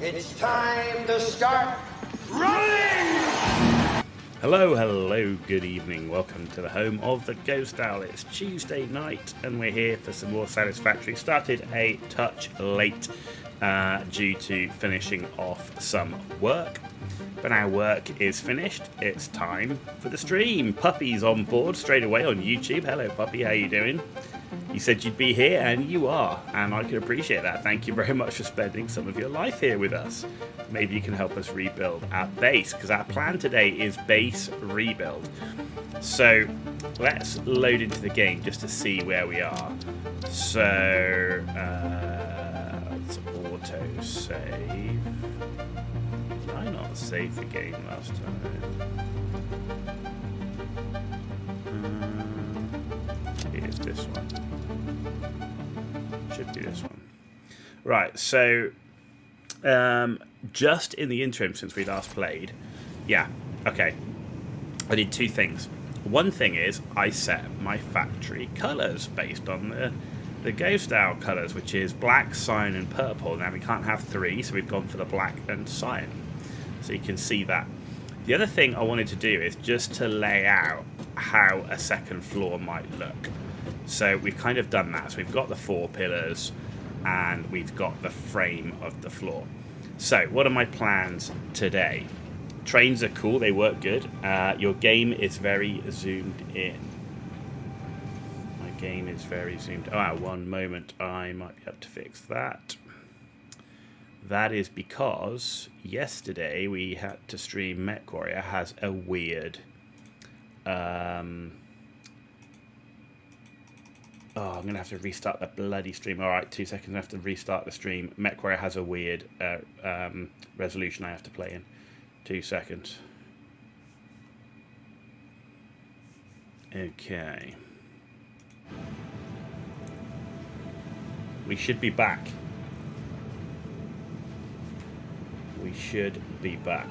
It's time to start running! Hello, good evening. Welcome to the home of the Ghost Owl. It's Tuesday night and we're here for some more Satisfactory. Started a touch late due to finishing off some work. But our work is finished. It's time for the stream. Puppy's on board straight away on YouTube. Hello, Puppy. How you doing? You said you'd be here, and you are, and I can appreciate that. Thank you very much for spending some of your life here with us. Maybe you can help us rebuild our base, because our plan today is base rebuild. So let's load into the game just to see where we are. So let's auto save. Did I not save the game last time? Here's this one. Should be this one. Right, so just in the interim since we last played, I did two things. One thing is I set my factory colours based on the Ghost Owl colours, which is black, cyan and purple. Now we can't have three, so we've gone for the black and cyan. So you can see that. The other thing I wanted to do is just to lay out how a second floor might look. So we've kind of done that. So we've got the four pillars and we've got the frame of the floor. So what are my plans today? Trains are cool, they work good. Your game is very zoomed in. My game is very zoomed. Oh, one moment, I might be able to fix that. That is because yesterday we had to stream Mechwarrior has a weird I'm going to have to restart the bloody stream. Alright, 2 seconds, I have to restart the stream. Mechwarrior has a weird resolution I have to play in. 2 seconds. Okay. We should be back. We should be back.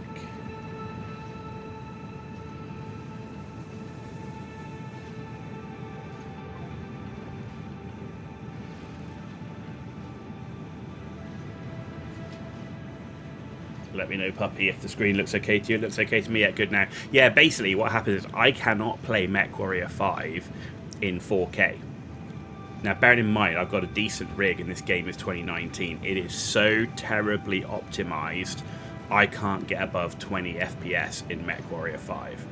Let me know, Puppy, if the screen looks okay to you. It looks okay to me. Yeah, good now. Yeah, basically what happens is I cannot play Mechwarrior 5 in 4K. Now, bearing in mind, I've got a decent rig and this game is 2019. It is so terribly optimized, I can't get above 20 FPS in Mechwarrior 5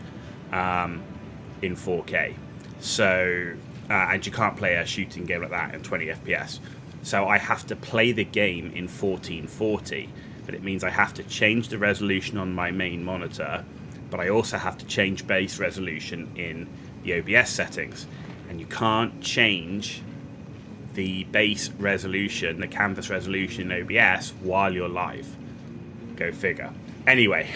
in 4K. So, and you can't play a shooting game like that in 20 FPS. So I have to play the game in 1440. But it means I have to change the resolution on my main monitor, but I also have to change base resolution in the OBS settings. And you can't change the base resolution, the canvas resolution in OBS while you're live. Go figure. Anyway,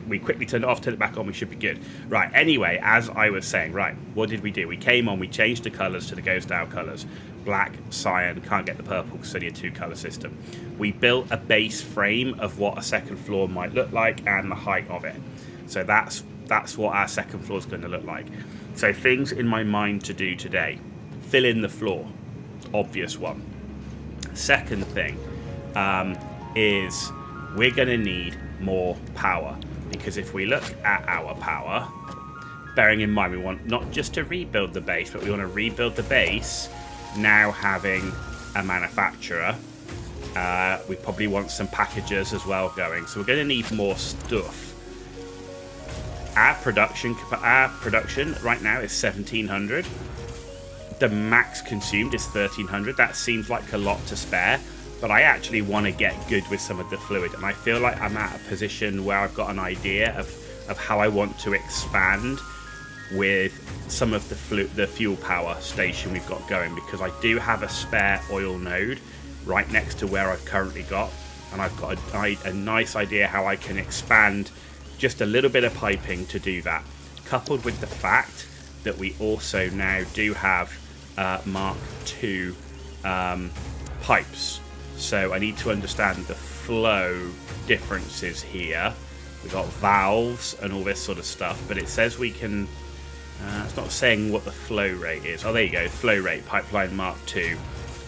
we quickly turned it off, turned it back on, we should be good. Right, anyway, as I was saying, right, what did we do? We came on, we changed the colours to the Ghost Owl colours. Black, cyan, can't get the purple because it's only a two-colour system. We built a base frame of what a second floor might look like and the height of it. So that's what our second floor is going to look like. So things in my mind to do today. Fill in the floor. Obvious one. Second thing is we're going to need more power, because if we look at our power, bearing in mind we want not just to rebuild the base, but we want to rebuild the base now having a manufacturer. We probably want some packagers as well going, so we're going to need more stuff. Our production right now is 1700. The max consumed is 1300. That seems like a lot to spare, but I actually want to get good with some of the fluid, and I feel like I'm at a position where I've got an idea of how I want to expand with some of the fuel power station we've got going, because I do have a spare oil node right next to where I've currently got, and I've got a nice idea how I can expand just a little bit of piping to do that, coupled with the fact that we also now do have Mark II pipes. So I need to understand the flow differences here. We've got valves and all this sort of stuff, but it says we can... it's not saying what the flow rate is. Oh, there you go, flow rate, pipeline Mark II.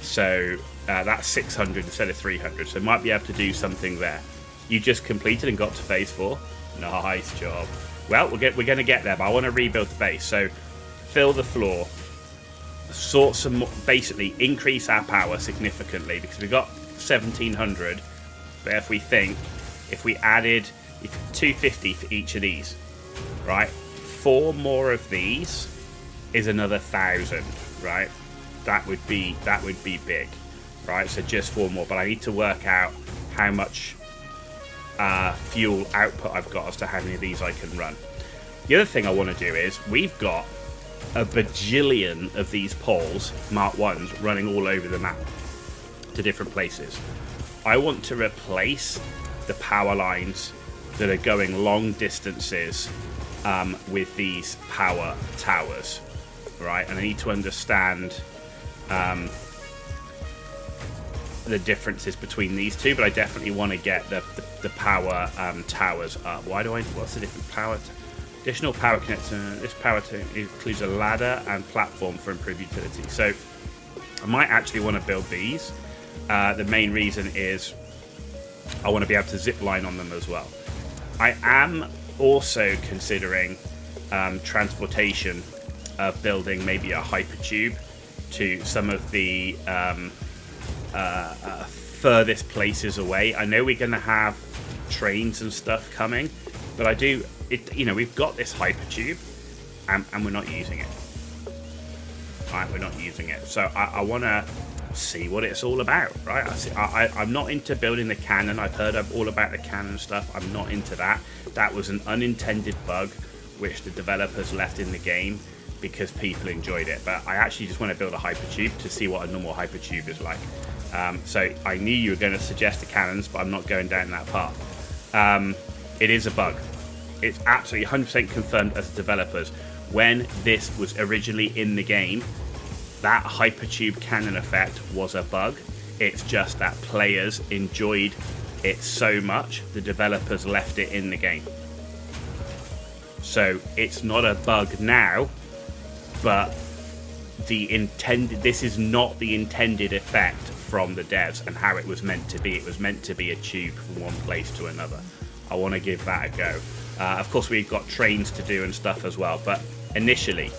So That's 600 instead of 300, so might be able to do something there. You just completed and got to phase 4. Nice job. Well, we're going to get there, but I want to rebuild the base. So fill the floor, sort some more, basically increase our power significantly, because we've got 1700. But if we added 250 for each of these, right? 4 more of these is another 1,000, right? That would be big, right? So just 4 more, but I need to work out how much fuel output I've got as to how many of these I can run. The other thing I want to do is, we've got a bajillion of these poles, Mark 1s, running all over the map to different places. I want to replace the power lines that are going long distances with these power towers, right? And I need to understand the differences between these two, but I definitely want to get the power towers up. What's the different power? Additional power connector. This power includes a ladder and platform for improved utility. So I might actually want to build these. The main reason is I want to be able to zip line on them as well. I am also considering transportation of building maybe a hypertube to some of the furthest places away. I know we're going to have trains and stuff coming, but we've got this hypertube and we're not using it. Right, we're not using it. So I want to see what it's all about, right? I'm not into building the cannon. I've heard all about the cannon stuff. I'm not into that. That was an unintended bug which the developers left in the game because people enjoyed it. But I actually just want to build a hypertube to see what a normal hypertube is like. So I knew you were going to suggest the cannons, but I'm not going down that path. It is a bug. It's absolutely 100% confirmed as developers. When this was originally in the game, that hypertube cannon effect was a bug. It's just that players enjoyed it so much, the developers left it in the game. So it's not a bug now, but this is not the intended effect from the devs and how it was meant to be. It was meant to be a tube from one place to another. I want to give that a go. Of course, we've got trains to do and stuff as well, but initially,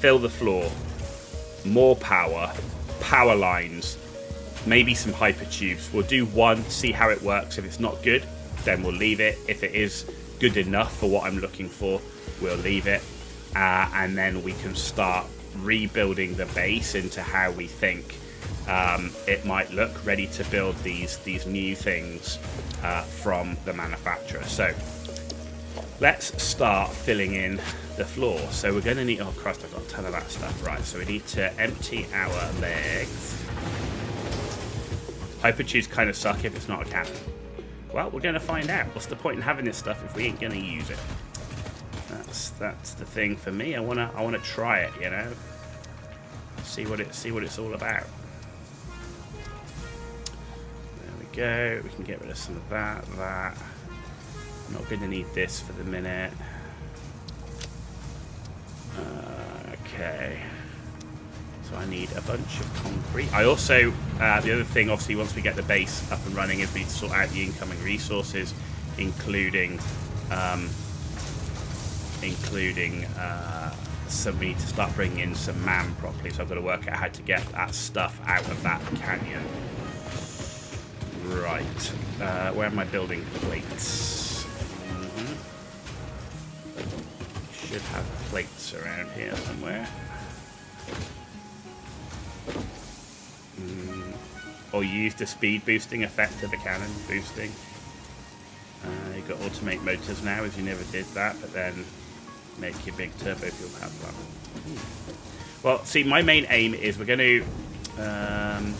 fill the floor, more power, power lines, maybe some hypertubes. We'll do one, see how it works. If it's not good, then we'll leave it. If it is good enough for what I'm looking for, we'll leave it. And then we can start rebuilding the base into how we think it might look, ready to build these new things from the manufacturer. So let's start filling in the floor. So we're going to need, oh Christ, I've got a ton of that stuff, right? So we need to empty our legs. Hypertubes kind of suck if it's not a cannon. Well, we're going to find out. What's the point in having this stuff if we ain't going to use it? That's the thing for me. I wanna try it, you know. See what it's all about. There we go. We can get rid of some of that. I'm not going to need this for the minute. Okay. So I need a bunch of concrete. I also, the other thing, obviously, once we get the base up and running, is we need to sort out the incoming resources, including we need to start bringing in some man properly. So I've got to work out how to get that stuff out of that canyon. Right. Where am I building plates? Should have plates around here somewhere. Or use the speed boosting effect of the cannon boosting. You've got alternate motors now, as you never did that, but then make your big turbo fuel power plant. Well, see, my main aim is we're going to I'm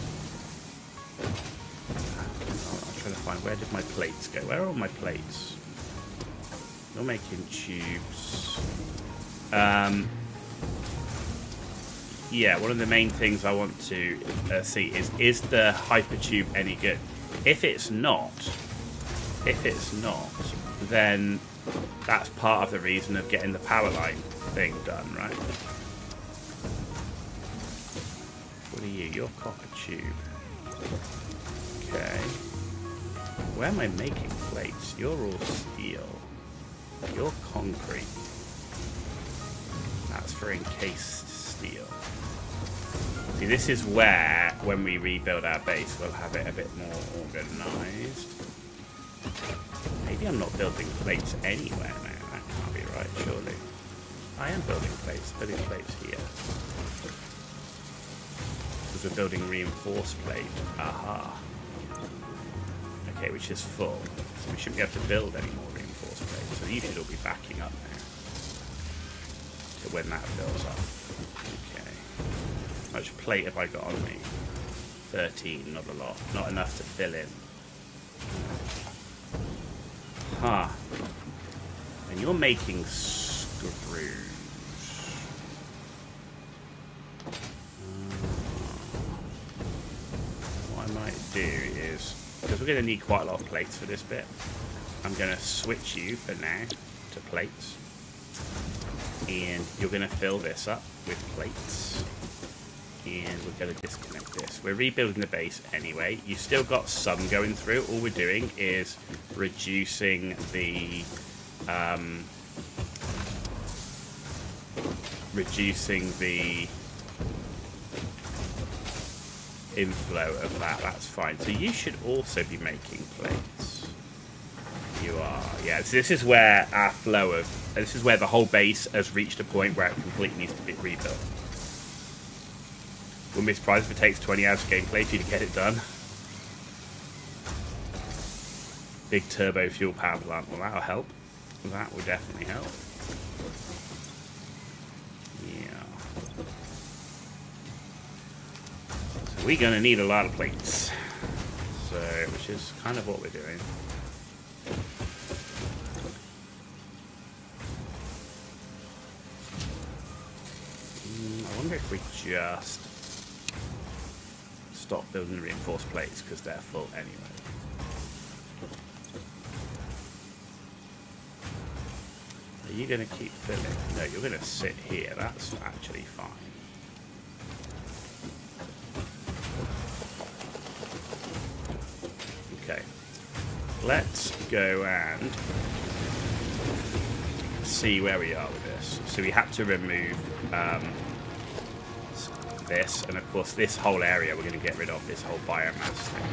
trying to find, where did my plates go? Where are all my plates? You're making tubes. Yeah, one of the main things I want to see is the hypertube any good? If it's not, then that's part of the reason of getting the power line thing done, right? What are you? You're copper tube. Okay. Where am I making plates? You're all steel. You're concrete. That's for encased steel. See, this is where, when we rebuild our base, we'll have it a bit more organised. Maybe I'm not building plates anywhere now. That can't be right, surely. I am building plates. Building plates here. Because we're building reinforced plate. Aha. Okay, which is full. So we shouldn't be able to build any more reinforced plates. So you should all be backing up now. To when that fills up. Okay. How much plate have I got on me? 13, not a lot. Not enough to fill in. Huh. And you're making screws. What I might do is, because we're going to need quite a lot of plates for this bit, I'm going to switch you for now to plates. And you're going to fill this up with plates. And we're going to disconnect this. We're rebuilding the base anyway. You've still got some going through. All we're doing is reducing the inflow of that. That's fine. So you should also be making plates. You are. Yeah, so this is where our flow of... This is where the whole base has reached a point where it completely needs to be rebuilt. Wouldn't be surprised if it takes 20 hours of gameplay for you to get it done. Big turbo fuel power plant. Well, that'll help. That will definitely help. Yeah. So we're going to need a lot of plates. So, which is kind of what we're doing. I wonder if we just stop building the reinforced plates because they're full anyway. Are you going to keep filling? No, you're going to sit here. That's actually fine. Okay. Let's go and see where we are with this. So we had to remove this, and of course this whole area we're going to get rid of, this whole biomass thing.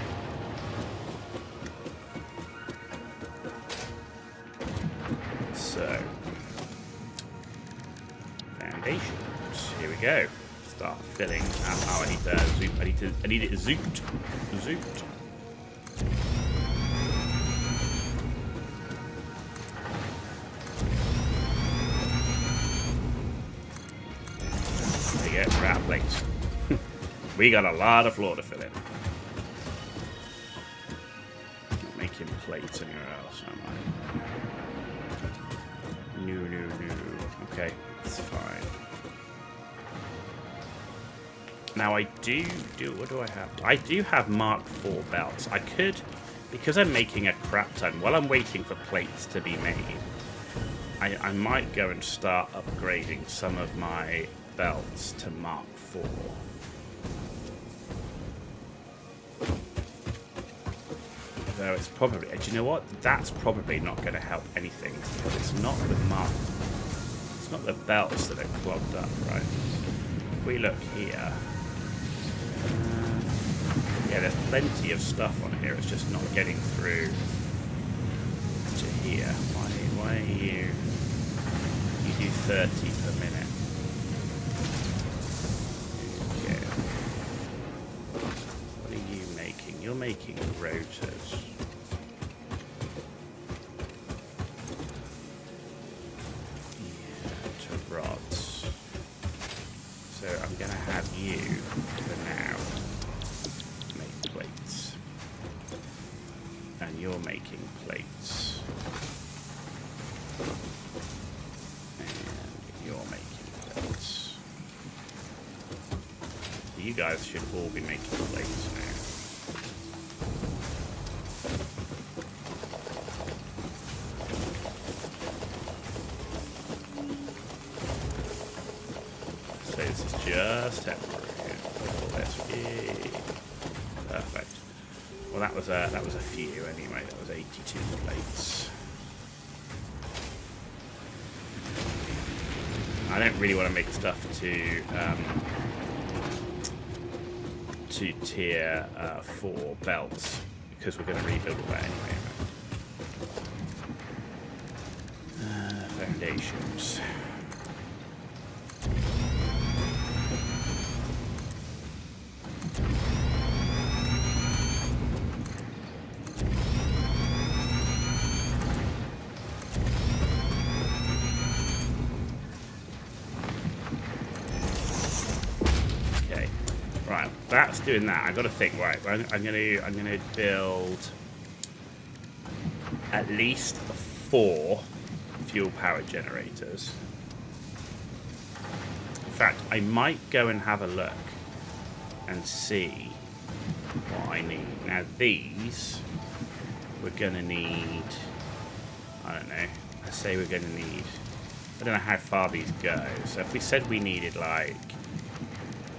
So, foundations, here we go. Start filling. Oh, I need to zoop. I need it zooped. Zooped. There you go, we're out of plates. We got a lot of floor to fill in. Not making plates anywhere else, am I? No. Okay, it's fine. Now I do what do I have? I do have Mark IV belts. I could, because I'm making a crap ton, while I'm waiting for plates to be made, I might go and start upgrading some of my belts to Mark IV. Though it's probably, do you know what? That's probably not going to help anything because it's not the mark. It's not the belts that are clogged up, right? If we look here, yeah, there's plenty of stuff on here. It's just not getting through to here. Why are you do 30 per minute? Okay. What are you making? You're making rotors. Rods. So I'm going to have you, for now, make plates. And you're making plates. And you're making plates. You guys should all be making plates now. This is just temporary. Perfect. Well, that was a few anyway. That was 82 plates. I don't really want to make stuff to tier 4 belts because we're going to rebuild all that anyway. Foundations. That's doing that. I got to think. Right, I'm gonna build at least 4 fuel power generators. In fact, I might go and have a look and see what I need. Now these we're gonna need. I don't know. I say we're gonna need. I don't know how far these go. So if we said we needed like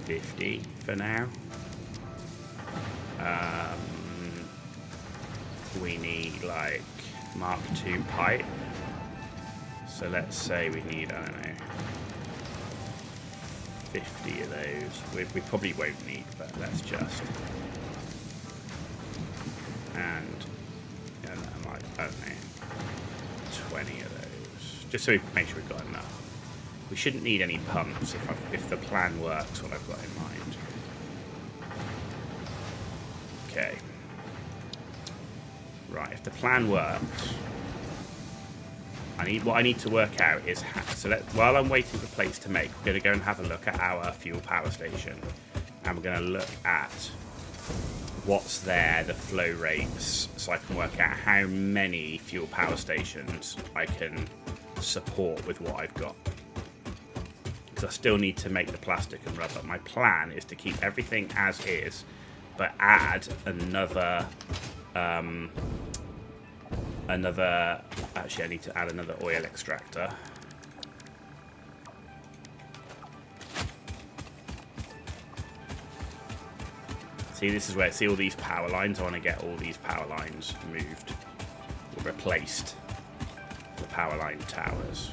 50 for now. We need like Mark II pipe. So let's say we need, I don't know, 50 of those. We probably won't need, but let's just. And like, I don't know, 20 of those. Just so we make sure we've got enough. We shouldn't need any pumps if the plan works, what I've got in mind. Okay. Right, if the plan works, what I need to work out is while I'm waiting for plates to make, we're going to go and have a look at our fuel power station, and we're going to look at what's there, the flow rates, so I can work out how many fuel power stations I can support with what I've got. Because I still need to make the plastic and rubber. My plan is to keep everything as is, but add another. Actually, I need to add another oil extractor. See, this is where, see all these power lines? I want to get all these power lines moved or replaced. The power line towers.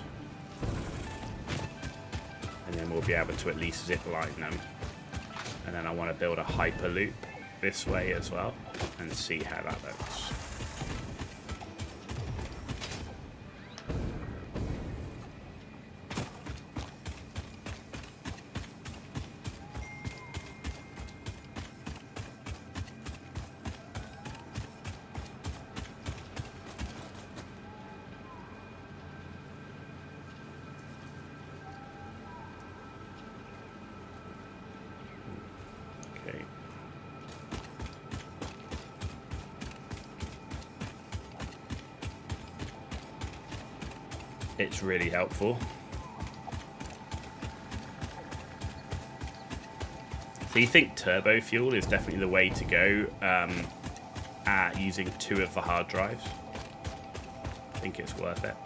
And then we'll be able to at least zip line them. And then I want to build a hyperloop this way as well and see how that looks. It's really helpful. So you think turbo fuel is definitely the way to go using 2 of the hard drives? I think it's worth it.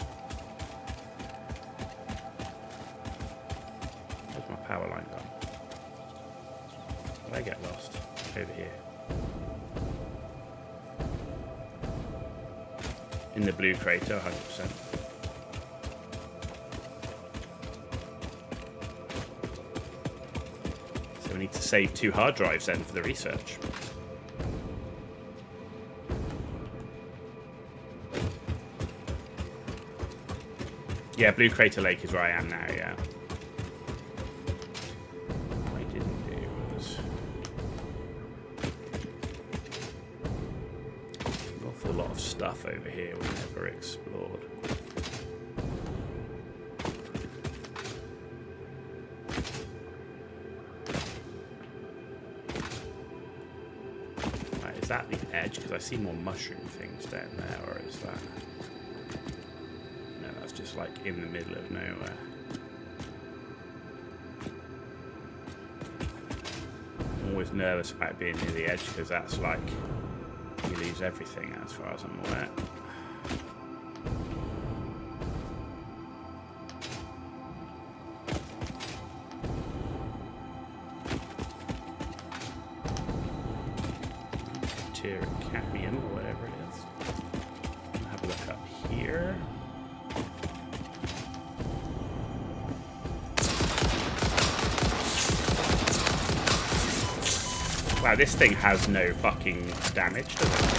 Where's my power line gone? Did I get lost? Over here. In the blue crater, 100%. We need to save 2 hard drives then for the research. Yeah, Blue Crater Lake is where I am now, yeah. What I didn't do was an awful lot of stuff over here we never explored. Is that the edge? Because I see more mushroom things down there, or is that... No, that's just like in the middle of nowhere. I'm always nervous about being near the edge, because that's like... You lose everything as far as I'm aware. Tier of cat. here. Wow, this thing has no fucking damage, does it?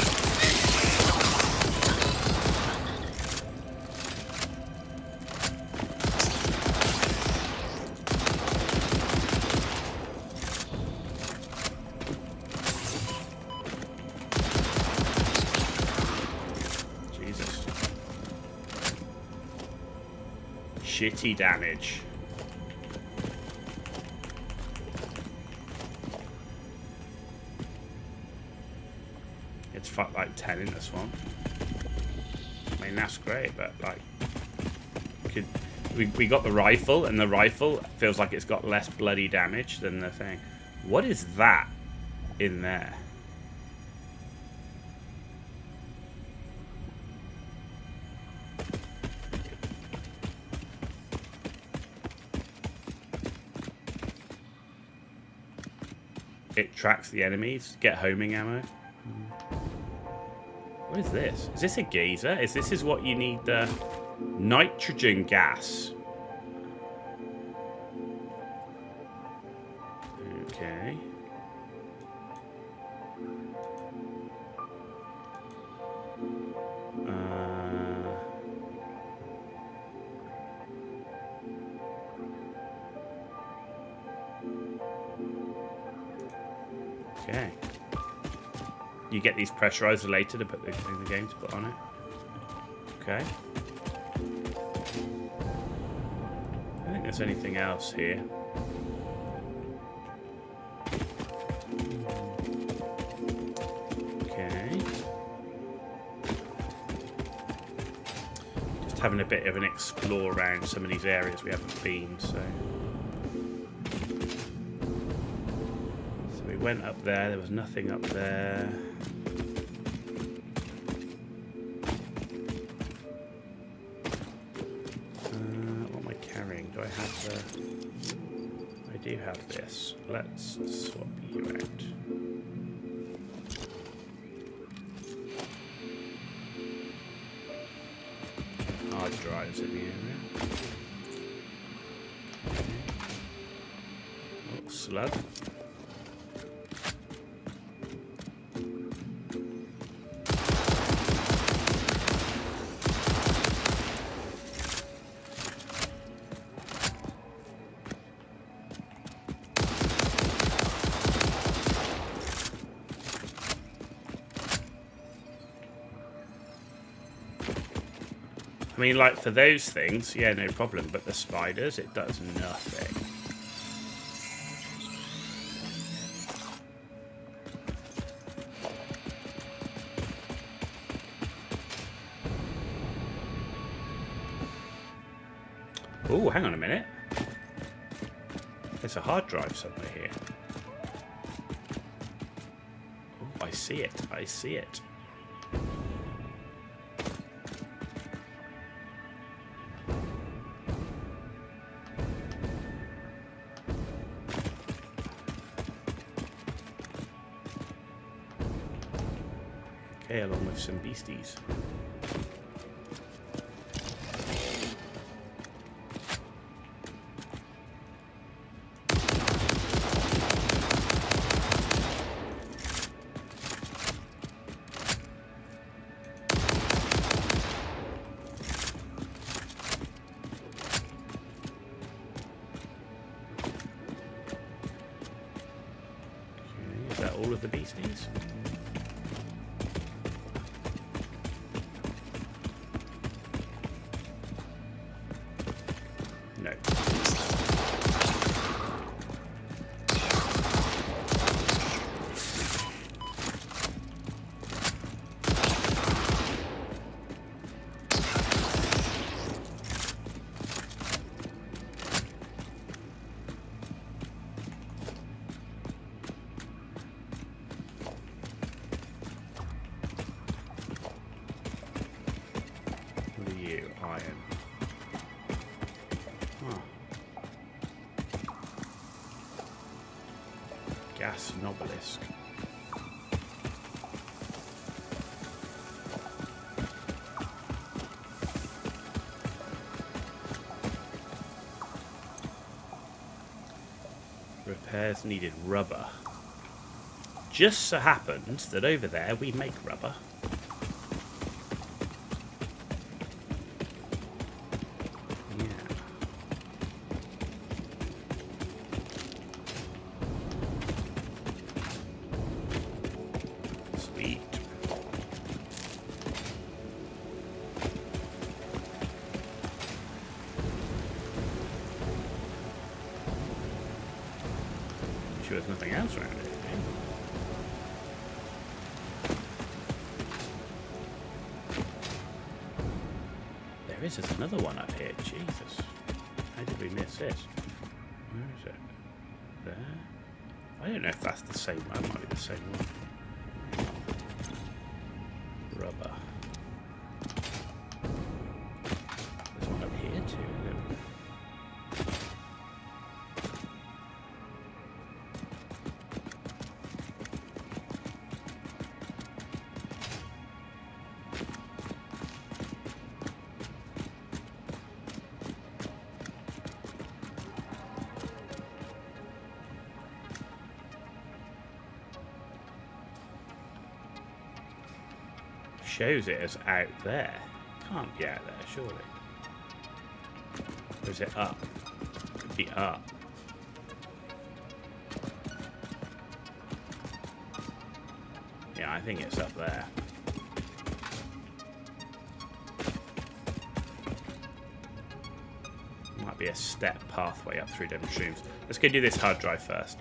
Jesus. Shitty damage. It's fucked like 10 in this one. I mean, that's great, but like, we got the rifle, and the rifle feels like it's got less bloody damage than the thing. What is that in there? It tracks the enemies. Get homing ammo. What is this? Is this a geyser? This is what you need the nitrogen gas. Okay. Okay. You get these pressurizers later to put in the game to put on it. Okay. I don't think there's anything else here. Okay. Just having a bit of an explore around some of these areas we haven't been, so. So we went up there was nothing up there. Do I have the... I do have this. Let's swap you out. Hard drives in the area. Oh, slug. I mean, like, for those things, yeah, no problem. But the spiders, it does nothing. Oh, hang on a minute. There's a hard drive somewhere here. Oh, I see it. I see it. Along with some beasties. Okay, is that all of the beasties? No. What are you? Iron. Gas Nobelisk. Repairs needed rubber. Just so happens that over there we make rubber. There's nothing else around it. There's another one up here. Jesus. How did we miss this? Where is it? There? I don't know if that's the same one. It might be the same one. Rubber. There's one up here too. Shows it as out there. Can't be out there, surely. Or is it up? Could be up. Yeah, I think it's up there. Might be a step pathway up through them streams. Let's go do this hard drive first.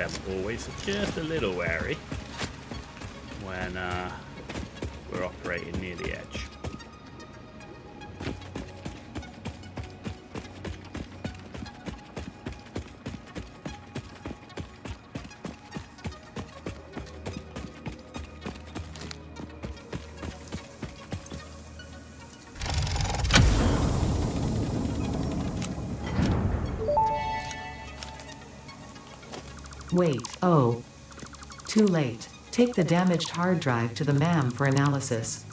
I'm always just a little wary when we're operating near the edge. Wait, oh. Too late. Take the damaged hard drive to the MAM for analysis.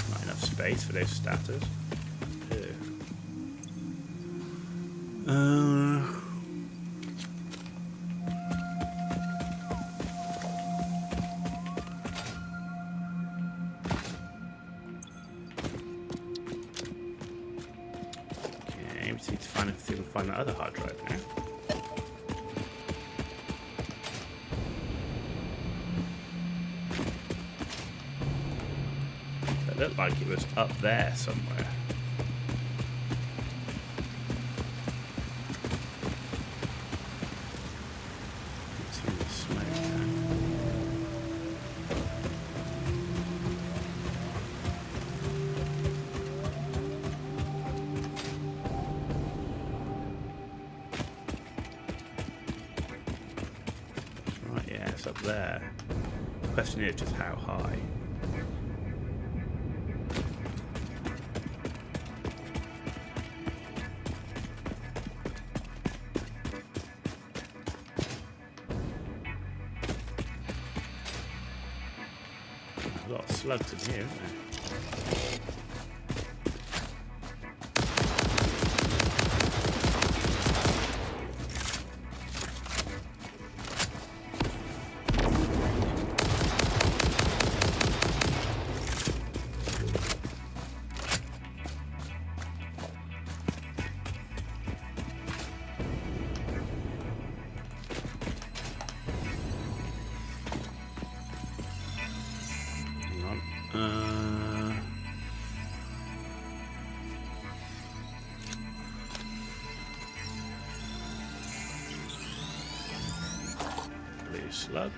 Not enough space for those status. Find that other hard drive now. It looked like it was up there somewhere. See the smoke now. Up there. The question is just how high. A lot of slugs in here, isn't there? Blue slug.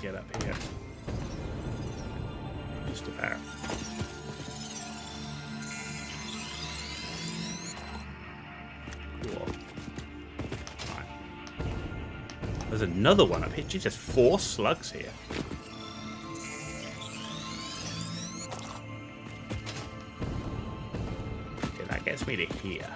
get up here. Just about. Cool. Right. There's another one up here. Geez, there's 4 slugs here. Okay, that gets me to here.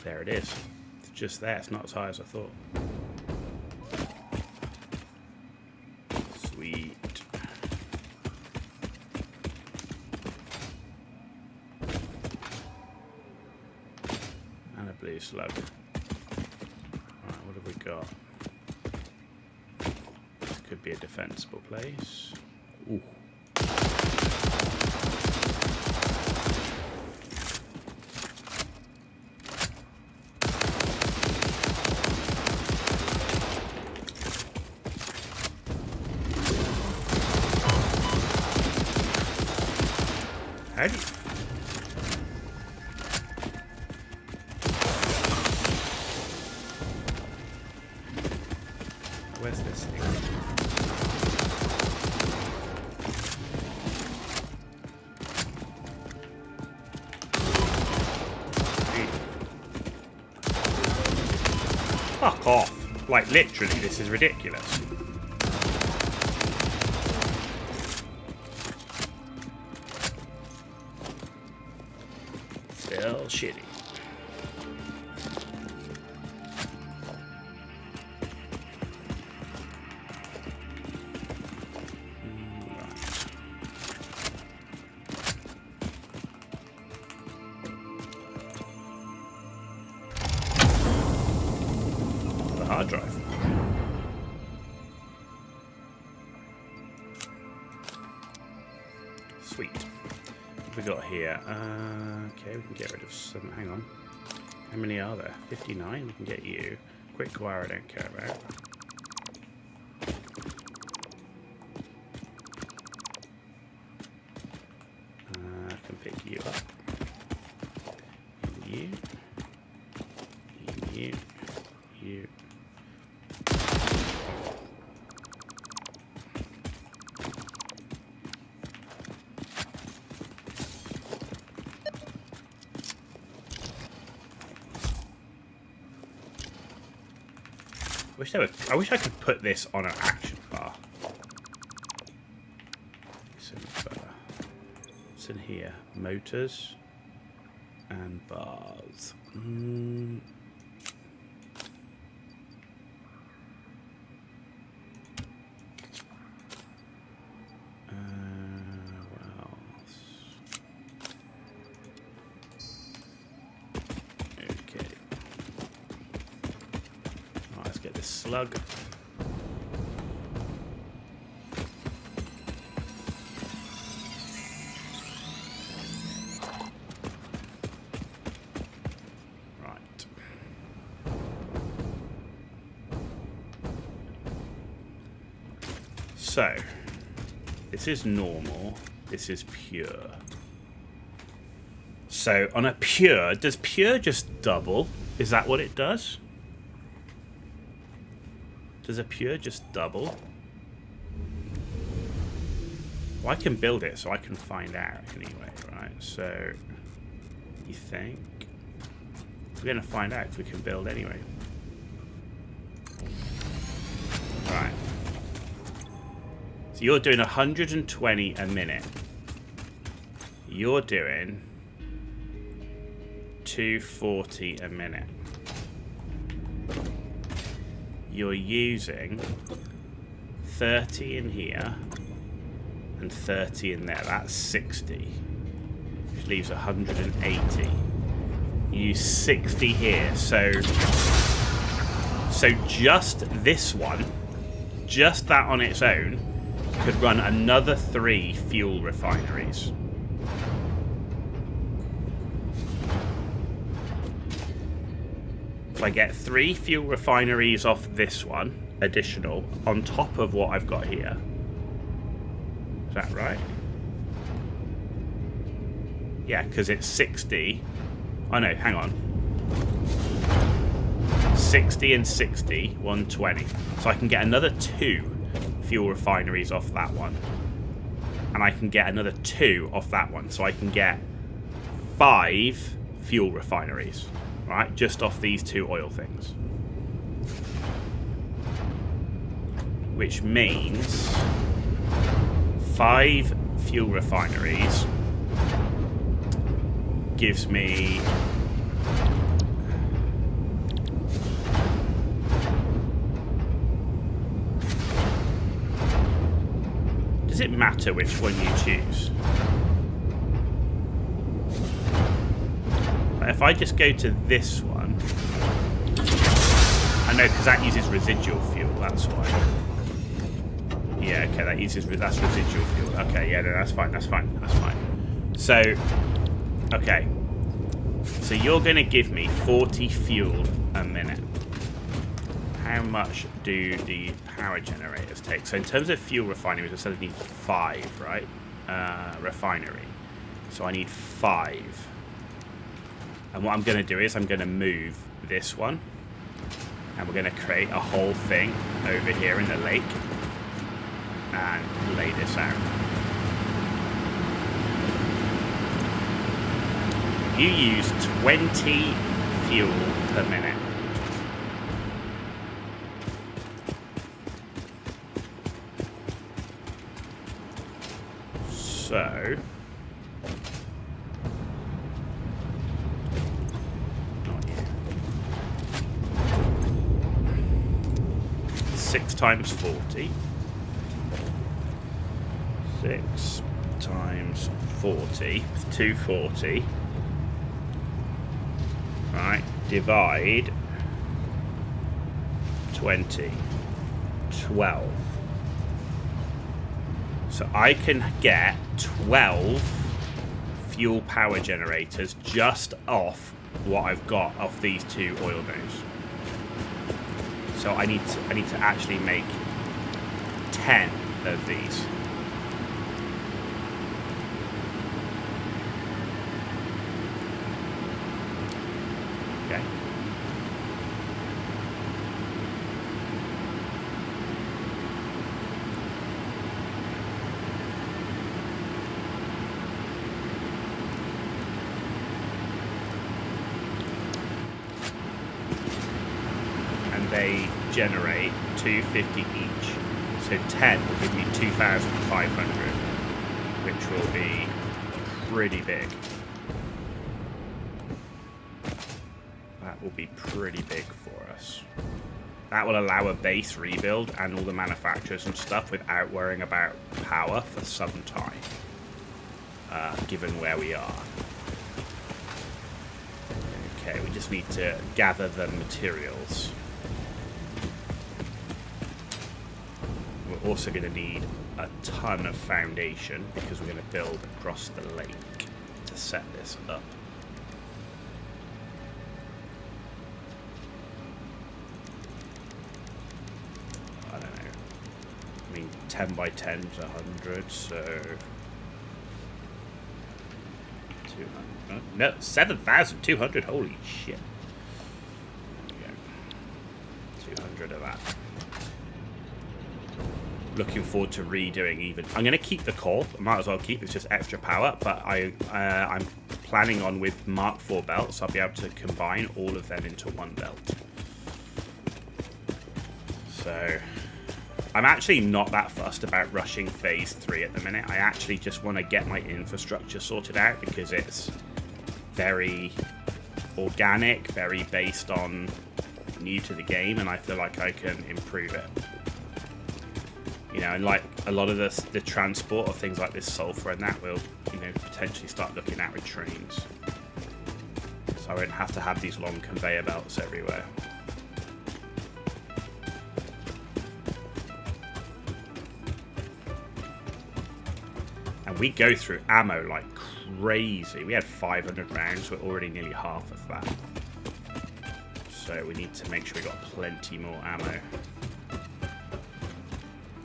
There it is. It's just there. It's not as high as I thought. Sweet. And a blue slug. Right, what have we got? This could be a defensible place. Ooh. How do you... Where's this thing? Fuck off. Like, literally, this is ridiculous. Still shitty. The hard drive. Sweet. What have we got here? Okay, we can get rid of some. Hang on. How many are there? 59. We can get you. Quick wire I don't care about. I can pick you up. You. You. You. I wish I could put this on an action bar. What's in here? Motors and bars. What else? Okay. Right, let's get this slug. Right. So, this is normal. This is pure. So, on a pure, does pure just double? Is that what it does? Does a pure just double? Well, I can build it, so I can find out anyway, right? So, you think? We're going to find out if we can build anyway. Right. So you're doing 120 a minute. You're doing 240 a minute. You're using 30 in here and 30 in there. That's 60. Which leaves 180. You use 60 here. So just this one, just that on its own, could run another 3 fuel refineries. So I get 3 fuel refineries off this one, additional, on top of what I've got here. Is that right? Yeah, because it's 60. Oh no, hang on. 60 and 60, 120. So I can get another 2 fuel refineries off that one. And I can get another 2 off that one. So I can get 5 fuel refineries. Right? Just off these 2 oil things. Which means 5 fuel refineries gives me does it matter which one you choose? If I just go to this one, I know because that uses residual fuel, that's why. Yeah, okay, that's residual fuel. Okay, yeah, no, that's fine. So, okay. So you're going to give me 40 fuel a minute. How much do the power generators take? So in terms of fuel refineries, I said I need 5, right? Refinery. So I need 5. And what I'm going to do is I'm going to move this one. And we're going to create a whole thing over here in the lake. And lay this out. You use 20 fuel per minute. So... 6 times 40. 6 times 40 is 240. Right, divide 20. 12. So I can get 12 fuel power generators just off what I've got off these 2 oil nodes. So I need to actually make 10 of these. Okay. They generate 250 each, so 10 will give me 2,500, which will be pretty big. That will be pretty big for us. That will allow a base rebuild and all the manufacturers and stuff without worrying about power for some time, given where we are. Okay, we just need to gather the materials. We're also going to need a ton of foundation because we're going to build across the lake to set this up. I don't know. I mean, 10 by 10 is 100, so... 200. No, 7,200. Holy shit. There we go. 200 of that. Looking forward to redoing even. I'm going to keep the core. I might as well keep it's just extra power, but I'm planning on with Mark IV belts, I'll be able to combine all of them into one belt. So I'm actually not that fussed about rushing phase 3 at the minute. I actually just want to get my infrastructure sorted out because it's very organic, very based on new to the game, and I feel like I can improve it. You know, and like a lot of the transport of things like this sulfur and that will, you know, potentially start looking at with trains. So I won't have to have these long conveyor belts everywhere. And we go through ammo like crazy. We had 500 rounds, we're already nearly half of that. So we need to make sure we got plenty more ammo.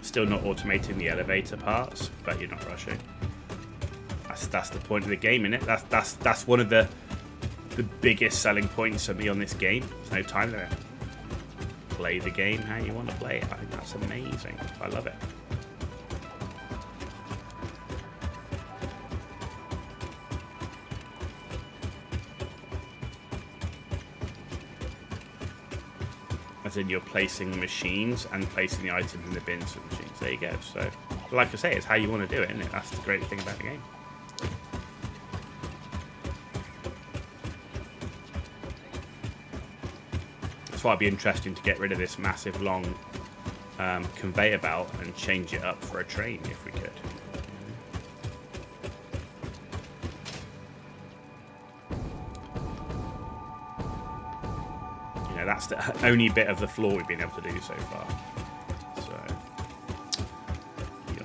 Still not automating the elevator parts, but you're not rushing. That's the point of the game, innit? That's one of the biggest selling points for me on this game. There's no time limit. Play the game how you want to play it. I think that's amazing. I love it. As in, you're placing machines and placing the items in the bins for the machines. There you go. So, like I say, it's how you want to do it, isn't it? That's the great thing about the game. That's why it'd be interesting to get rid of this massive long conveyor belt and change it up for a train if we could. You know, that's the only bit of the floor we've been able to do so far. So, yeah.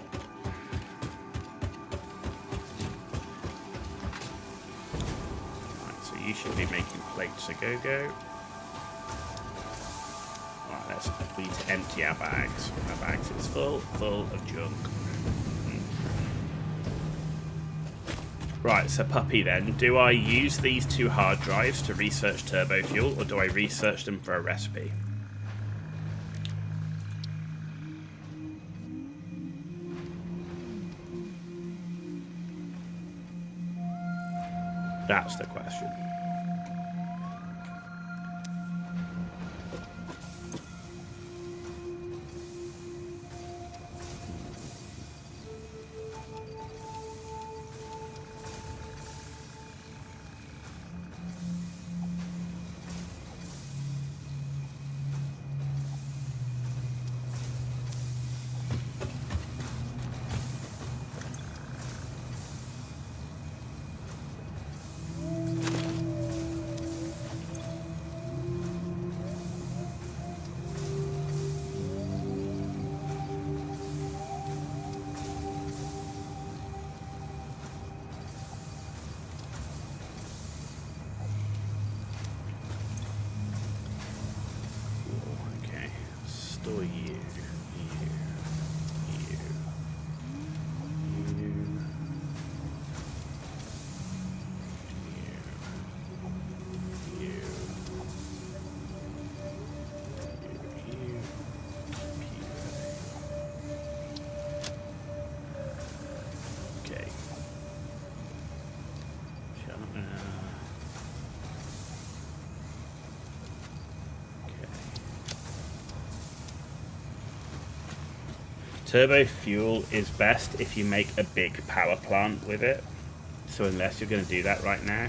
Right, so you should be making plates a go-go. We need to empty our bags. Our bags is full of junk. Right, so puppy then. Do I use these 2 hard drives to research turbo fuel, or do I research them for a recipe? That's the question. Store you. Okay. Turbo fuel is best if you make a big power plant with it. So unless you're going to do that right now,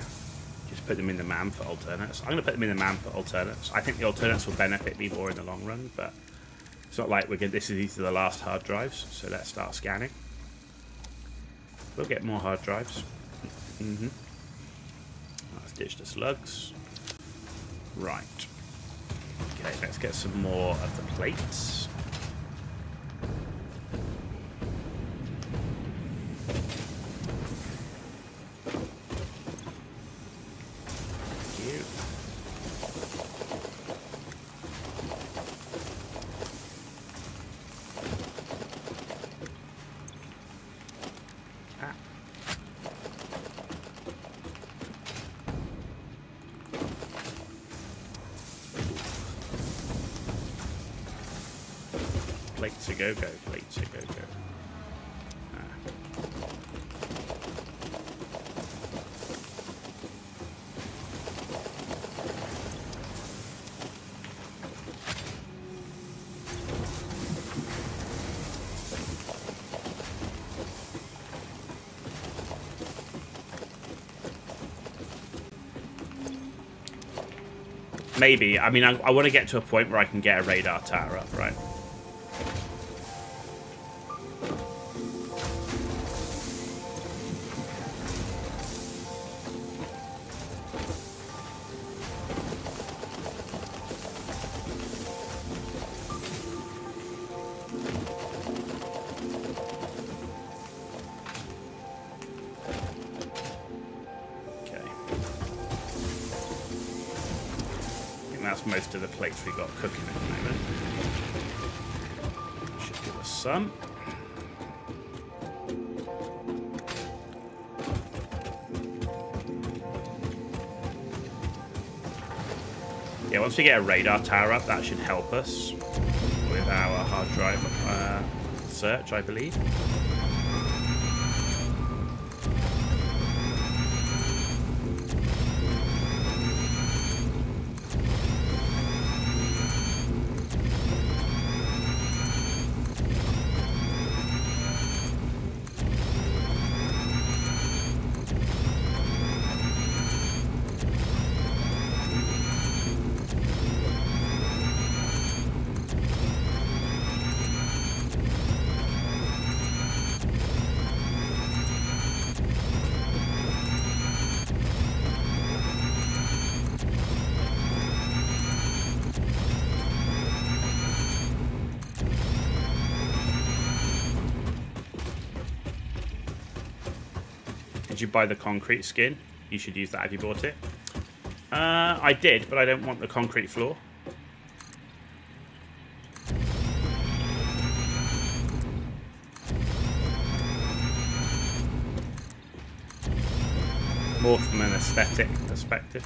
just put them in the MAM for alternates. I'm going to put them in the MAM for alternates. I think the alternates will benefit me more in the long run, but it's not like these are the last hard drives, so let's start scanning. We'll get more hard drives. Let's ditch the slugs. Right. Okay, let's get some more of the plates. Plates a go-go, plates a go-go. Maybe. I mean, I want to get to a point where I can get a radar tower up, right? that's most of the plates we've got cooking at the moment. Should give us some. Yeah, once we get a radar tower up, that should help us with our hard drive search, I believe. Did you buy the concrete skin? You should use that. Have you bought it? I did, but I don't want the concrete floor. More from an aesthetic perspective.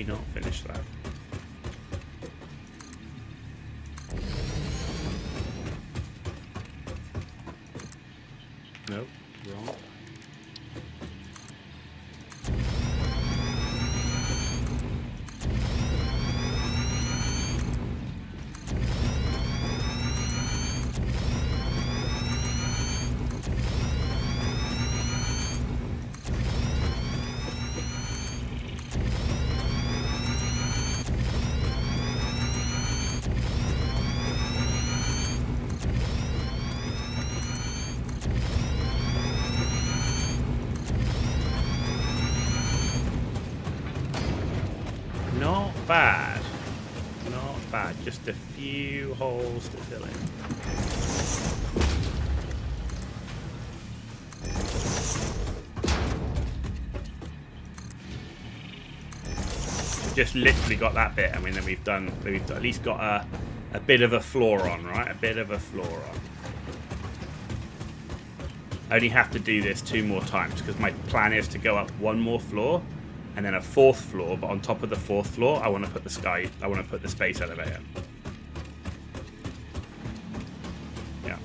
Not finish that. Nope, wrong. Not bad. Not bad. Just a few holes to fill in. Just literally got that bit. I mean, then we've at least got a bit of a floor on, right? A bit of a floor on. I only have to do this 2 more times because my plan is to go up 1 more floor and then a 4th floor, but on top of the 4th floor I want to put the space elevator. Yeah.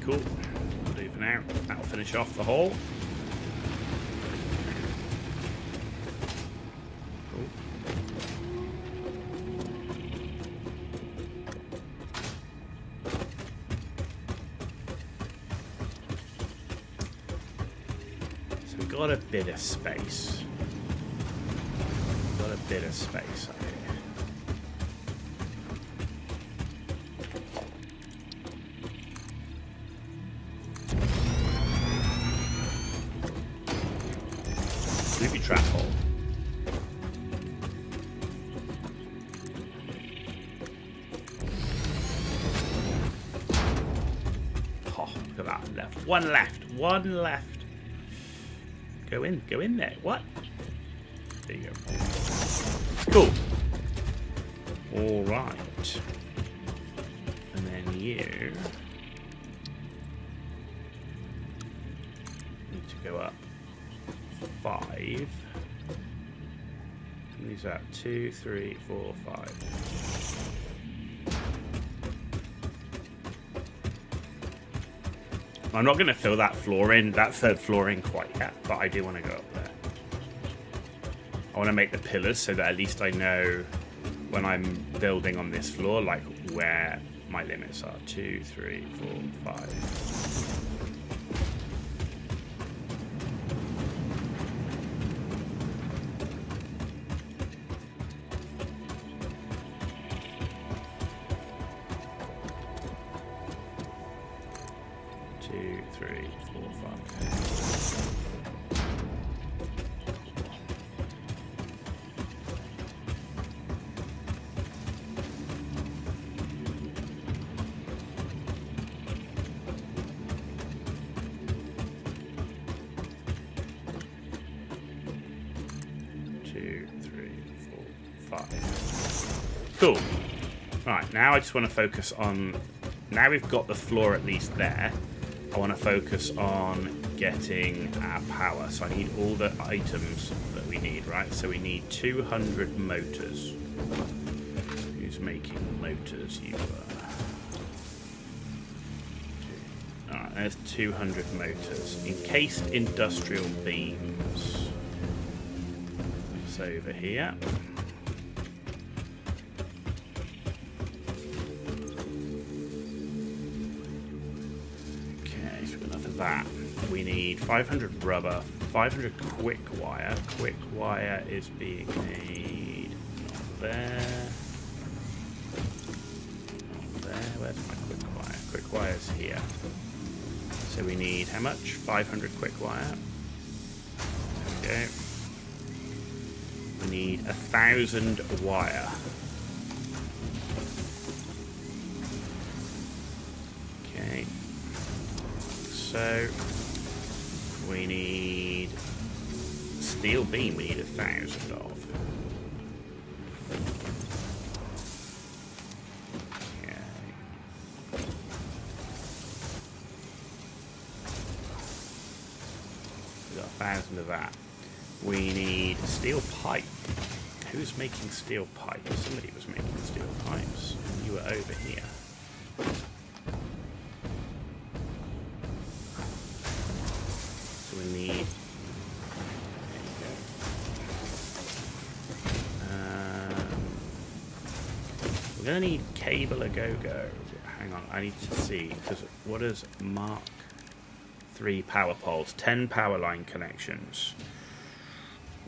Cool. That'll do for now. That'll finish off the hole. Cool. So we've got a bit of space. bit of space up here. Booby trap hole. Oh, look at that. Left. One left. One left. Go in there. What? There you go. Cool. Alright. And then you need to go up 5. How many's that? 2, 3, 4, 5. I'm not going to fill that floor in, that third floor in quite yet, but I do want to go up there. I want to make the pillars so that at least I know when I'm building on this floor, like where my limits are. 2, 3, 4, 5. 2, 3, 4, 5. 2, 3, 4, 5. Cool. Right, now I just want to focus on... Now we've got the floor at least there. I want to focus on getting our power. So I need all the items that we need, right? So we need 200 motors. Who's making motors? You are. Alright, there's 200 motors. Encased industrial beams. It's over here. That we need 500 rubber, 500 quick wire. Quick wire is being made not there, not there. Where's my quick wire? Quick wire's here. So we need how much? 500 quick wire. There we go. We need 1,000 wire. Okay. So we need steel beam. We need 1,000 of. Okay. We got 1,000 of that. We need steel pipe. Who's making steel pipe? Somebody was making steel pipes. You were over here. Need. There you go. We're gonna need cable a go-go. Hang on, I need to see because what is Mark 3 power poles? 10 power line connections.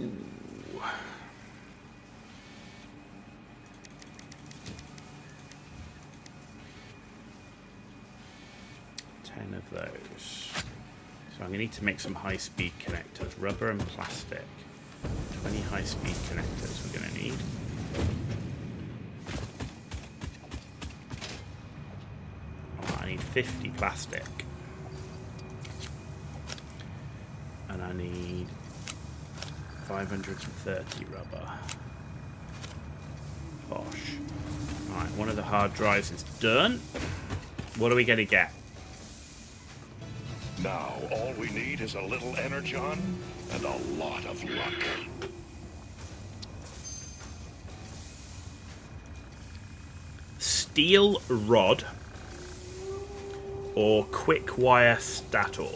Ooh. 10 of those. So I'm going to need to make some high-speed connectors. Rubber and plastic. 20 high-speed connectors we're going to need. Oh, I need 50 plastic. And I need 530 rubber. Bosh. Alright, one of the hard drives is done. What are we going to get? Now, all we need is a little energon and a lot of luck. Steel rod or quick wire stator?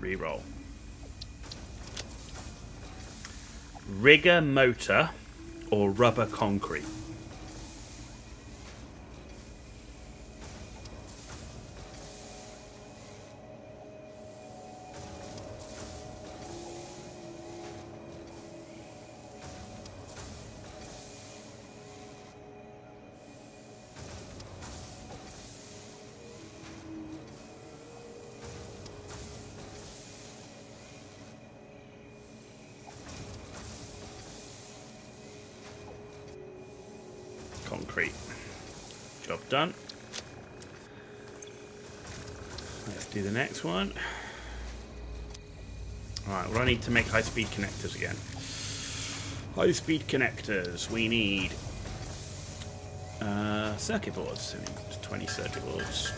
Reroll. rigger motor or rubber concrete. Concrete. Job done. Let's do the next one. Alright, well, I need to make high-speed connectors again. High-speed connectors. We need circuit boards. So we need 20 circuit boards.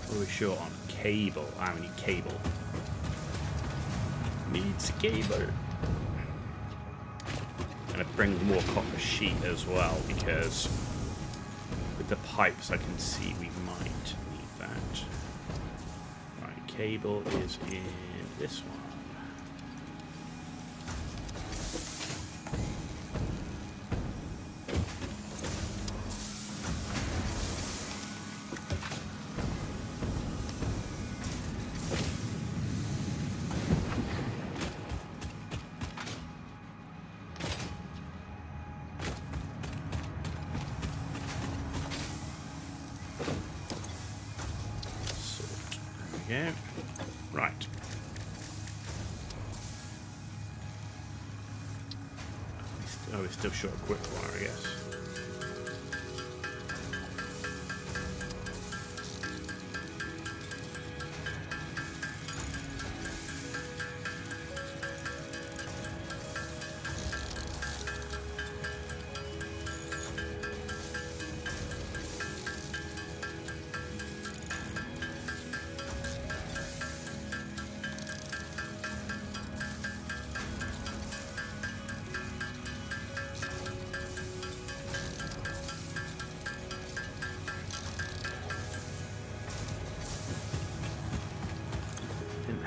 What are we short on? Cable. We need cable. Needs cable. I'm going to bring more copper sheet as well, because with the pipes I can see we might need that. Right, cable is in this one. Go. Right. We're still short of quick wire, I guess.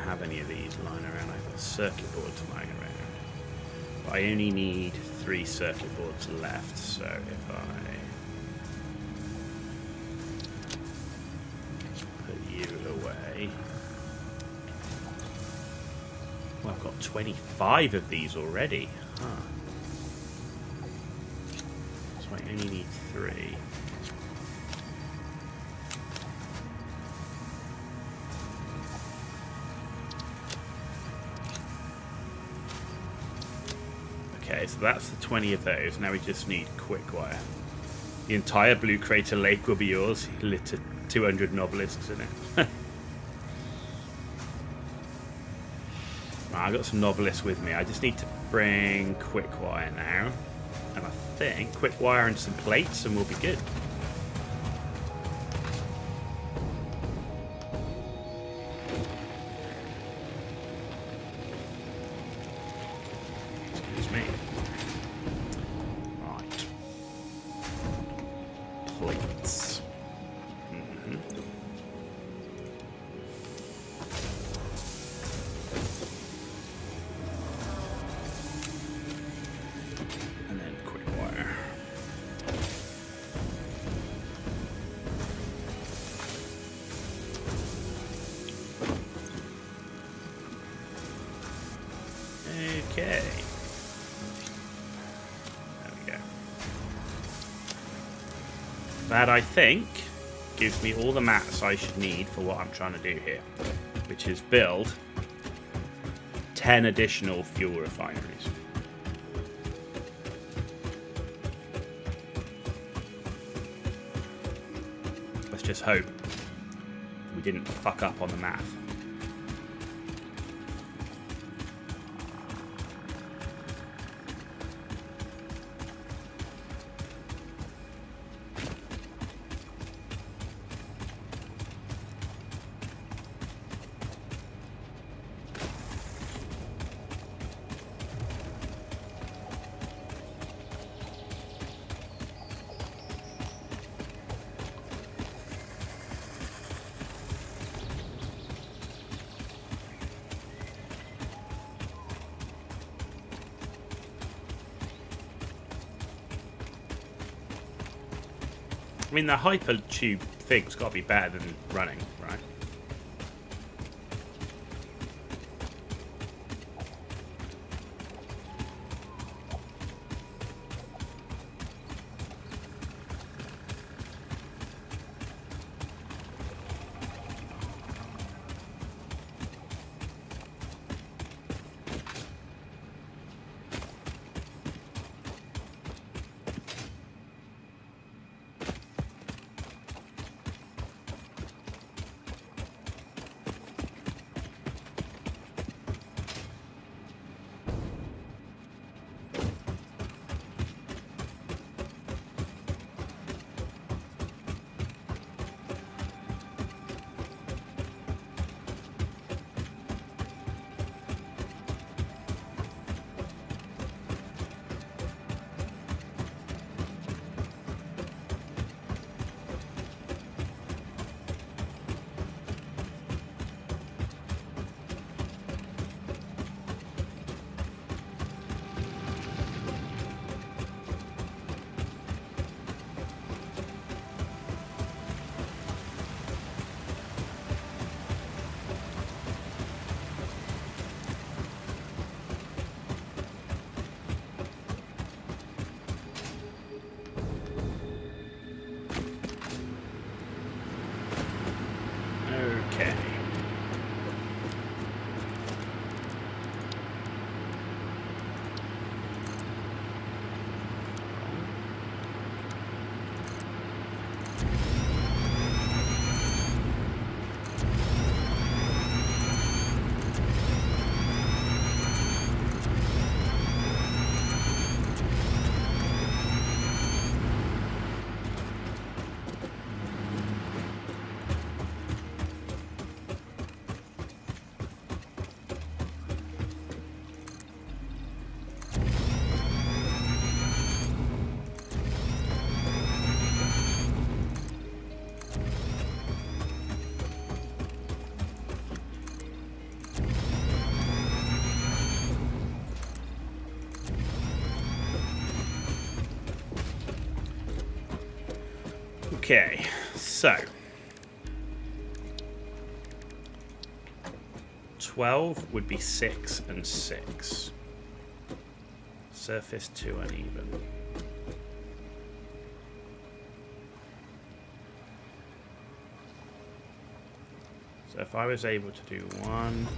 Have any of these lying around. I've got circuit boards lying around. But I only need 3 circuit boards left, so if I put you away. Well, I've got 25 of these already. Huh. So I only need 3. Okay, so that's the 20 of those. Now we just need quick wire. The entire Blue Crater Lake will be yours. You lit 200 novelisks in it. I've got some novelists with me. I just need to bring quick wire now. And I think quick wire and some plates and we'll be good. Okay. There we go. That, I think, gives me all the mats I should need for what I'm trying to do here, which is build 10 additional fuel refineries. Let's just hope we didn't fuck up on the math. I mean, the hyper tube thing's got to be better than running, right? Okay. Okay, so 12 would be 6 and 6. Surface 2 uneven. So if I was able to do 1,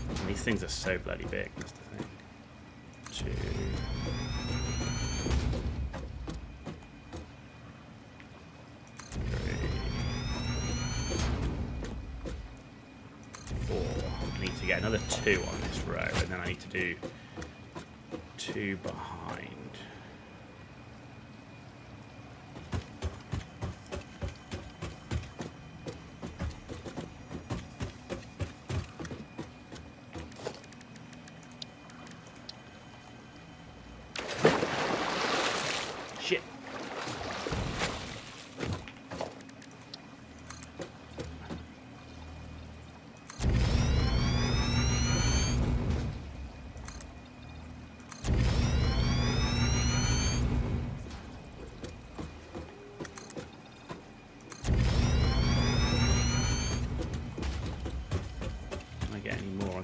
and these things are so bloody big, that's the thing. 2. 4. I need to get another 2 on this row, and then I need to do 2 behind. Shit.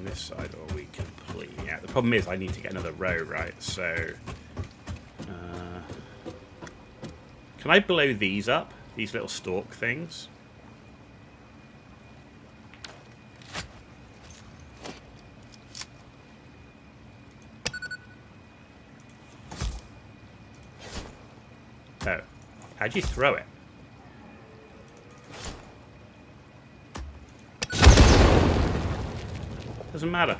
This side, or are we completely out? The problem is I need to get another row, right? So can I blow these up, these little stalk things? Oh. How'd you throw it? Doesn't matter.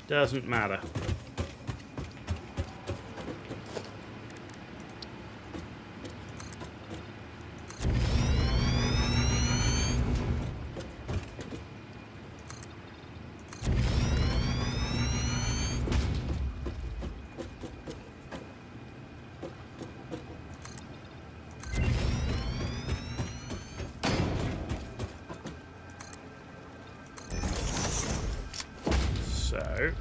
Doesn't matter. So,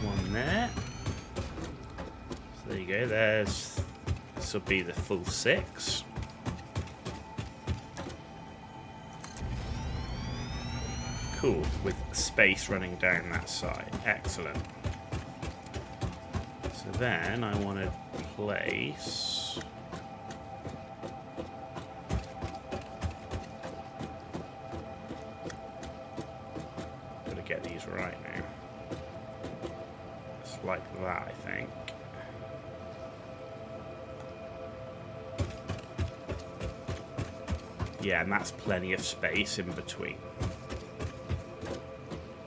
one there. So there you go. There's. This will be the full 6. Cool, with space running down that side. Excellent. So then I want to place. Get these right now. It's like that, I think. Yeah, and that's plenty of space in between.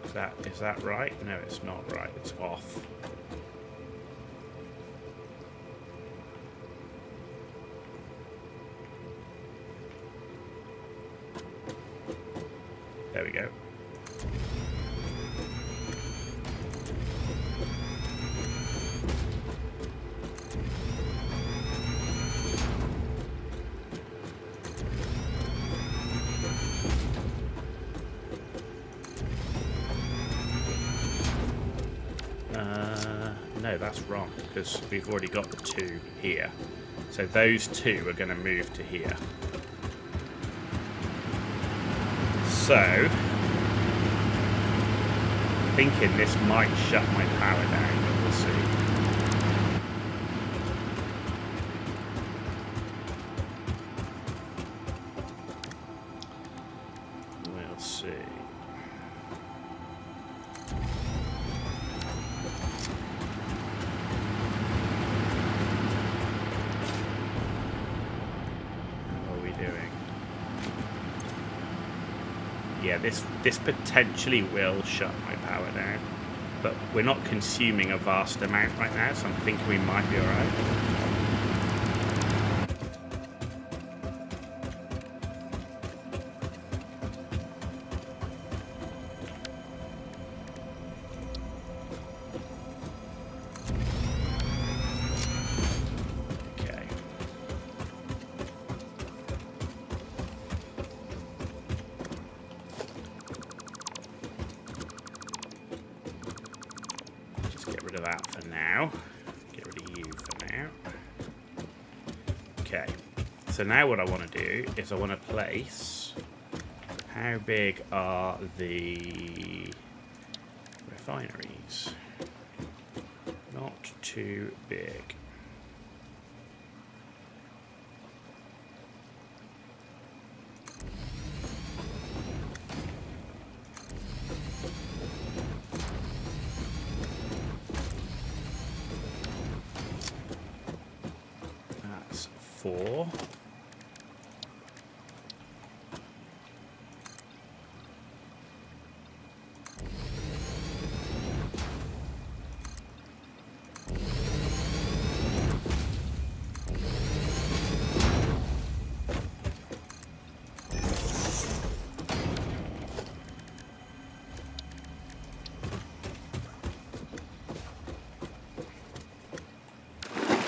Is that right? No, it's not right. It's off. There we go. No, that's wrong, because we've already got the 2 here. So those 2 are going to move to here. So, thinking this might shut my power down, but we'll see. We'll see. Yeah, this potentially will shut my power down, but we're not consuming a vast amount right now, so I'm thinking we might be alright. Get rid of that for now. Get rid of you for now. Okay. So now what I want to do is I want to place... How big are the refineries? Not too big. That's 4.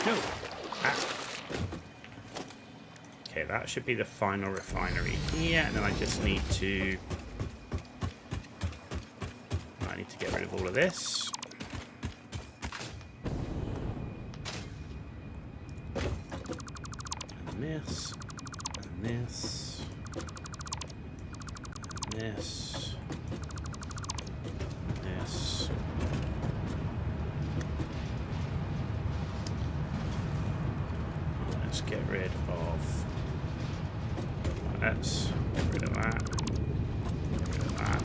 No. Okay, that should be the final refinery here, and then I just need to... I need to get rid of all of this. And this. And this. And this. And this. Let's get rid of... Let's get rid of that. Get rid of that.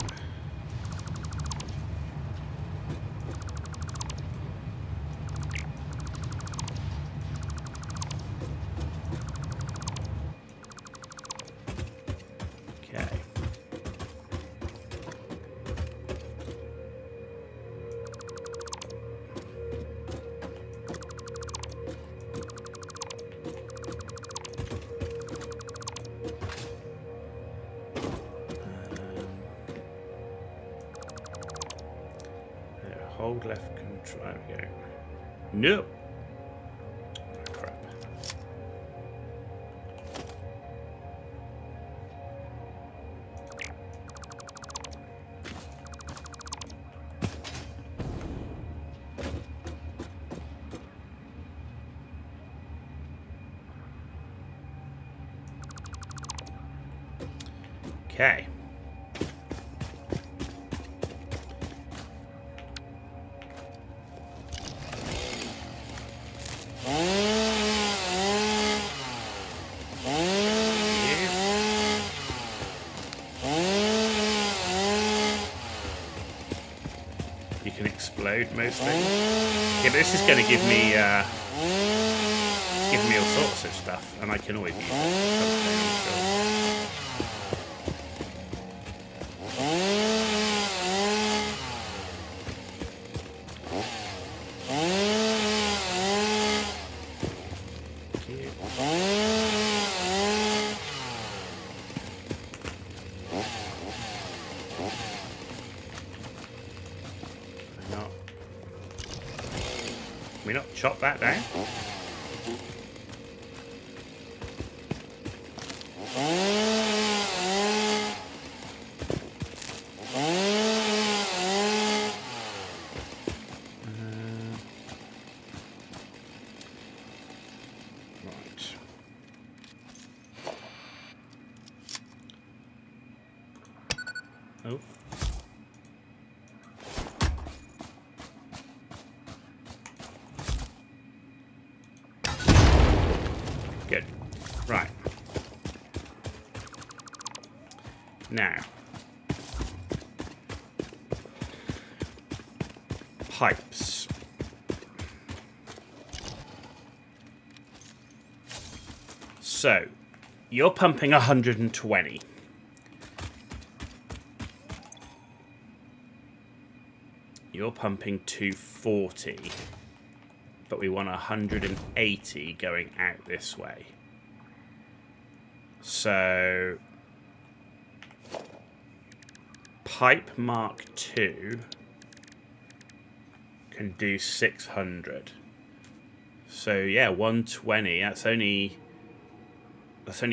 Hold left control. There we go. No. Crap. Okay. You can explode most things. Yeah, but this is going to give me all sorts of stuff, and I can always use it. I'm sure. Can we not chop that down? Right. Oh. Good. Right. Now. Pipes. So, you're pumping 120. You're pumping 240. But we want 180 going out this way. So, pipe Mark II can do 600. So yeah, 120. That's only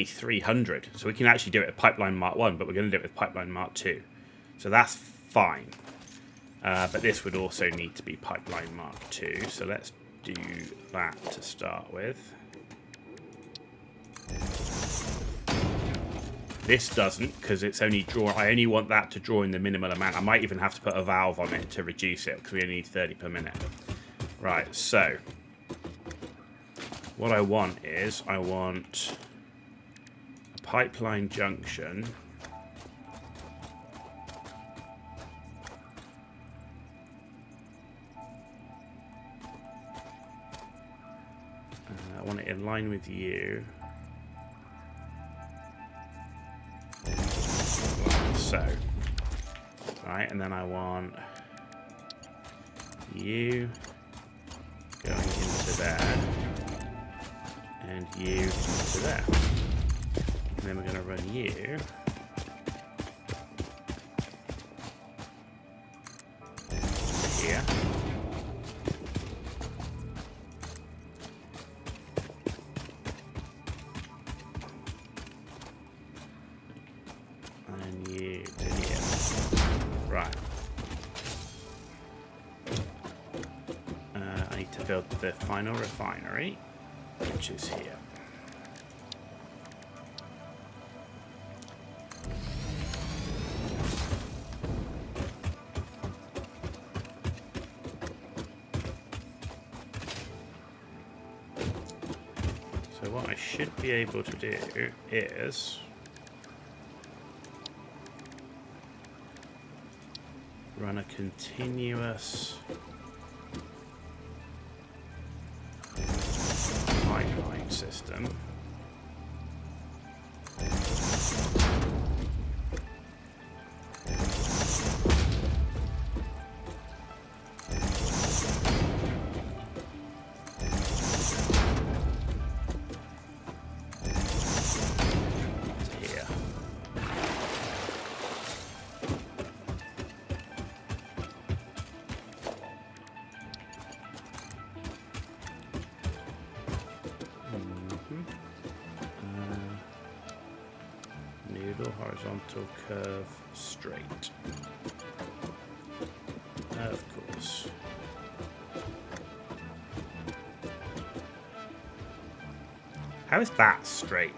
300. So we can actually do it with pipeline Mark 1, but we're going to do it with pipeline Mark 2. So that's fine. But this would also need to be pipeline Mark 2. So let's do that to start with. This doesn't, because it's only draw. I only want that to draw in the minimal amount. I might even have to put a valve on it to reduce it, because we only need 30 per minute. Right, so what I want is a pipeline junction. I want it in line with you. So, right, and then I want you going into there, and you into there. And then we're going to run you here. And you to here. Right. I need to build the final refinery, which is here. So what I should be able to do is run a continuous pipeline system. Horizontal, curve, straight. Of course. How is that straight?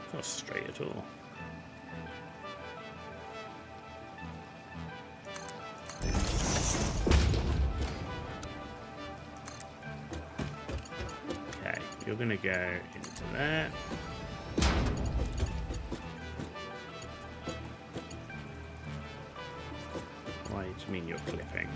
It's not straight at all. Okay, you're going to go into there. Why do you mean you're clipping?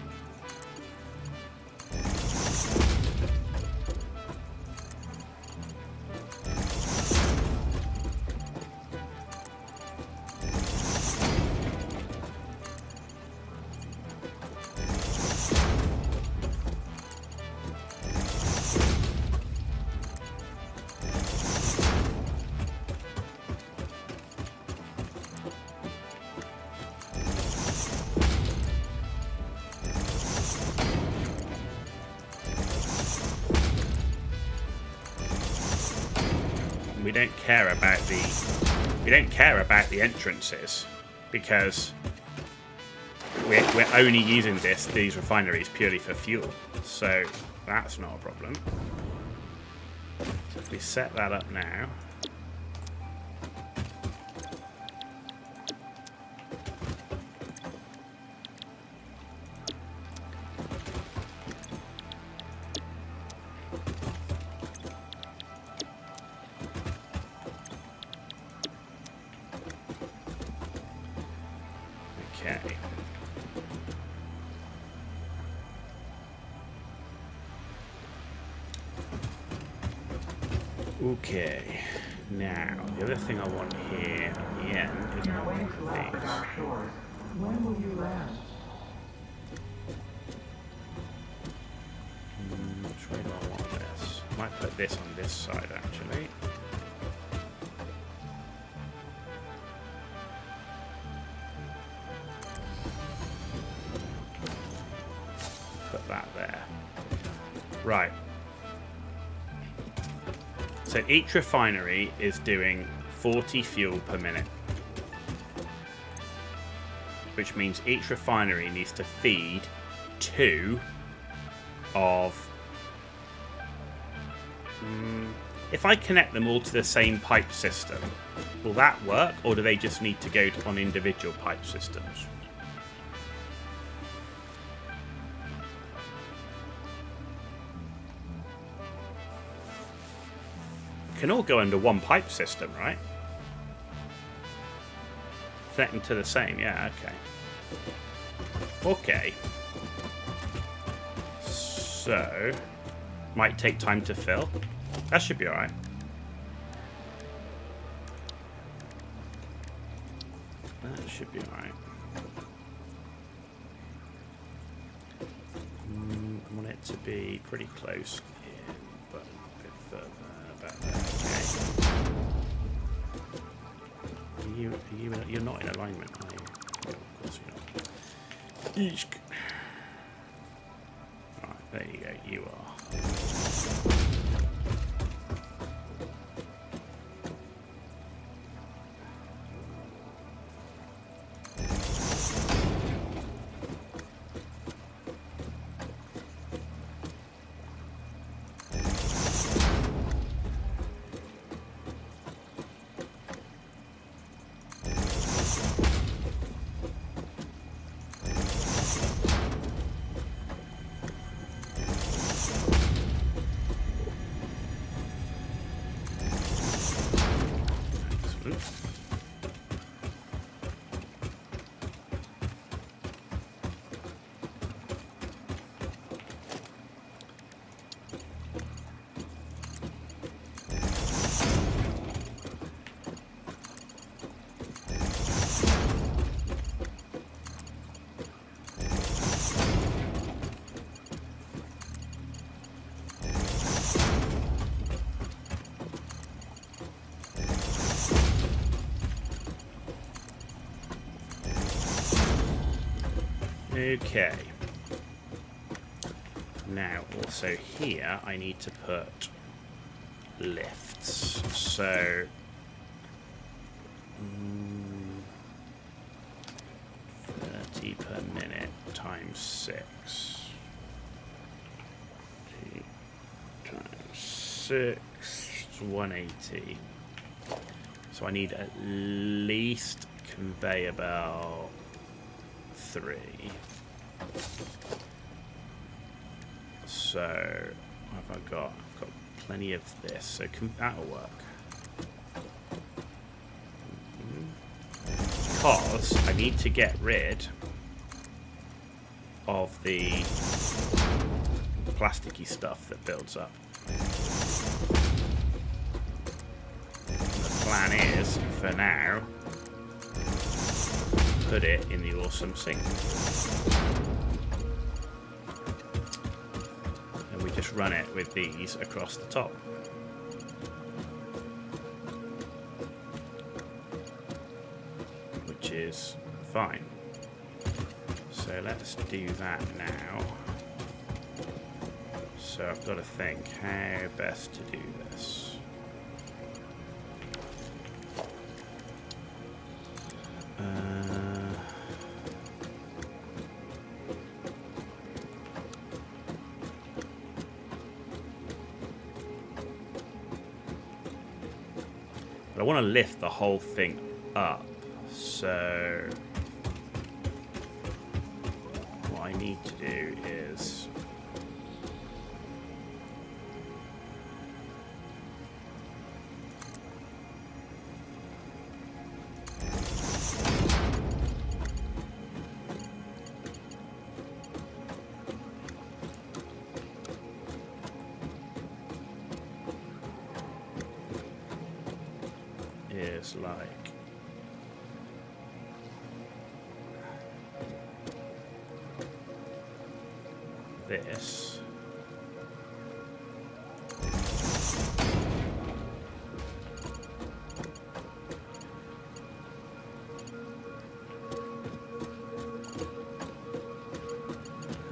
We don't care about the entrances because we're only using these refineries purely for fuel, so that's not a problem. So if we set that up now, okay. Okay, now the other thing I want here at the end is one of these. When will you land? Which way do I want this? I might put this on this side actually. Put that there. Right. So each refinery is doing 40 fuel per minute. Which means each refinery needs to feed 2 of... if I connect them all to the same pipe system, will that work? Or do they just need to go on individual pipe systems? Can all go under one pipe system, right? Connect them to the same, yeah, okay. Okay. So, might take time to fill. That should be alright. That should be alright. I want it to be pretty close in, but a bit further back there. Okay. You're not in alignment, are you? No, of course you're not. Eesh. Right, there you go. You are. Okay. Now, also here, I need to put lifts. So, 30 per minute times 6. 30 times 6 is 180. So I need at least conveyor belt 3. So what have I got? I've got plenty of this, so that'll work. Because I need to get rid of the plasticky stuff that builds up. The plan is, for now, put it in the awesome sink. And we just run it with these across the top. Which is fine. So let's do that now. So I've got to think how best to do this. But I want to lift the whole thing up. So what I need to do is like this.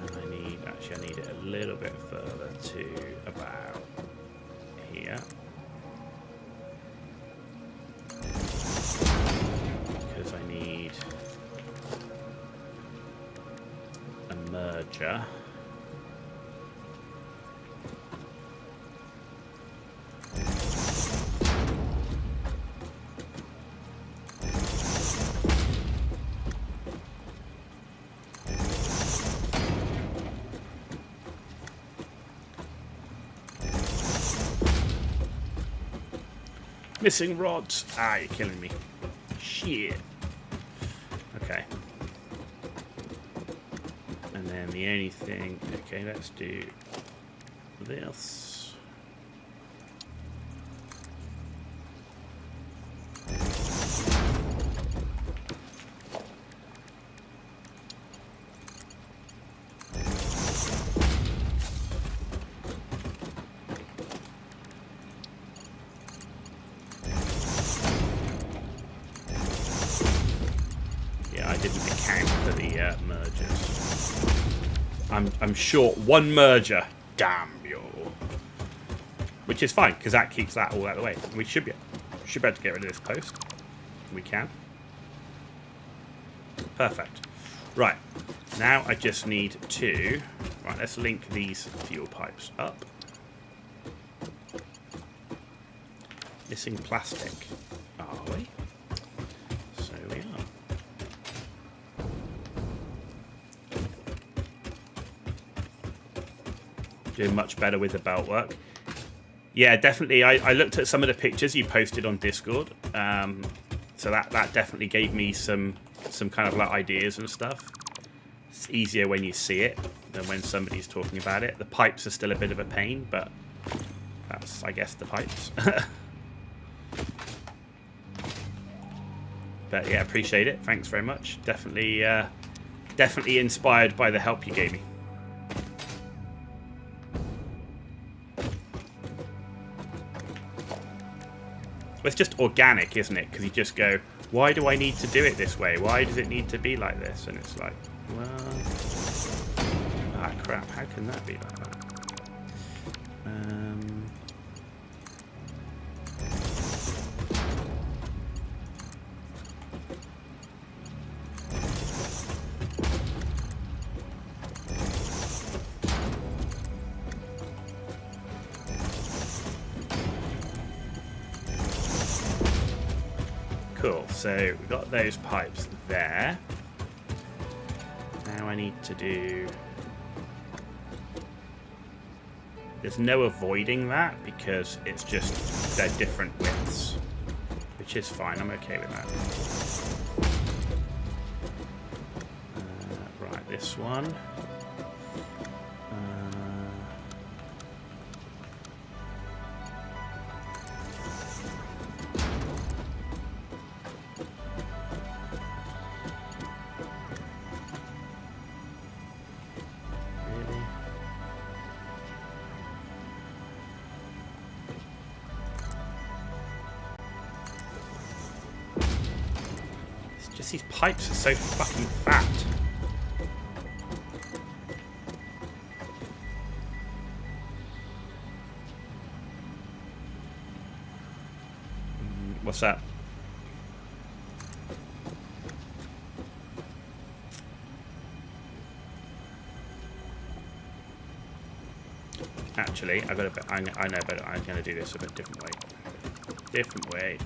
And I need it a little bit further to about here. Because I need a merger. Missing rods. Ah, you're killing me. Shit. Okay. And then the only thing... Okay, let's do this. I'm short one merger. Damn you. Which is fine, because that keeps that all out of the way. We should be able to get rid of this post. We can. Perfect. Right. Now I just need to... Right, let's link these fuel pipes up. Missing plastic. Are we? So we are. Doing much better with the belt work. Yeah, definitely. I looked at some of the pictures you posted on Discord, so that definitely gave me some kind of like ideas and stuff. It's easier when you see it than when somebody's talking about it. The pipes are still a bit of a pain, but that's, I guess, the pipes. But yeah, appreciate it. Thanks very much. Definitely inspired by the help you gave me. It's just organic, isn't it? Because you just go, why do I need to do it this way? Why does it need to be like this? And it's like, well... Ah, crap. How can that be like that? So we've got those pipes there. Now I need to do... There's no avoiding that because it's just they're different widths, which is fine. I'm okay with that. Right, this one. Really? It's just these pipes are so fucking fat. What's that? Actually, I know, but I'm going to do this a bit different way. Different way.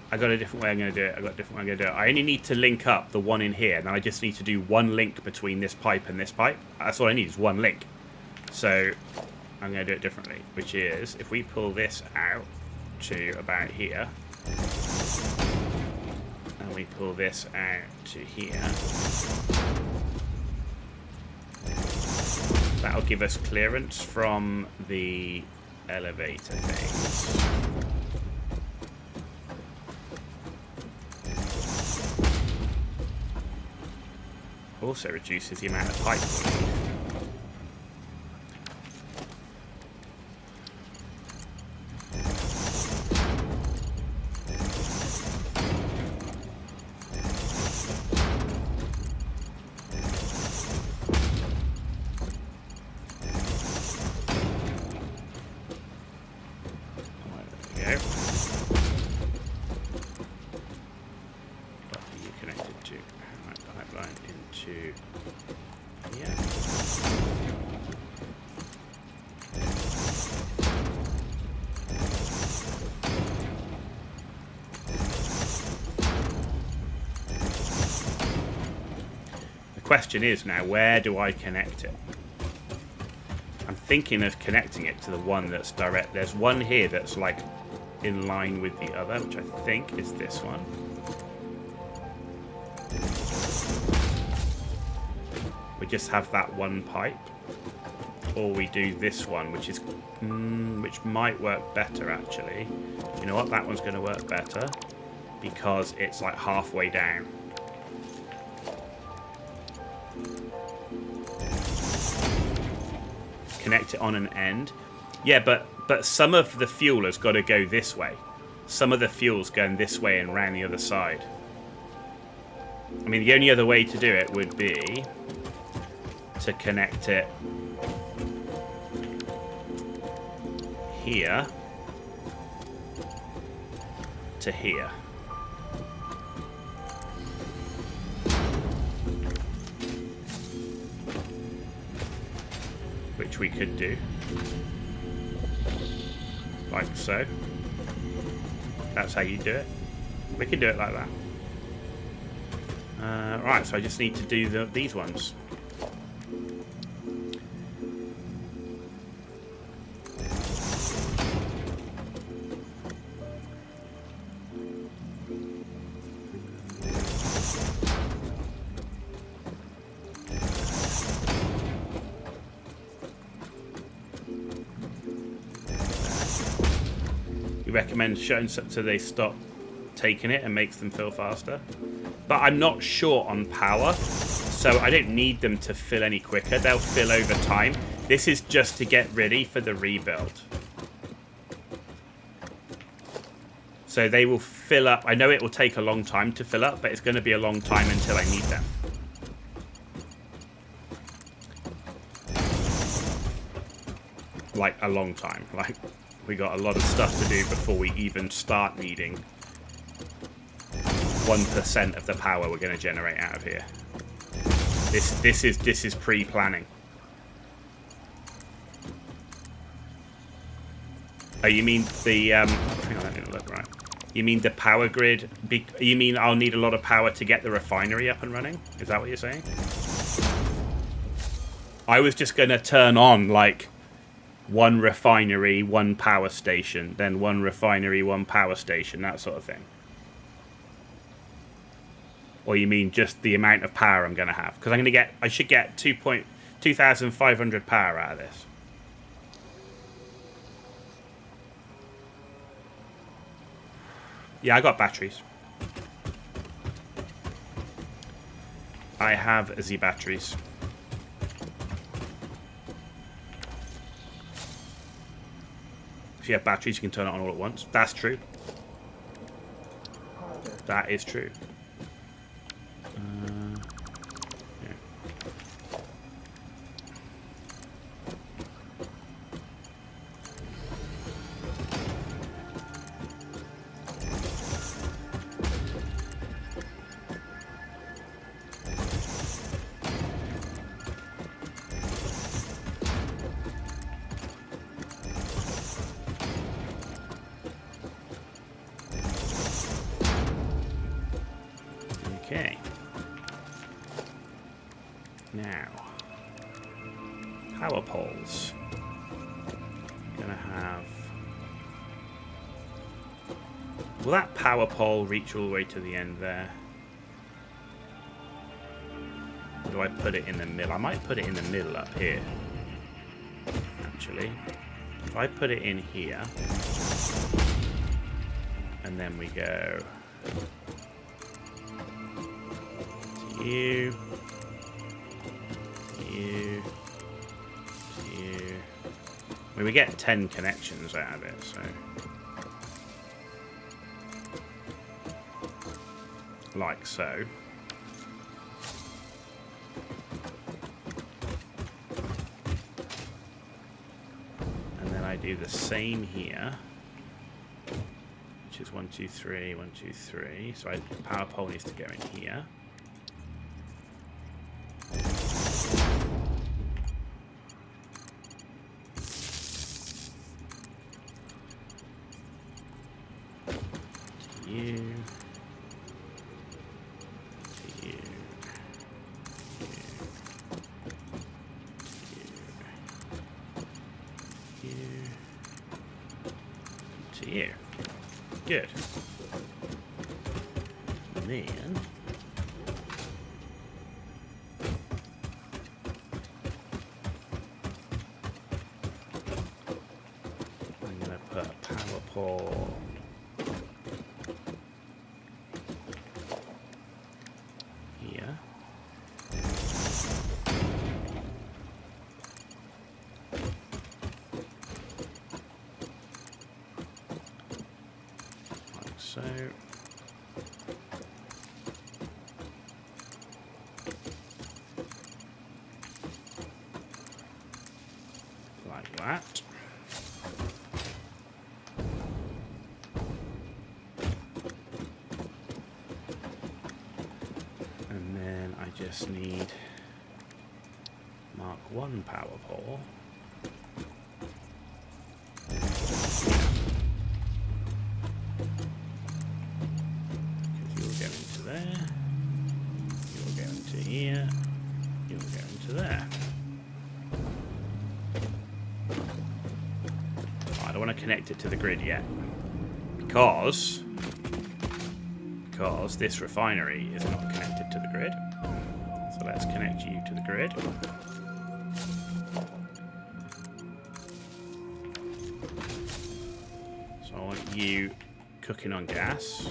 I got a different way I'm going to do it. I only need to link up the one in here, and then I just need to do one link between this pipe and this pipe. That's all I need is one link. So I'm going to do it differently, which is if we pull this out to about here, and we pull this out to here, that'll give us clearance from the elevator things. Also reduces the amount of pipe we need. There we go. What are you connected to? Right, pipeline into here. The question is now, where do I connect it? I'm thinking of connecting it to the one that's direct. There's one here that's like in line with the other, which I think is this one. We just have that one pipe, or we do this one, which is which might work better actually. You know what? That one's going to work better because it's like halfway down. Connect it on an end. Yeah, but some of the fuel has got to go this way. Some of the fuel's going this way and round the other side. I mean, the only other way to do it would be to connect it here to here. Which we could do. Like so. That's how you do it. We can do it like that. Right, so I just need to do these ones. Recommend shutting so they stop taking it and makes them fill faster, but I'm not short on power, so I don't need them to fill any quicker. They'll fill over time. This is just to get ready for the rebuild, so they will fill up. I know it will take a long time to fill up, but it's going to be a long time until I need them. Like a long time. Like, we got a lot of stuff to do before we even start needing 1% of the power we're going to generate out of here. This is pre-planning. Oh, you mean the hang on, let me look. Right, you mean the power grid? You mean I'll need a lot of power to get the refinery up and running? Is that what you're saying? I was just gonna turn on like one refinery, one power station, then one refinery, one power station, that sort of thing. Or you mean just the amount of power I'm gonna have? Because I should get 2,500 power out of this. Yeah, I got batteries. I have Z batteries. If you have batteries, you can turn it on all at once. That's true. That is true. Yeah. Okay. Now, power poles. Gonna have. Will that power pole reach all the way to the end there? Or do I put it in the middle? I might put it in the middle up here. Actually, if I put it in here, and then we go. You, I mean, we get 10 connections out of it, so like so. And then I do the same here, which is 1, 2, 3, 1, 2, 3. So the power pole needs to go in here. Good. And then I'm gonna put a power pole here. So like that. And then I just need Mark 1 power pole. Here, you'll go into there. I don't want to connect it to the grid yet because this refinery is not connected to the grid. So let's connect you to the grid. So I want you cooking on gas.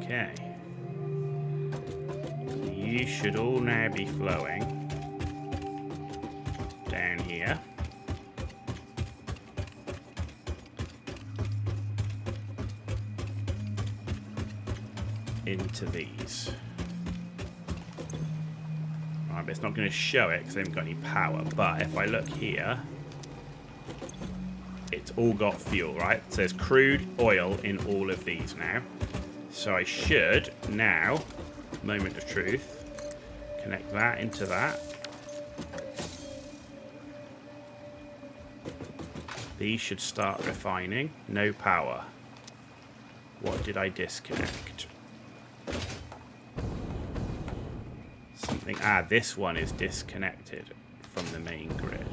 Okay. You should all now be flowing down here. Into these. Right, but it's not going to show it because I haven't got any power. But if I look here, it's all got fuel, right? So there's crude oil in all of these now. So I should now, moment of truth, connect that into that. These should start refining. No power. What did I disconnect? Something. Ah, this one is disconnected from the main grid.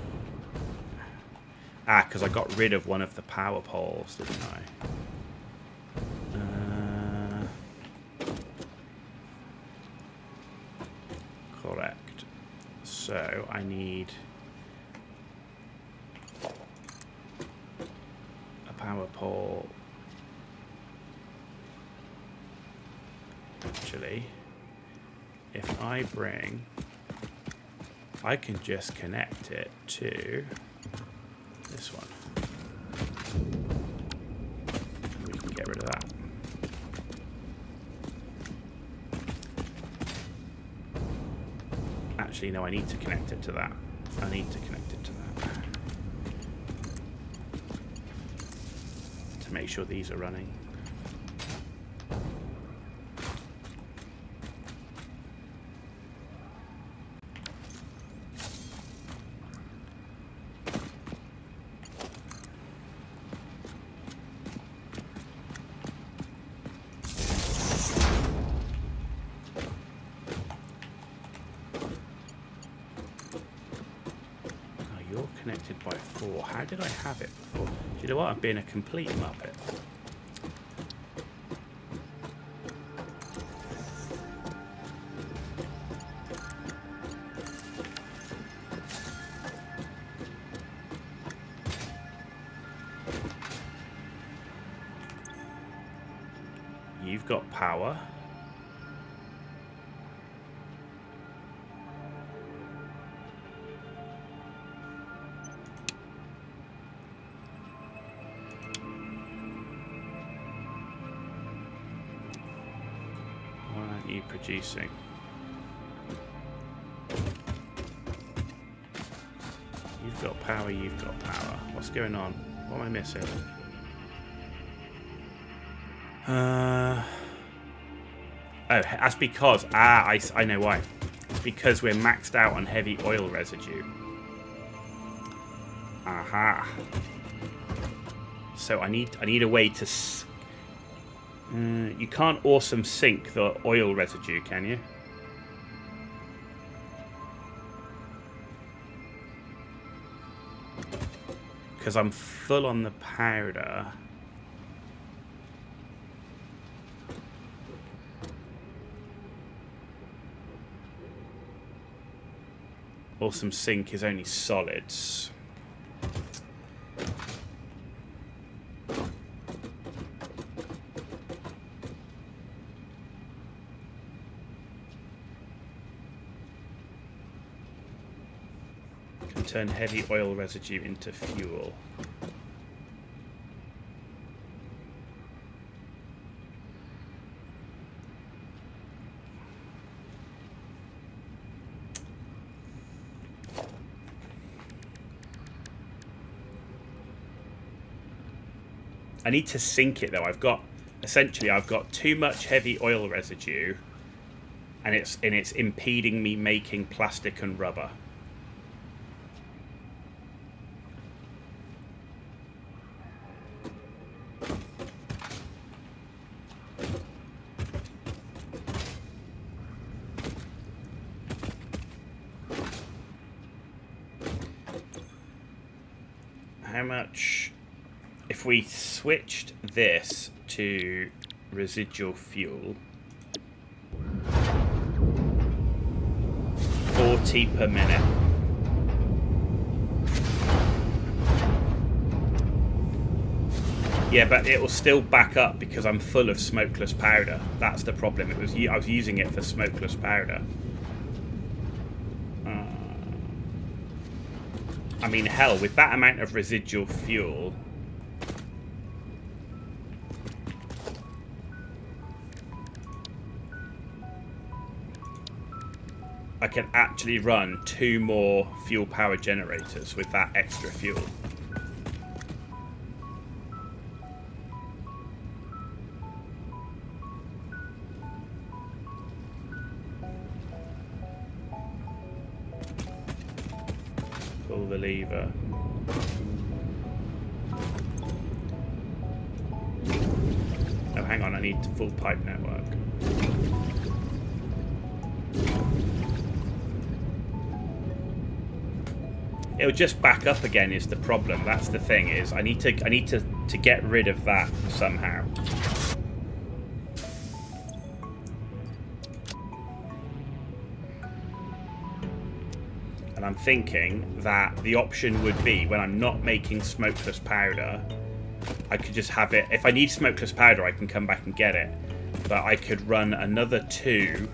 Ah, because I got rid of one of the power poles, didn't I? Correct. So I need a power pole. Actually, if I bring, I can just connect it to this one. And we can get rid of that. Actually, no, I need to connect it to that. I need to connect it to that. To make sure these are running. Connected by 4. How did I have it before? Do you know what? I'm being a complete muppet. You've got power. Producing. You've got power, you've got power. What's going on? What am I missing? Oh, that's because... I know why. It's because we're maxed out on heavy oil residue. Aha. So I need a way to... you can't awesome sink the oil residue, can you? Because I'm full on the powder. Awesome sink is only solids. Turn heavy oil residue into fuel. I need to sink it though. I've got too much heavy oil residue, and it's impeding me making plastic and rubber. How much, if we switched this to residual fuel, 40 per minute. Yeah, but it will still back up because I'm full of smokeless powder. That's the problem. I was using it for smokeless powder. I mean, hell, with that amount of residual fuel... I can actually run 2 more fuel power generators with that extra fuel. Pull the lever. Oh, hang on, I need full pipe network. It'll just back up again is the problem. That's the thing, is I need to get rid of that somehow. And I'm thinking that the option would be, when I'm not making smokeless powder, I could just have it. If I need smokeless powder, I can come back and get it. But I could run another 2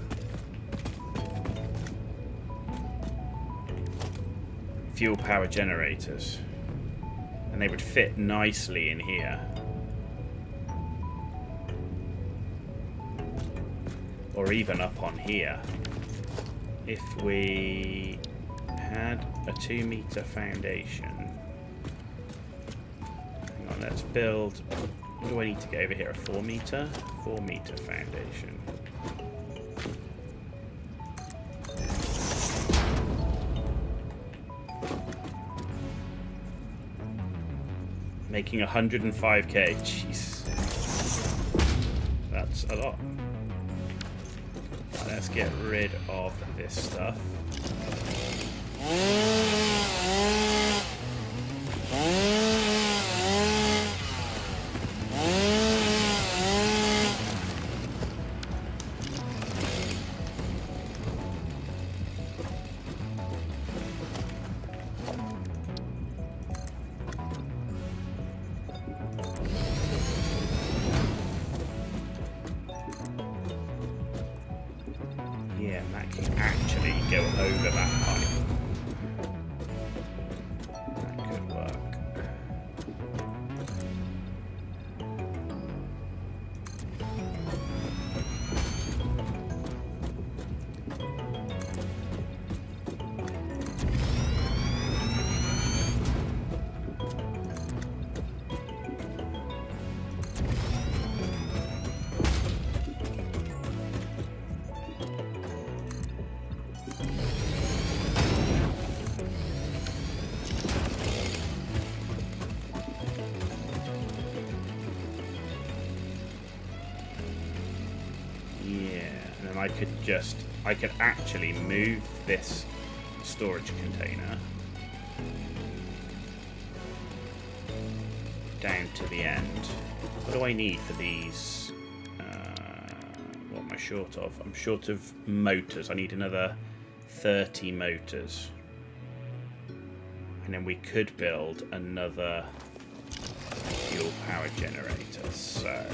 fuel power generators, and they would fit nicely in here. Or even up on here. If we had a 2-meter foundation. Hang on, let's build. What do I need to get over here? A 4-meter? 4-meter foundation. Making 105k. Jeez. That's a lot. Let's get rid of this stuff. Yeah, and that can actually go over that pipe. That could work. I could actually move this storage container down to the end. What do I need for these? What am I short of? I'm short of motors. I need another 30 motors. And then we could build another fuel power generator. So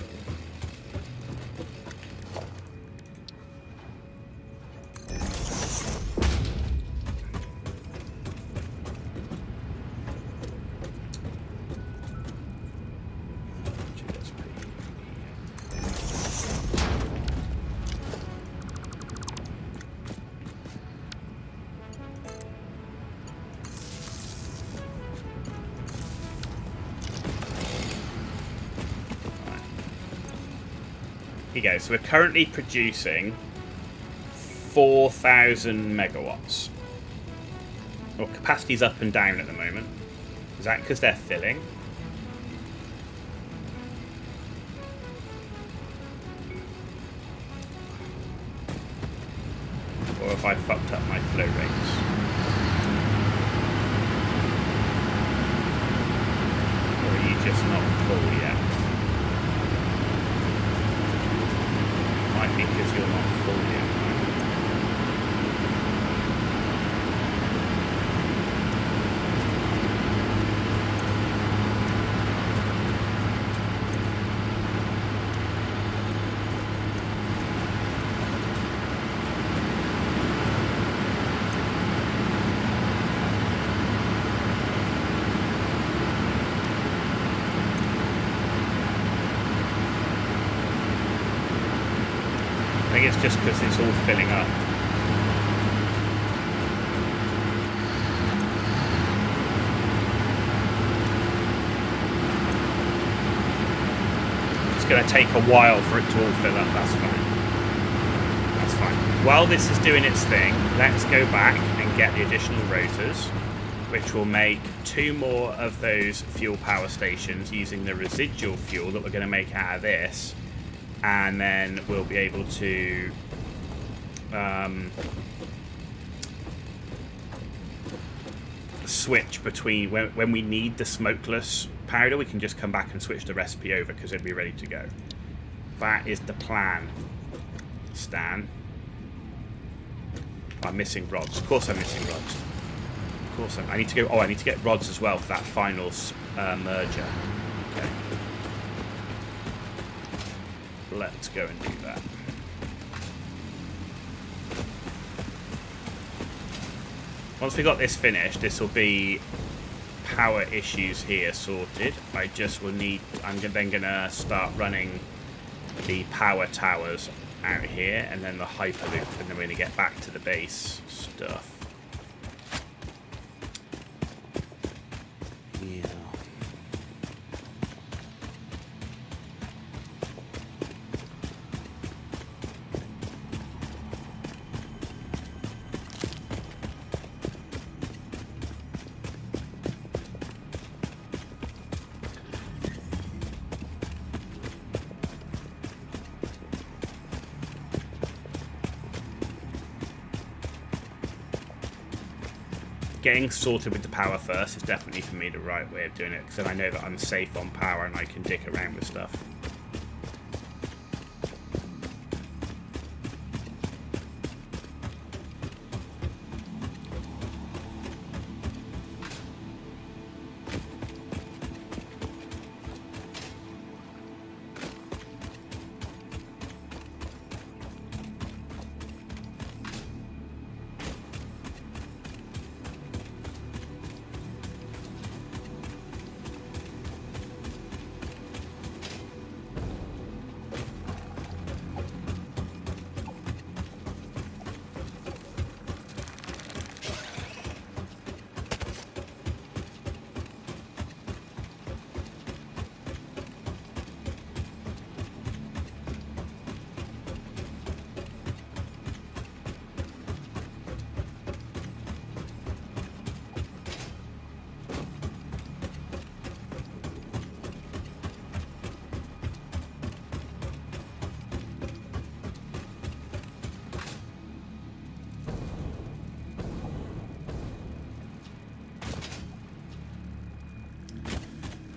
here you go. So we're currently producing 4,000 megawatts. Well, capacity's up and down at the moment. Is that because they're filling? Or have I fucked up my flow rates? Or are you just not full yet? Might be because you're not full yet. I think it's just because it's all filling up. going to take a while for it to all fill up. That's fine. That's fine. While this is doing its thing, let's go back and get the additional rotors, which will make 2 more of those fuel power stations using the residual fuel that we're going to make out of this. And then we'll be able to switch between when we need the smokeless powder, we can just come back and switch the recipe over because it'll be ready to go. That is the plan, Stan. I'm missing rods. Of course I'm missing rods. Of course I need to go. Oh, I need to get rods as well for that final merger. Okay. Let's go and do that. Once we got this finished, this will be power issues here sorted. I just will need. I'm then gonna start running the power towers out here, and then the hyperloop, and then we're gonna get back to the base stuff. Yeah. Getting sorted with the power first is definitely for me the right way of doing it, because then I know that I'm safe on power and I can dick around with stuff.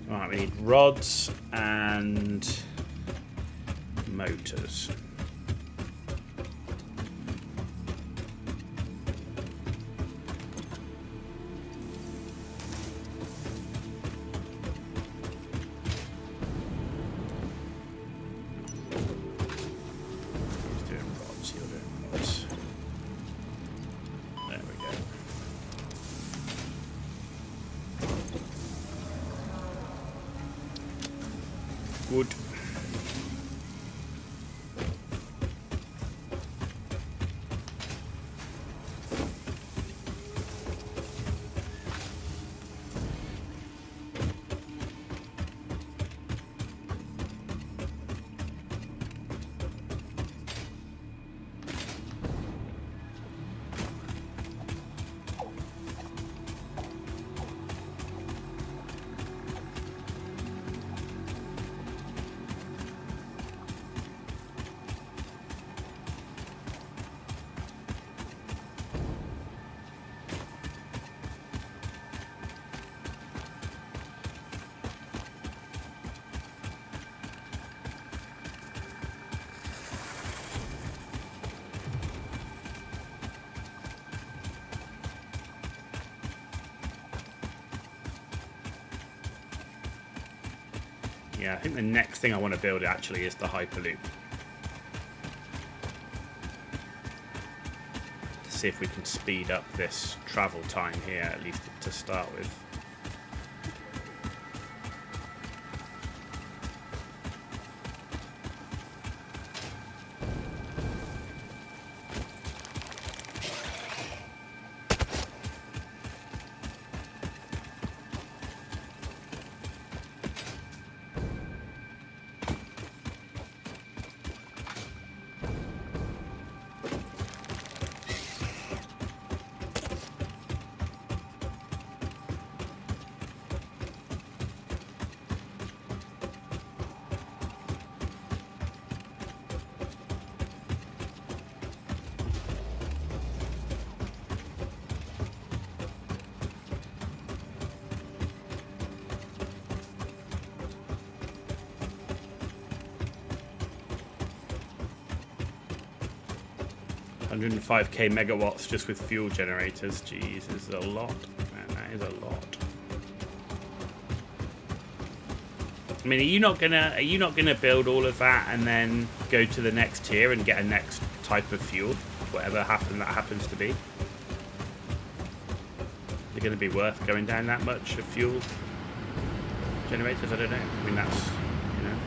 Right, we need rods and motors. He's doing rods, you're doing rods. There we go. Good. Yeah, I think the next thing I want to build actually is the Hyperloop. To see if we can speed up this travel time here, at least to start with. 105k megawatts just with fuel generators. Jeez, this is a lot. Man, that is a lot. I mean, are you not gonna build all of that and then go to the next tier and get a next type of fuel, whatever that happens to be? Is it going to be worth going down that much of fuel generators? I don't know. I mean, that's, you know.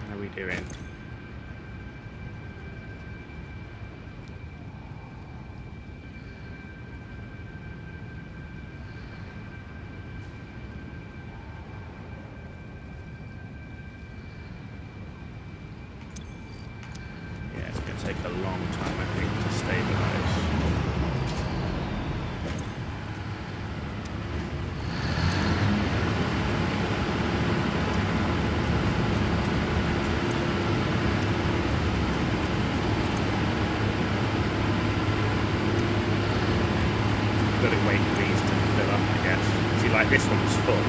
How are we doing? Take a long time, I think, to stabilize. Got to wait for these to fill up, I guess. See, like this one's full.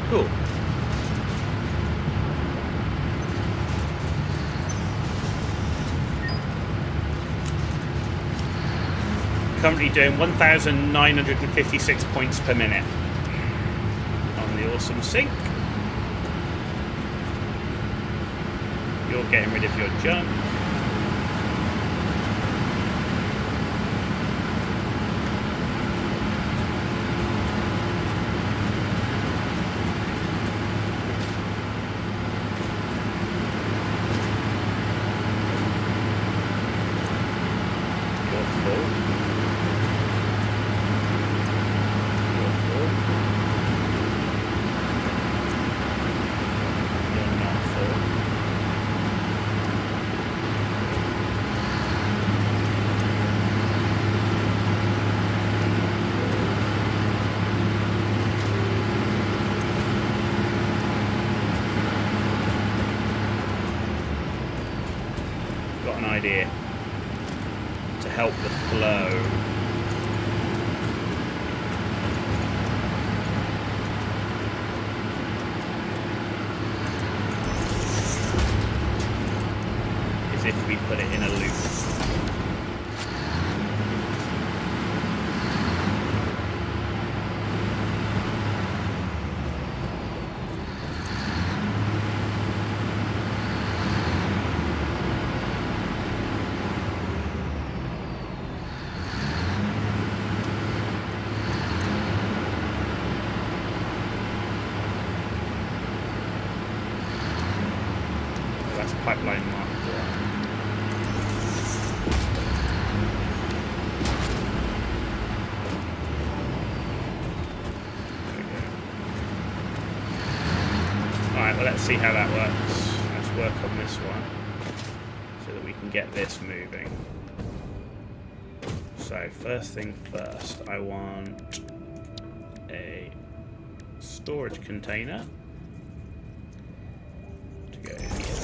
Cool. Currently doing 1,956 points per minute on the awesome sync. You're getting rid of your junk. Idea to help the flow. Is if we put it in a loop. Pipeline mark 1. Alright, well, let's see how that works. Let's work on this one so that we can get this moving. So, first thing first, I want a storage container to go here.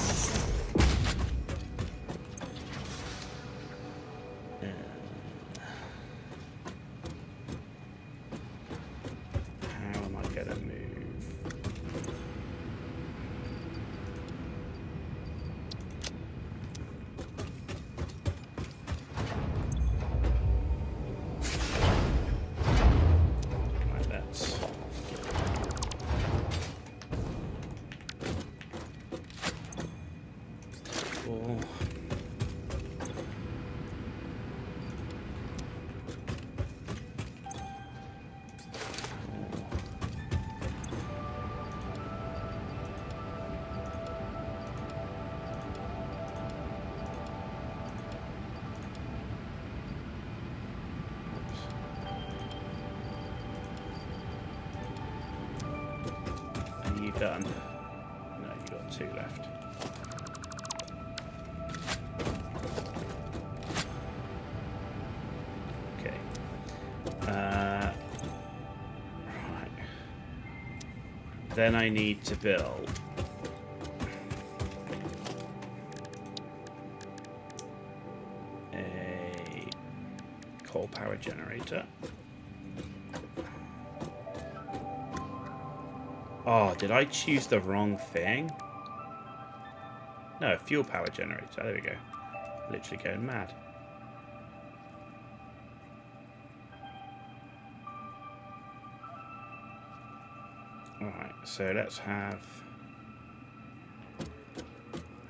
done? No, you've got 2 left. Okay. Right. Then I need to build a coal power generator. Oh, did I choose the wrong thing? No, fuel power generator. There we go. Literally going mad. Alright, so let's have...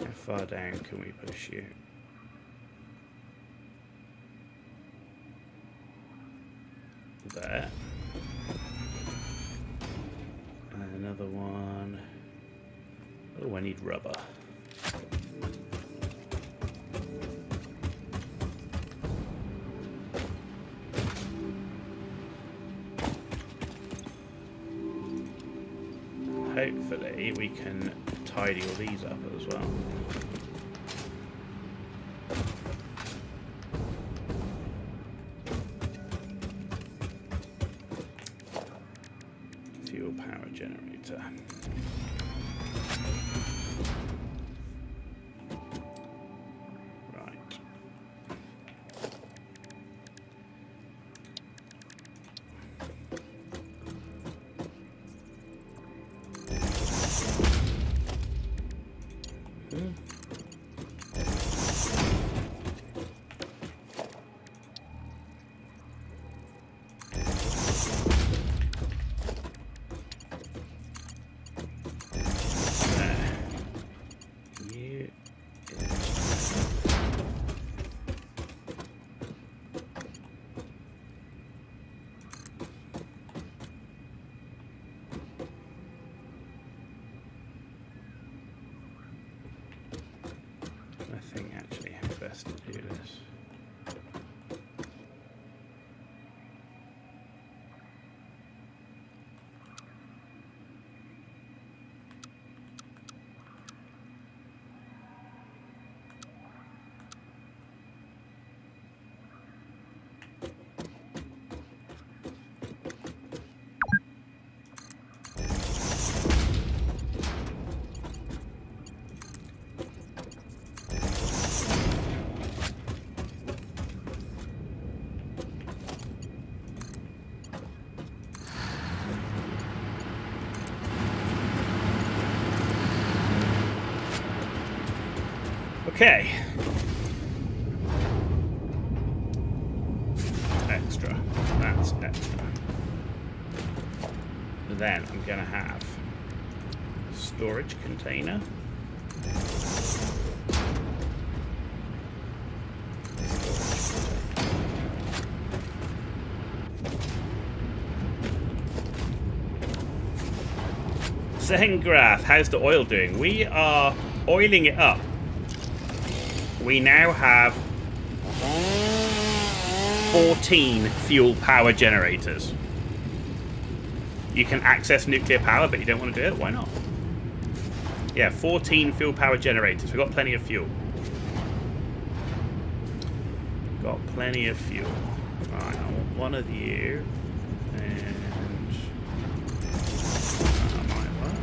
How far down can we push you? There. And another one. Oh, I need rubber. Hopefully we can tidy all these up as well. Fuel power generator. Right. I think actually how best to do this. Okay. Extra. That's extra. Then I'm going to have a storage container. Zengraph, how's the oil doing? We are oiling it up. We now have 14 fuel power generators. You can access nuclear power, but you don't want to do it? Why not? Yeah, 14 fuel power generators. We've got plenty of fuel. Got plenty of fuel. Alright, I want one of you. And... that might work.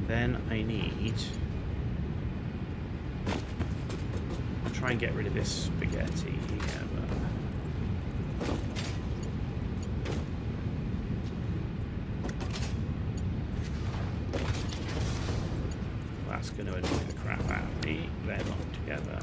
Then I need to try and get rid of this spaghetti here, but that's going to annoy the crap out of me. They're not together.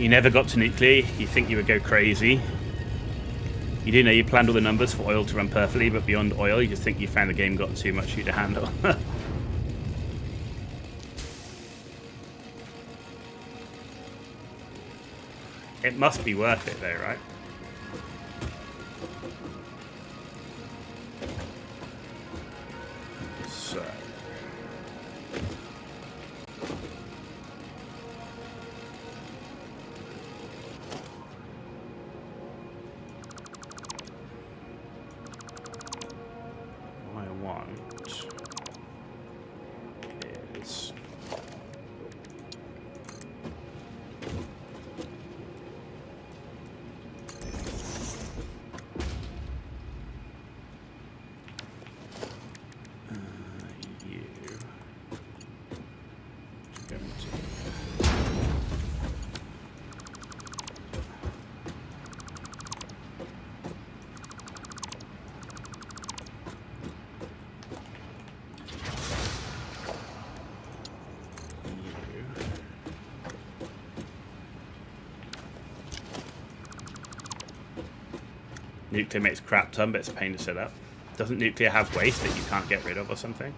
You never got to nuclear. You think you would go crazy. You do know you planned all the numbers for oil to run perfectly, but beyond oil, you just think you found the game got too much for you to handle. It must be worth it, though, right? So... what I want is... you going to... Nuclear makes crap ton, but it's a pain to set up. Doesn't nuclear have waste that you can't get rid of or something?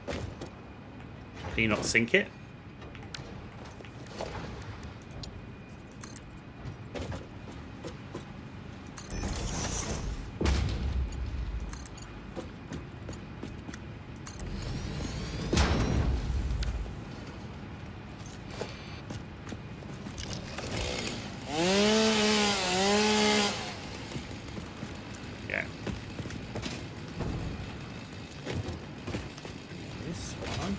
Can you not sink it? Yeah. This one.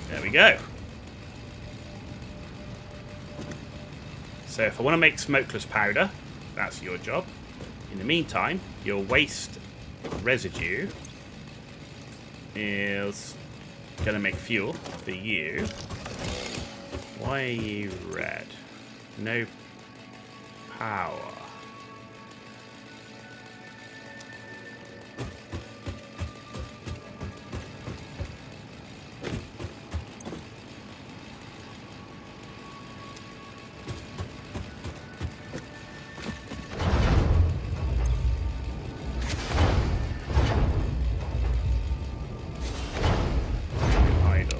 There we go. So if I want to make smokeless powder, that's your job. In the meantime, your waste residue is going to make fuel for you. Why are you red? No power. Idle.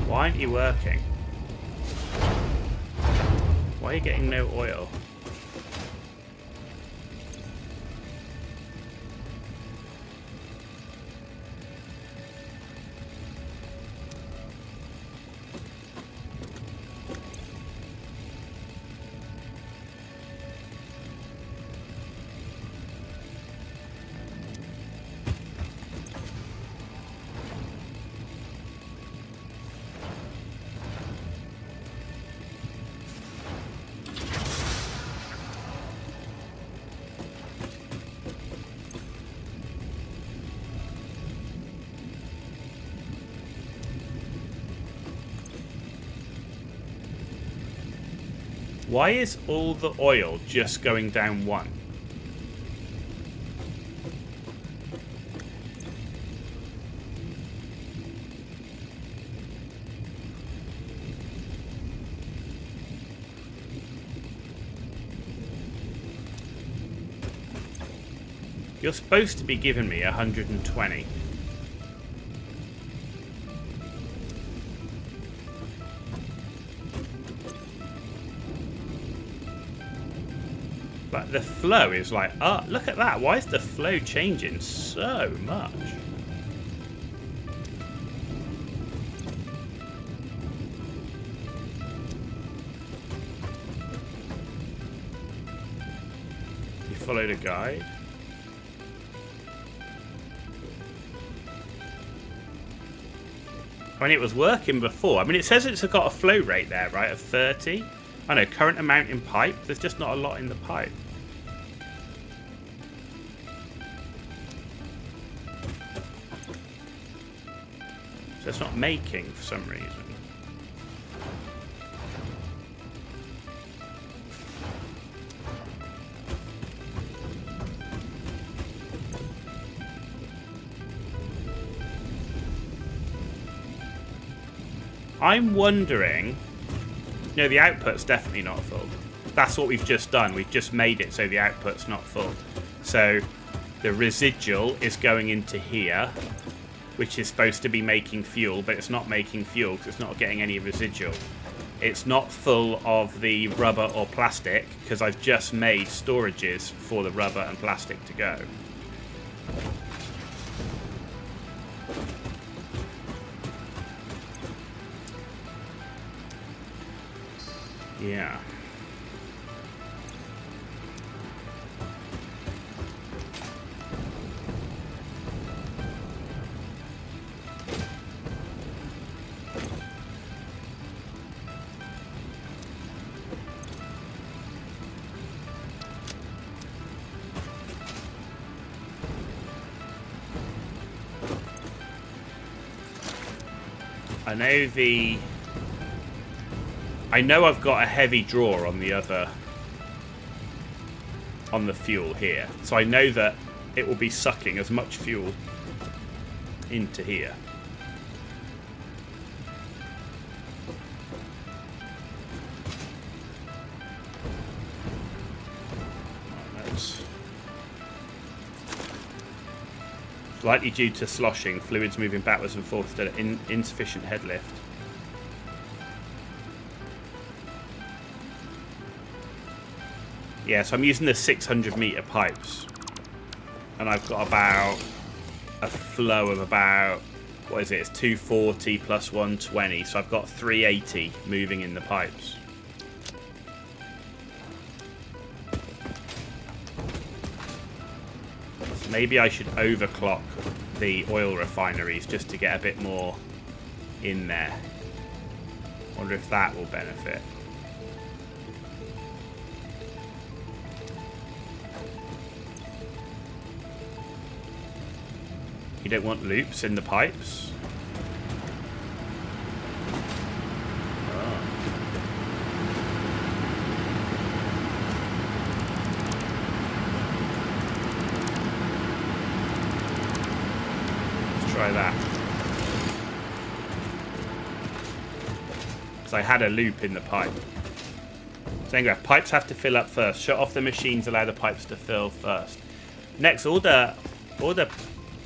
Why aren't you working? Why are you getting no oil? Why is all the oil just going down one? You're supposed to be giving me 120. But the flow is like, oh, look at that. Why is the flow changing so much? follow the guide. I mean, it was working before. I mean, it says it's got a flow rate there, right, of 30. I know, current amount in pipe. There's just not a lot in the pipe. So it's not making for some reason. I'm wondering... No, the output's definitely not full. That's what we've just done. We've just made it so the output's not full. So the residual is going into here, which is supposed to be making fuel, but it's not making fuel because it's not getting any residual. It's not full of the rubber or plastic because I've just made storages for the rubber and plastic to go. Yeah. I know I've got a heavy draw on the other, on the fuel here. So I know that it will be sucking as much fuel into here. That's likely due to sloshing, fluids moving backwards and forwards to insufficient head lift. Yeah, so I'm using the 600 meter pipes, and I've got about a flow of about, what is it? It's 240 plus 120, so I've got 380 moving in the pipes. So maybe I should overclock the oil refineries just to get a bit more in there. Wonder if that will benefit. You don't want loops in the pipes? Oh. Let's try that. So I had a loop in the pipe. So anyway, pipes have to fill up first. Shut off the machines, allow the pipes to fill first. Next, all the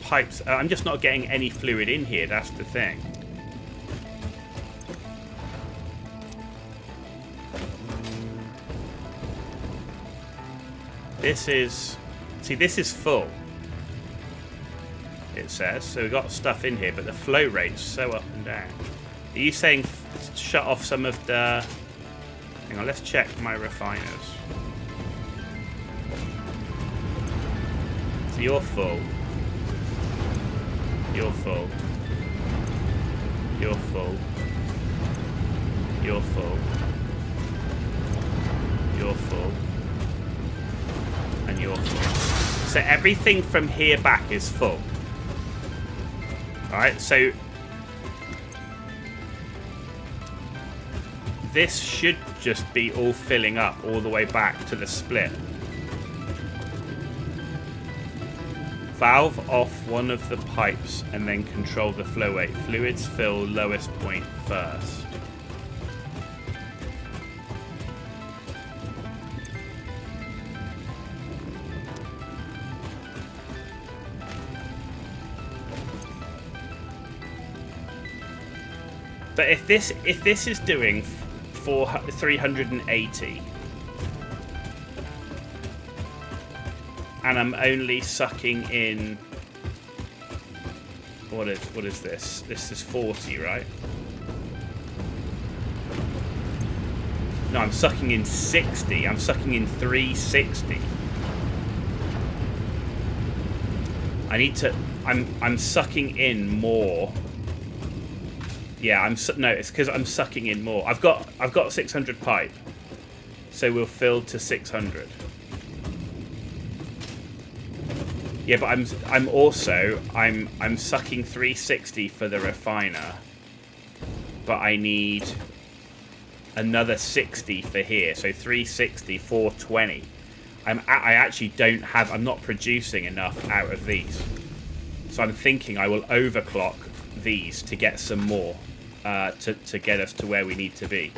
pipes. I'm just not getting any fluid in here. That's the thing. This is... See, this is full. It says. So we've got stuff in here, but the flow rate's so up and down. Are you saying shut off some of the... Hang on, let's check my refiners. So you're full. You're full. You're full. You're full. You're full. And you're full. So everything from here back is full. Alright, so this should just be all filling up all the way back to the split. Valve off one of the pipes and then control the flow rate. Fluids fill lowest point first. But if this is doing 380 and I'm only sucking in, what is this? This is 40, right? No, I'm sucking in 60. I'm sucking in 360. I need to... I'm sucking in more. Yeah, no, it's because I'm sucking in more. I've got 600 pipe. So we'll fill to 600. Yeah, but I'm also sucking 360 for the refiner. But I need another 60 for here. So 360, 420. I actually don't have... I'm not producing enough out of these. So I'm thinking I will overclock these to get some more. To get us to where we need to be.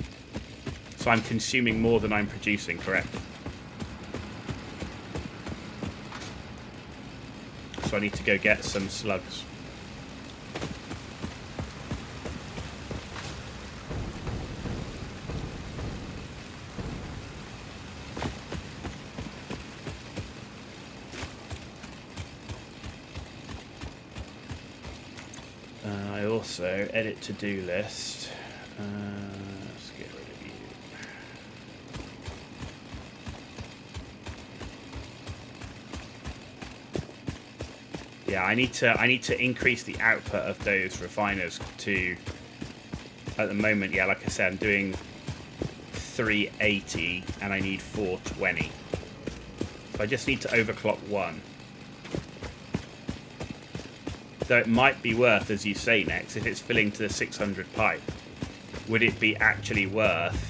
So I'm consuming more than I'm producing, correct? So I need to go get some slugs. I also edit to-do list. Let's get rid of you. Yeah, I need to increase the output of those refiners to. At the moment, yeah, like I said, I'm doing 380 and I need 420. So I just need to overclock one. Though it might be worth, as you say, Nex, if it's filling to the 600 pipe, would it be actually worth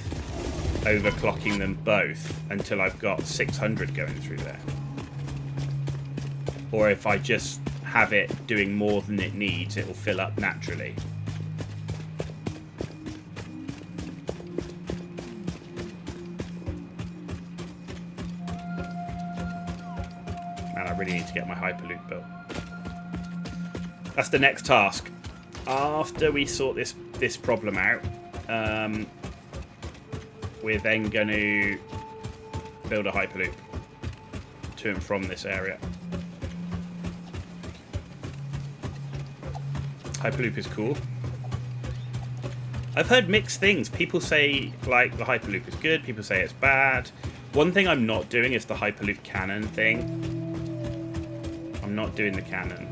overclocking them both until I've got 600 going through there? Or if I just have it doing more than it needs, it will fill up naturally. Man, I really need to get my Hyperloop built. That's the next task. After we sort this problem out, we're then going to build a Hyperloop to and from this area. Hyperloop is cool. I've heard mixed things. People say like the Hyperloop is good, people say it's bad. One thing I'm not doing is the Hyperloop cannon thing. I'm not doing the cannon.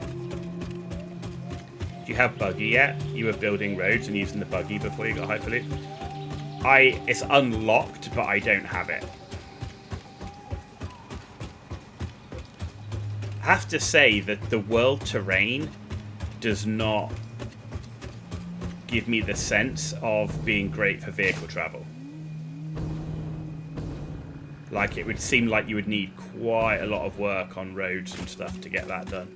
Do you have buggy yet? You were building roads and using the buggy before you got Hyperloop? It's unlocked, but I don't have it. I have to say that the world terrain does not give me the sense of being great for vehicle travel. Like, it would seem like you would need quite a lot of work on roads and stuff to get that done.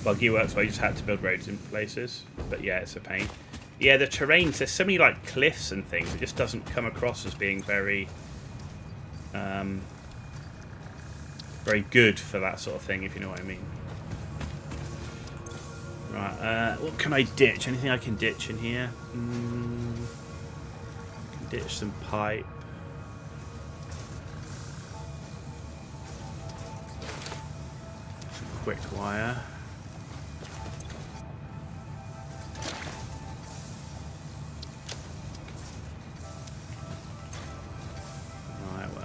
Buggy works well, you just had to build roads in places. But yeah, it's a pain. Yeah, the terrains, there's so many like cliffs and things, it just doesn't come across as being very very good for that sort of thing, if you know what I mean. Right, what can I ditch? Anything I can ditch in here? I can ditch some pipe. Some quick wire.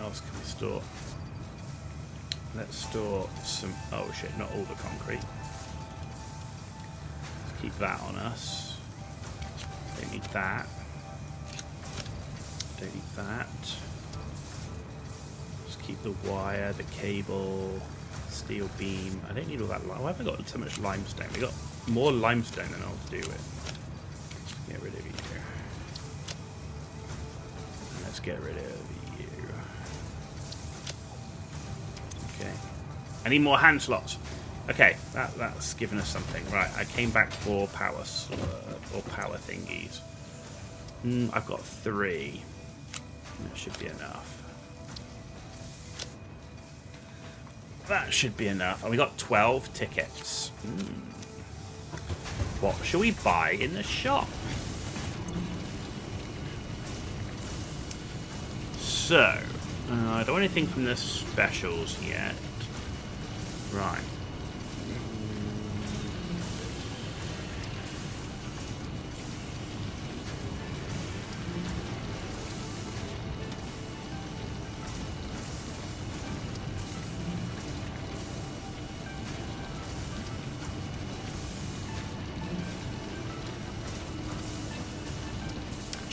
Can we store? Let's store some. Oh shit! Not all the concrete. Let's keep that on us. Don't need that. Don't need that. Just keep the wire, the cable, steel beam. I don't need all that. Why have I got so much limestone? We got more limestone than I'll do with. Get rid of you. Let's get rid of you. Okay. I need more hand slots. Okay, that's given us something. Right, I came back for power or power thingies. I've got 3. That should be enough. That should be enough. And we got 12 tickets. What shall we buy in the shop? So, I don't want anything from the specials yet. Right.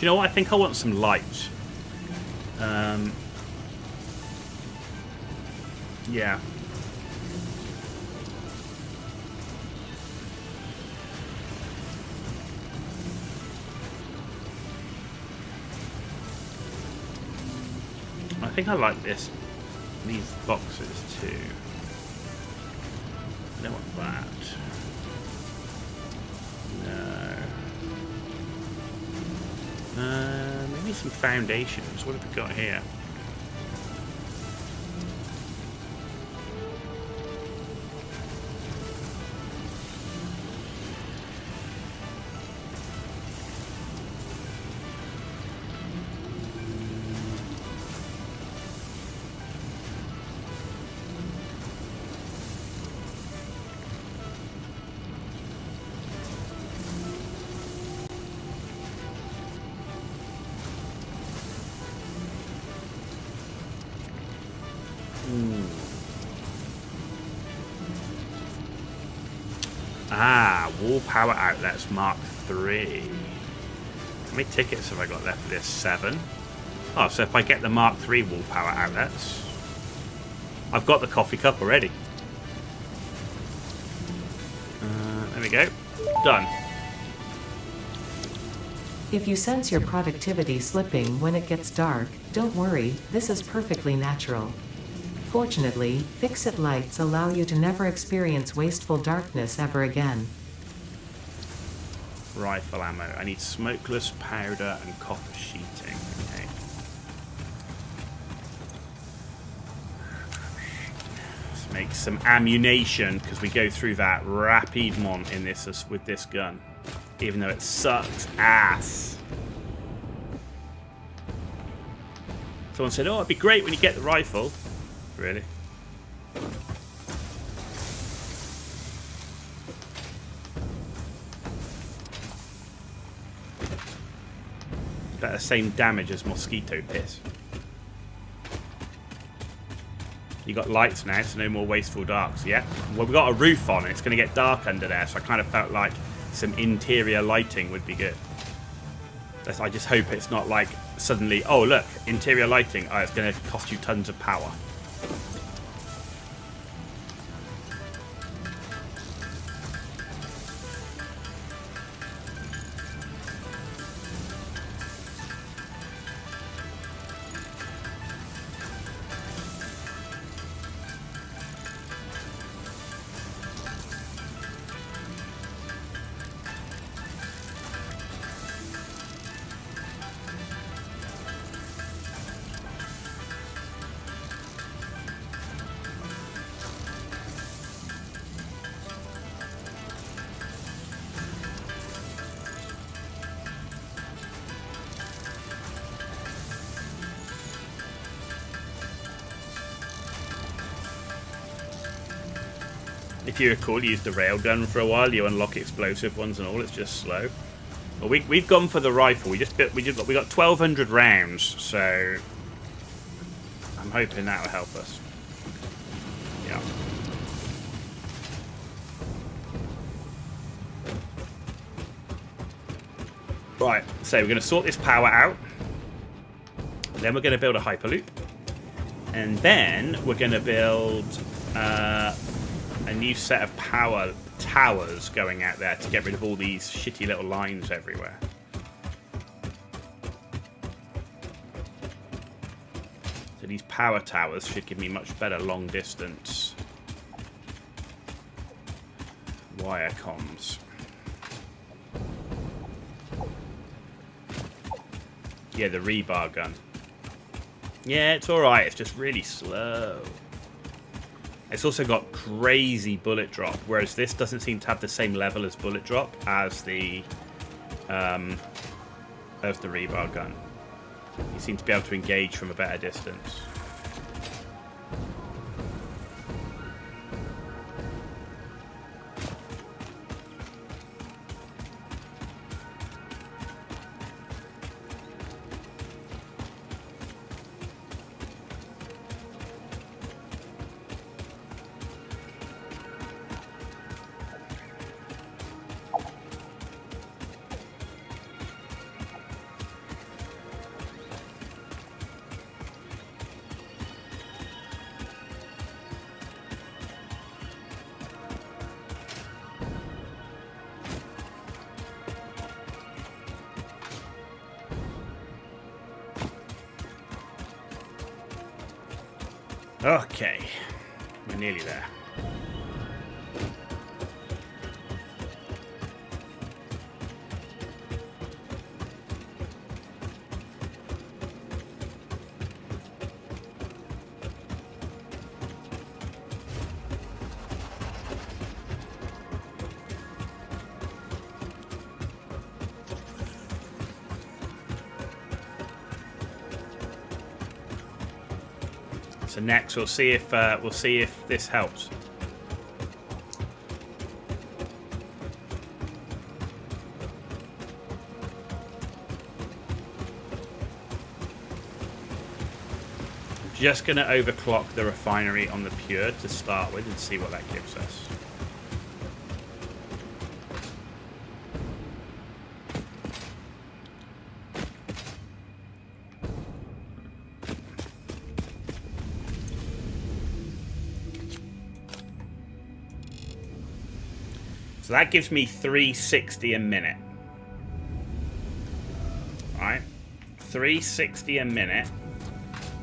you know what? I think I want some light. Yeah. I think I like these boxes too. I don't want that. No. Maybe some foundations. What have we got here? Wall power outlets Mark 3. How many tickets have I got left for this? 7. Oh, so if I get the Mark 3 wall power outlets, I've got the coffee cup already. There we go. Done. If you sense your productivity slipping when it gets dark, don't worry, this is perfectly natural. Fortunately, fix-it lights allow you to never experience wasteful darkness ever again. Rifle ammo. I need smokeless powder and copper sheeting. Okay. Let's make some ammunition because we go through that rapidement in this with this gun, even though it sucks ass. Someone said, "Oh, it'd be great when you get the rifle." Really? About the same damage as mosquito piss. You got lights now, so no more wasteful darks. Yeah. Well, we've got a roof on, and it's going to get dark under there, so I kind of felt like some interior lighting would be good. I just hope it's not like suddenly, oh look, interior lighting. Oh, it's going to cost you tons of power. If you recall, you used the railgun for a while. You unlock explosive ones and all. It's just slow. Well, we've gone for the rifle. We got 1,200 rounds, so I'm hoping that will help us. Yeah. Right. So we're going to sort this power out. Then we're going to build a hyperloop, and then we're going to build a new set of power towers going out there to get rid of all these shitty little lines everywhere. So these power towers should give me much better long distance wire comms. Yeah, the rebar gun. Yeah, it's alright, it's just really slow. It's also got crazy bullet drop, whereas this doesn't seem to have the same level as bullet drop as the rebar gun. You seem to be able to engage from a better distance. Okay. We're nearly there. So next we'll see if this helps. I'm just going to overclock the refinery on the pure to start with and see what that gives us. So that gives me 360 a minute. Alright. 360 a minute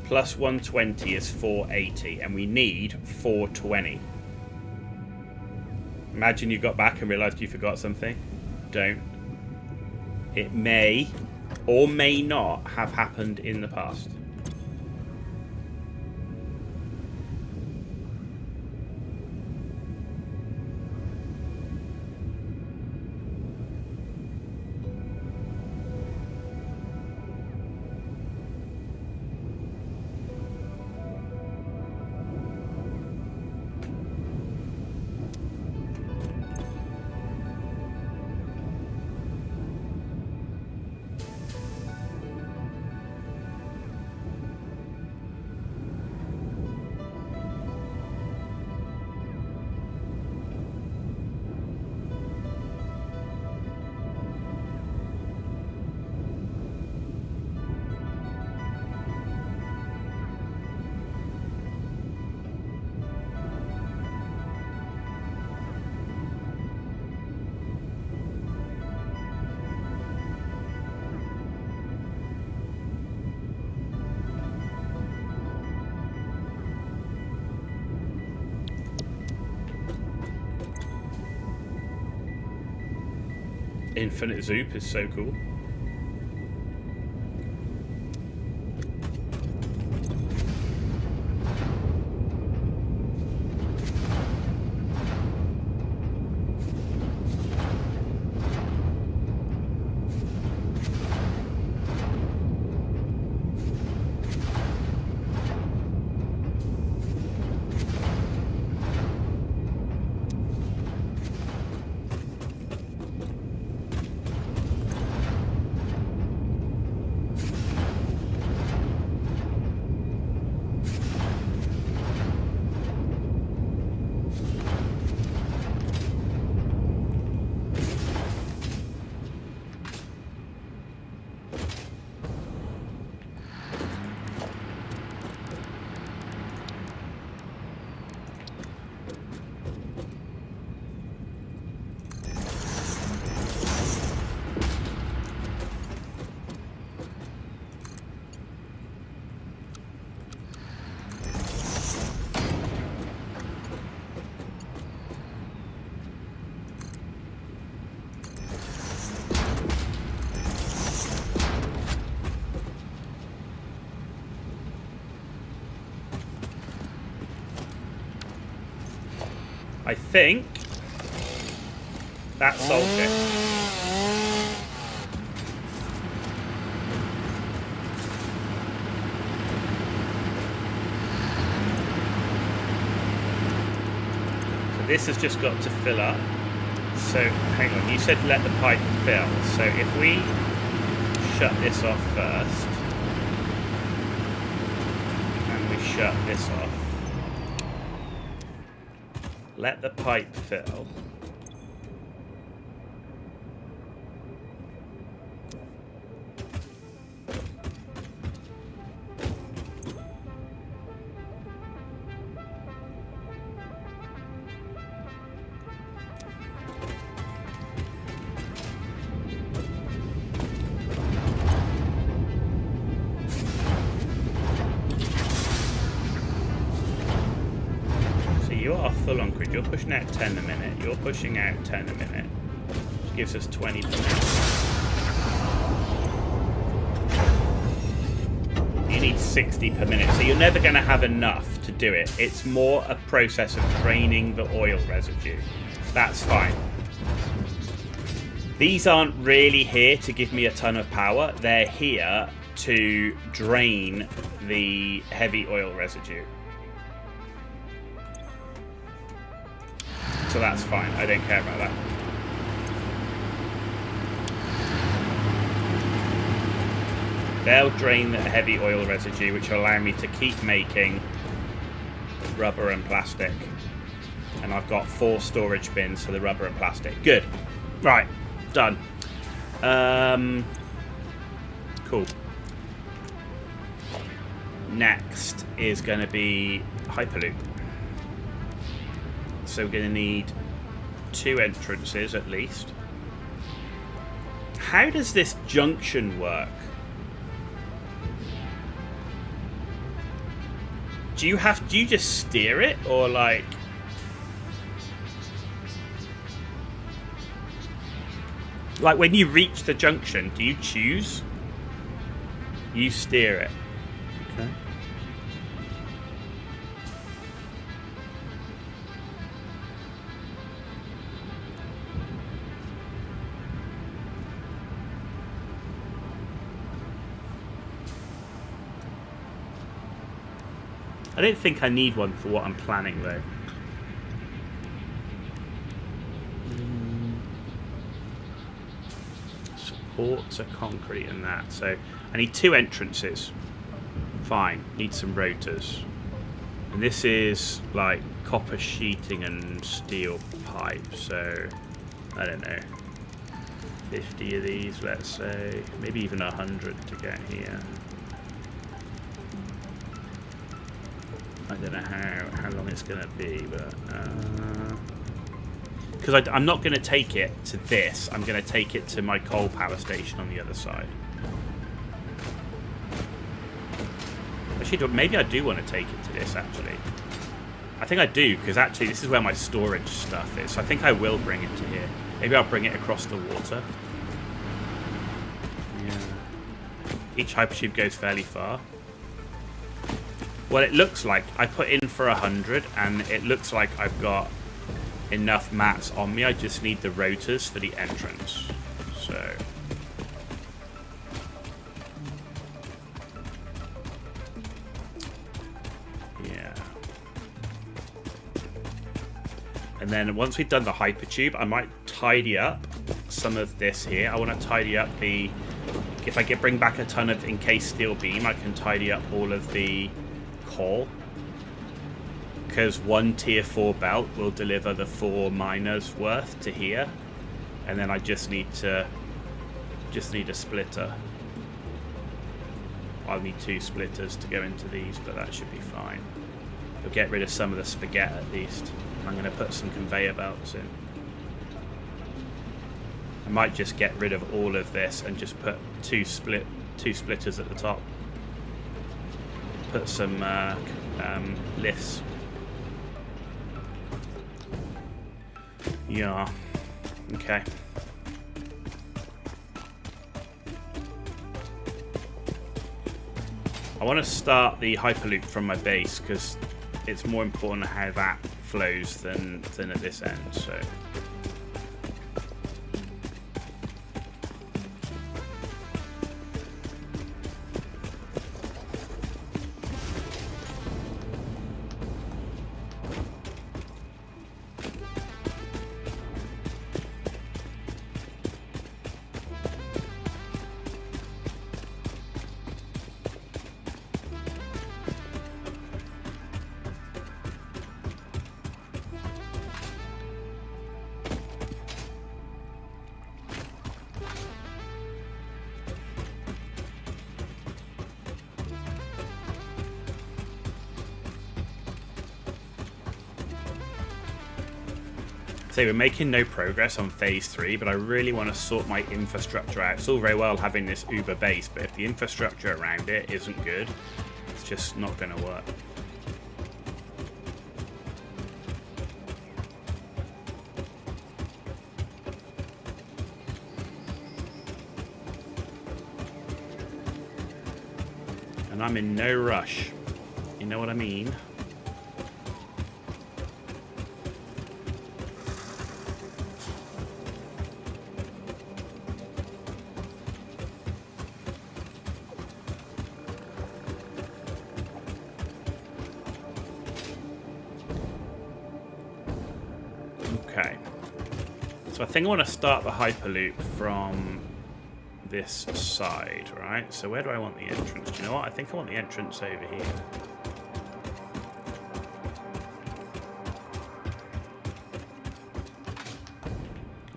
plus 120 is 480. And we need 420. Imagine you got back and realized you forgot something. Don't. It may or may not have happened in the past. Infinite Zoop is so cool. I think that solved it. So this has just got to fill up. So hang on, you said let the pipe fill. So if we shut this off first, and we shut this off, let the pipe fill. full on grid. You're pushing out 10 a minute. You're pushing out 10 a minute. Which gives us 20 per minute. You need 60 per minute. So you're never going to have enough to do it. It's more a process of draining the oil residue. That's fine. These aren't really here to give me a ton of power. They're here to drain the heavy oil residue. So that's fine. I don't care about that. They'll drain the heavy oil residue, which will allow me to keep making rubber and plastic. And I've got 4 storage bins for the rubber and plastic. Good. Right. Done. Cool. Next is going to be Hyperloop. So we're going to need 2 entrances at least. How does this junction work? Do you just steer it, or like... Like when you reach the junction, do you choose? You steer it. Okay. I don't think I need one for what I'm planning though. Supports are concrete and that. So I need 2 entrances. Fine. Need some rotors. And this is like copper sheeting and steel pipe. So I don't know. 50 of these, let's say. Maybe even 100 to get here. I don't know how long it's going to be, but because I'm not going to take it to this. I'm going to take it to my coal power station on the other side. Actually, maybe I do want to take it to this, actually. I think I do, because actually this is where my storage stuff is. So I think I will bring it to here. Maybe I'll bring it across the water. Yeah. Each hypertube goes fairly far. Well, it looks like I put in for 100, and it looks like I've got enough mats on me. I just need the rotors for the entrance. So yeah. And then once we've done the hypertube, I might tidy up some of this here. I want to tidy up the... If I bring back a ton of encased steel beam, I can tidy up all of the coal, because 1 tier 4 belt will deliver the 4 miners worth to here, and then I just need a splitter. I'll need 2 splitters to go into these, but that should be fine. It'll get rid of some of the spaghetti at least. I'm going to put some conveyor belts in. I might just get rid of all of this and just put 2 splitters at the top. Put some lifts. Yeah. Okay. I want to start the Hyperloop from my base because it's more important how that flows than at this end. So. So we're making no progress on phase 3, but I really want to sort my infrastructure out. It's all very well having this Uber base, but if the infrastructure around it isn't good, it's just not going to work. And I'm in no rush. You know what I mean? Okay. So I think I want to start the Hyperloop from this side, right? So where do I want the entrance? Do you know what? I think I want the entrance over here.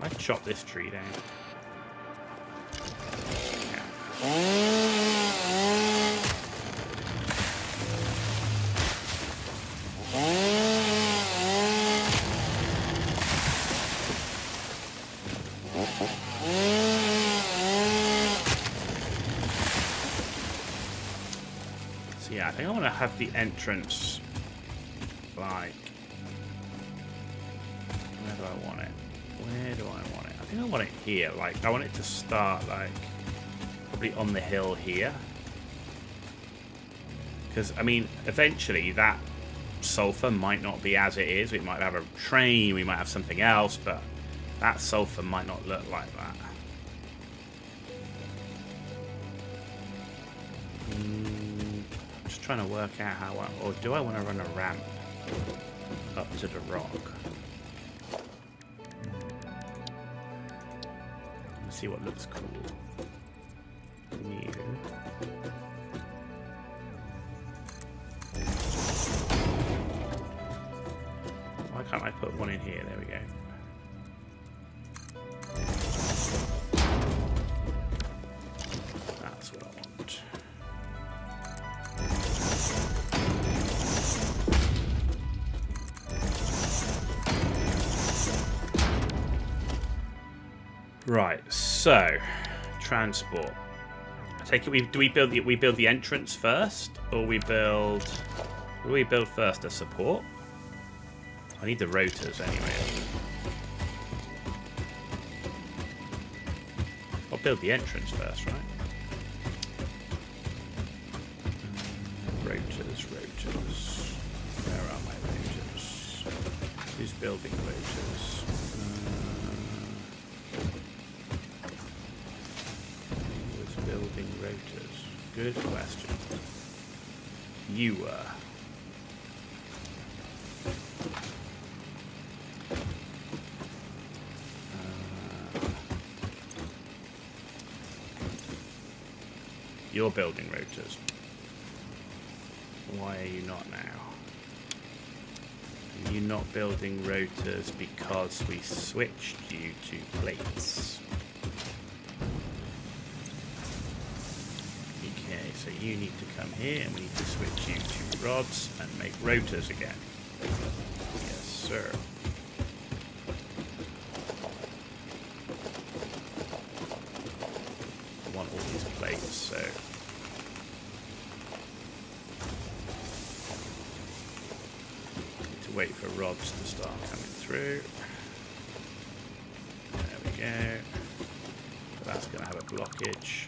I chop this tree down. So yeah, I think I want to have the entrance like, where do I want it? Where do I want it? I think I want it here. Like, I want it to start like probably on the hill here. Because I mean, eventually that sulfur might not be as it is. We might have a train, we might have something else, but that sulfur might not look like that. Just trying to work out how I, or do I want to run a ramp up to the rock? Let's see what looks cool. New. Why can't I put one in here? There we go. That's what I want. Right, so transport. I take it we build the entrance first, or we build first a support? I need the rotors anyway. I'll build the entrance first, right? Rotors. Where are my rotors? Who's building rotors? Who's building rotors? Good question. You were. You're building rotors. Why are you not now? Are you not building rotors because we switched you to plates? Okay, so you need to come here and we need to switch you to rods and make rotors again. Yes, sir. I want all these plates, so... wait for rods to start coming through. There we go. That's going to have a blockage.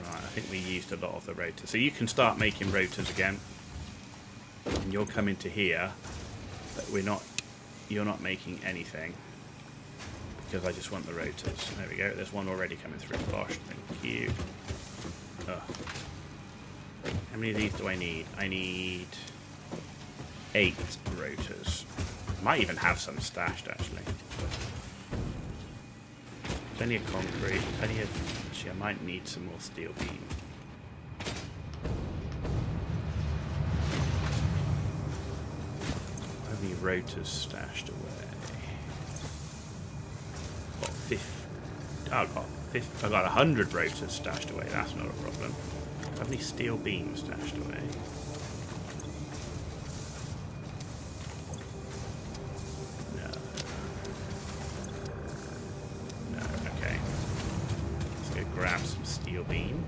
Right, I think we used a lot of the rotors. So you can start making rotors again. And you'll come into here, but you're not making anything. Because I just want the rotors. There we go. There's one already coming through. Bosh, thank you. Oh. How many of these do I need? I need 8 rotors. Might even have some stashed, actually. Plenty of concrete. Plenty of... Actually, I might need some more steel beam. How many rotors stashed away? I've got 100 rotors stashed away. That's not a problem. How many steel beams stashed away? No, okay. Let's go grab some steel beam.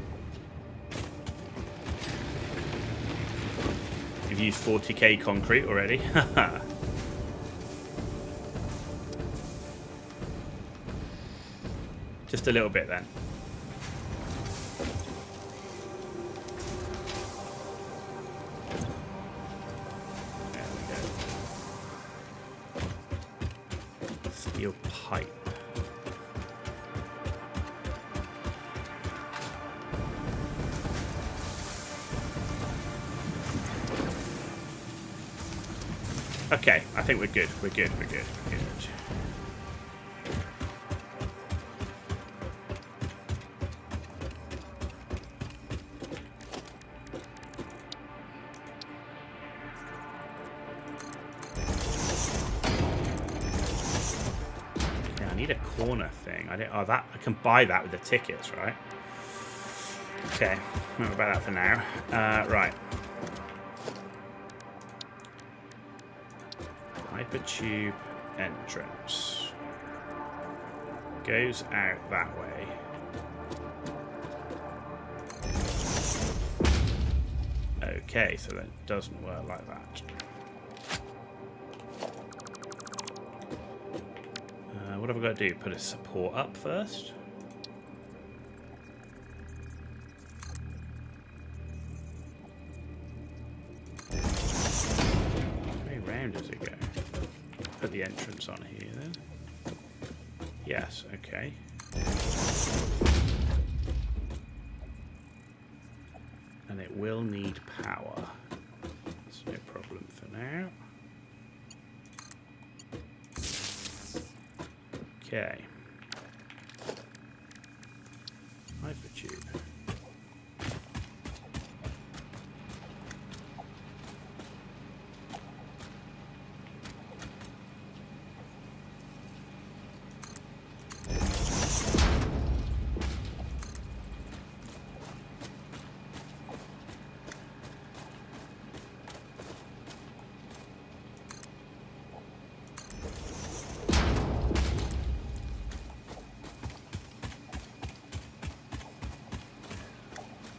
You've used 40k concrete already. Just a little bit then. There we go. Steel pipe. Okay, I think we're good. We're good. We're good. We're good. Yeah, I need a corner thing. Oh, that I can buy that with the tickets, right? Okay, not about that for now. Right. Hypertube entrance. Goes out that way. Okay, so that doesn't work like that. What have I got to do? Put a support up first? How many round does it go? Put the entrance on here then. Yes, okay. And it will need power. That's no problem for now. Okay. Hypertube.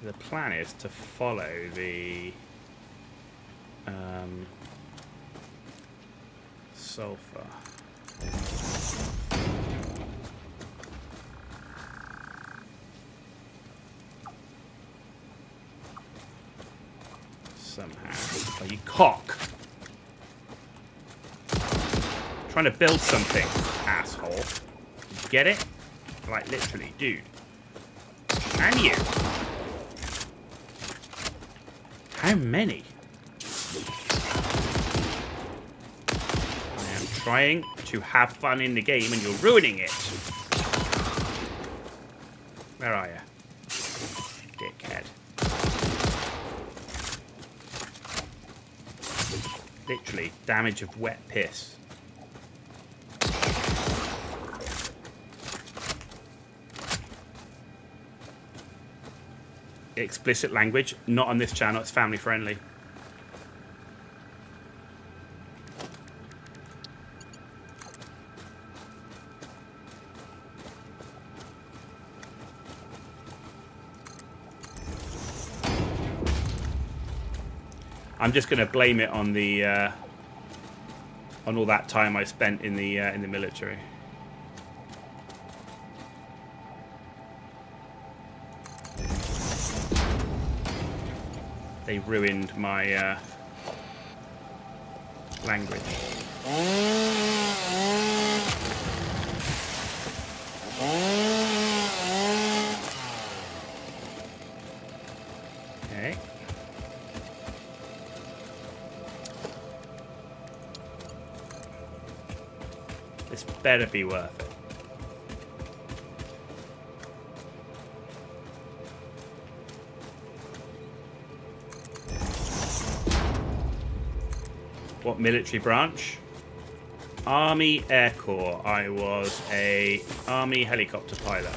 The plan is to follow the sulfur. Somehow. Oh, you cock! Trying to build something, asshole. Did you get it? Like, literally, dude. And you. How many? I am trying to have fun in the game and you're ruining it. Where are you? Dickhead. Literally, damage of wet piss. Explicit language, not on this channel, it's family friendly. I'm just going to blame it on the on all that time I spent in the military. They ruined my language. Okay. This better be worth it. What military branch? Army Air Corps. I was a Army helicopter pilot.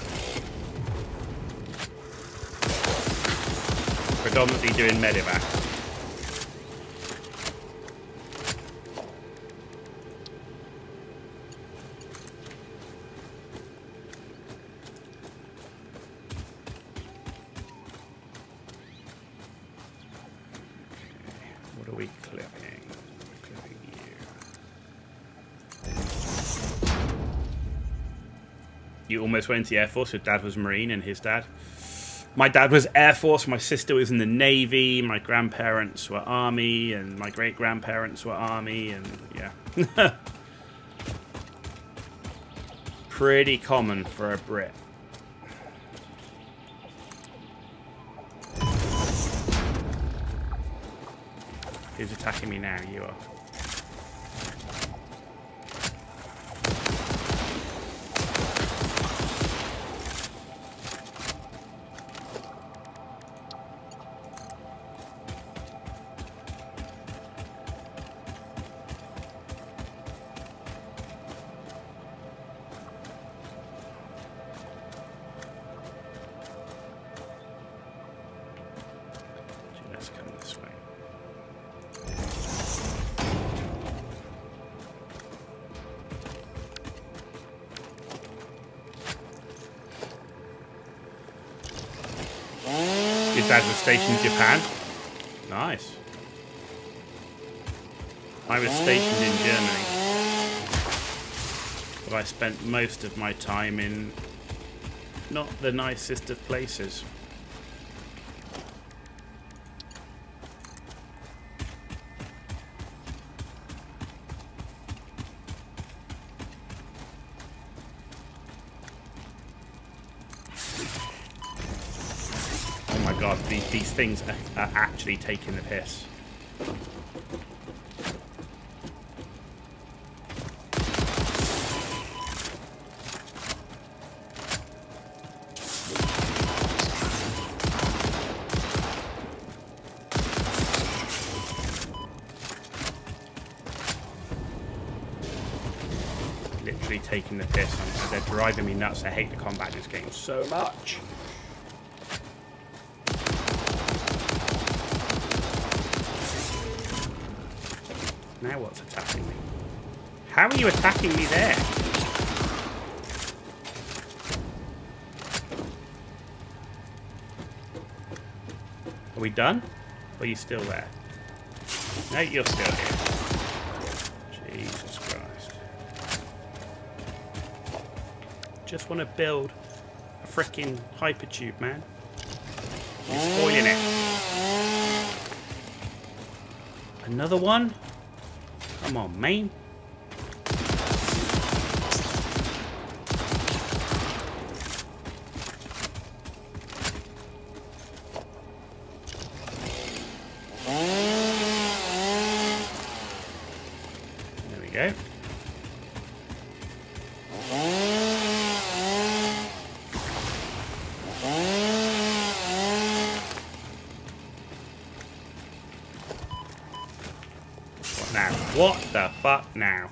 Predominantly doing medevac. What are we clipping? You almost went into the Air Force. Your dad was Marine and his dad. My dad was Air Force. My sister was in the Navy. My grandparents were Army. And my great-grandparents were Army. And yeah. Pretty common for a Brit. Who's attacking me now? You are. Let's come this way. Your dad was stationed in Japan? Nice. I was stationed in Germany. But I spent most of my time in not the nicest of places. Oh my god, these things are actually taking the piss. Literally taking the piss. They're driving me nuts. I hate the combat in this game so much. Now what's attacking me? How are you attacking me there? Are we done? Or are you still there? No, you're still here. Jesus Christ. Just want to build a freaking hypertube, man. You're spoiling it. Another one? Come on, man. There we go. Now, what the fuck now?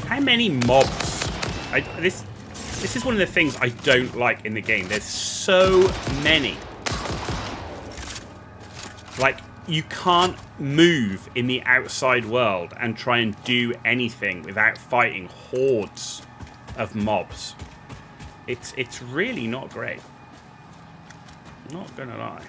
How many mobs? This is one of the things I don't like in the game. There's so many. Like, you can't move in the outside world and try and do anything without fighting hordes of mobs. It's really not great. Not gonna lie.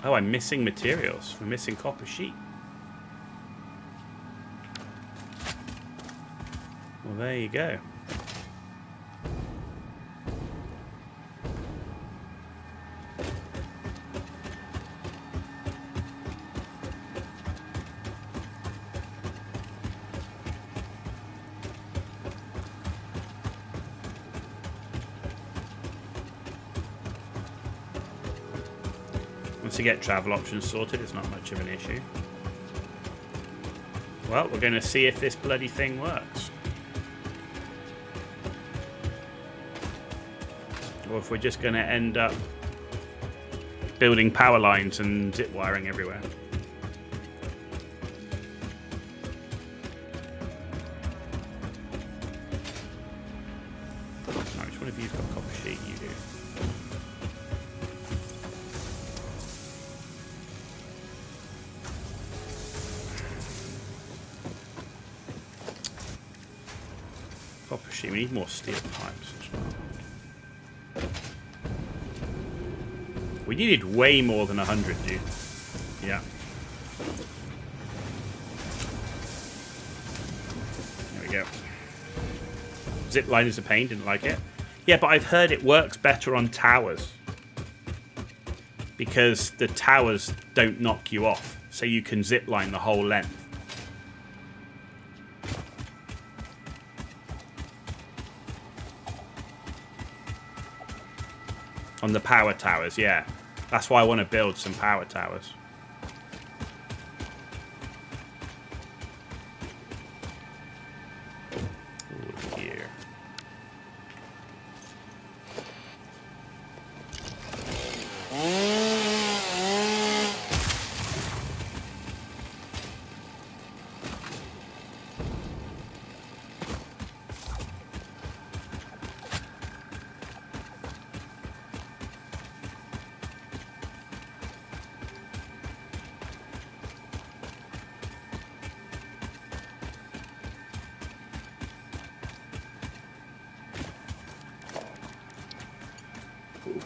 Oh, I'm missing materials. I'm missing copper sheet. Well, there you go. Once you get travel options sorted, it's not much of an issue. Well, we're going to see if this bloody thing works. Or if we're just going to end up building power lines and zip wiring everywhere. Right, which one of you's got copper sheet? You do. Copper sheet. We need more steel pipes as well. We needed way more than 100, dude. Yeah. we go. Zip line is a pain, didn't like it. Yeah, but I've heard it works better on towers. Because the towers don't knock you off. So you can zip line the whole length. On the power towers, yeah. That's why I want to build some power towers. Ooh, here.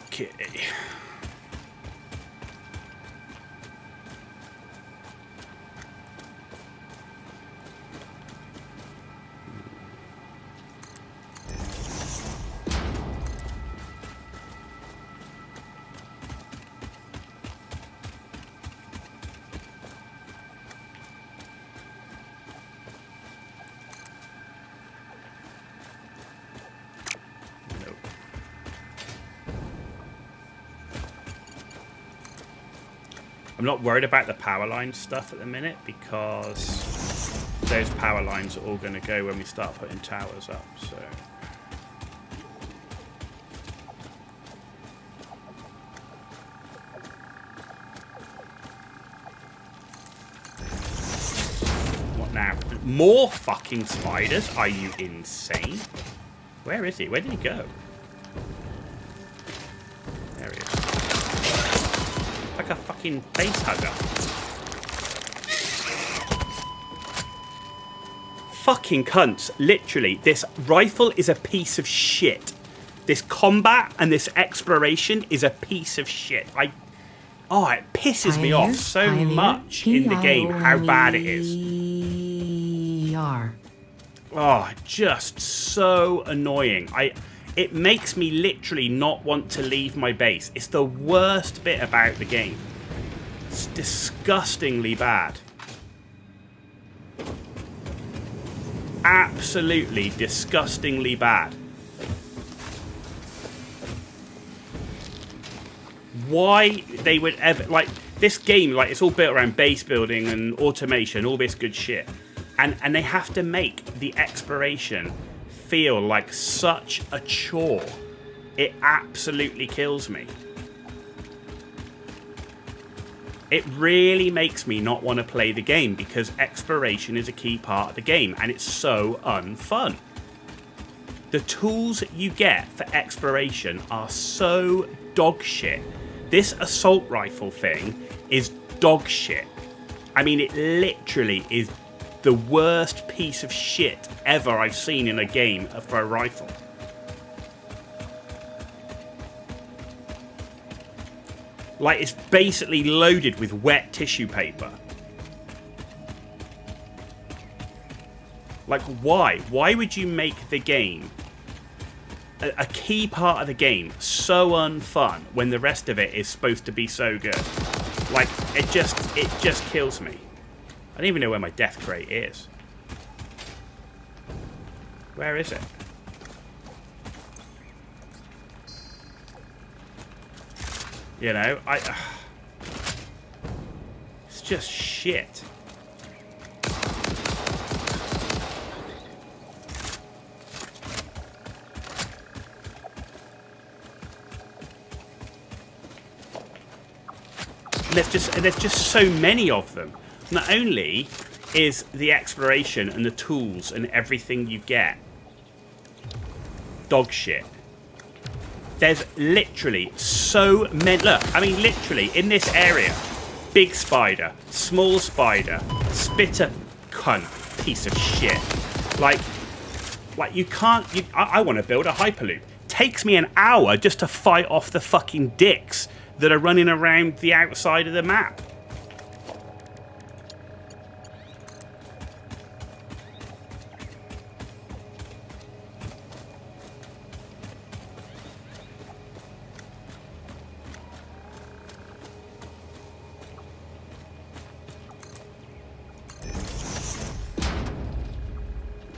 Okay. I'm not worried about the power line stuff at the minute because those power lines are all going to go when we start putting towers up, so... What now? More fucking spiders? Are you insane? Where is he? Where did he go? There he is. Like a fucking face hugger. Fucking cunts. Literally, this rifle is a piece of shit. This combat and this exploration is a piece of shit. Oh, it pisses me off so much in the game how bad it is. Oh, just so annoying. It makes me literally not want to leave my base. It's the worst bit about the game. It's disgustingly bad. Absolutely disgustingly bad. Why they would ever... Like, this game, like, it's all built around base building and automation, all this good shit. And they have to make the exploration feel like such a chore. It absolutely kills me. It really makes me not want to play the game because exploration is a key part of the game and it's so unfun. The tools you get for exploration are so dog shit. This assault rifle thing is dog shit. I mean, it literally is the worst piece of shit ever I've seen in a game for a rifle. Like, it's basically loaded with wet tissue paper. Like, why? Why would you make the game, a key part of the game, so unfun when the rest of it is supposed to be so good? Like, it just kills me. I don't even know where my death crate is. Where is it? You know, it's just shit. There's just so many of them. Not only is the exploration and the tools and everything you get dog shit, there's literally so many. Look, I mean, literally in this area, big spider, small spider, spitter cunt, piece of shit. Like you can't. I want to build a hyperloop. Takes me an hour just to fight off the fucking dicks that are running around the outside of the map.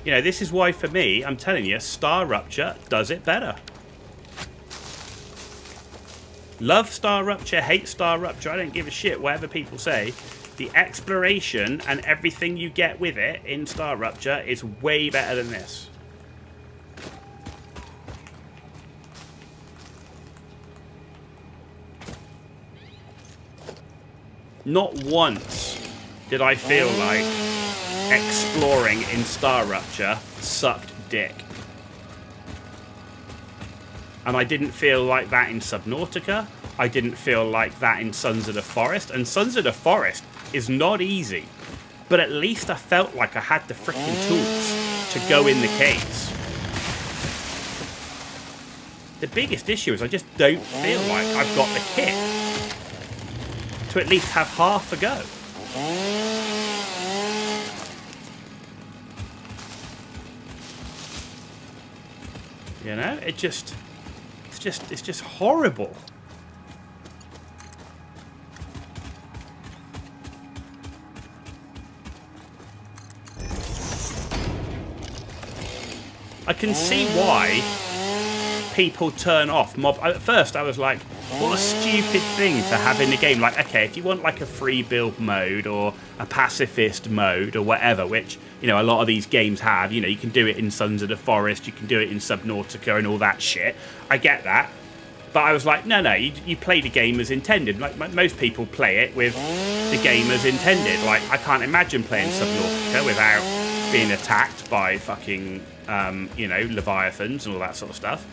You know, this is why, for me, I'm telling you, Star Rupture does it better. Love Star Rupture, hate Star Rupture, I don't give a shit, whatever people say. The exploration and everything you get with it in Star Rupture is way better than this. Not once did I feel like exploring in Star Rupture sucked dick. And I didn't feel like that in Subnautica. I didn't feel like that in Sons of the Forest. And Sons of the Forest is not easy. But at least I felt like I had the freaking tools to go in the caves. The biggest issue is I just don't feel like I've got the kit to at least have half a go. You know, it's just horrible. I can see why people turn off mob. At first I was like, what a stupid thing to have in the game. Like, okay, if you want like a free build mode or a pacifist mode or whatever, which, you know, a lot of these games have, you know, you can do it in Sons of the Forest, you can do it in Subnautica and all that shit. I get that. But I was like, no, you play the game as intended. Like most people play it with the game as intended. Like, I can't imagine playing Subnautica without being attacked by fucking, you know, Leviathans and all that sort of stuff.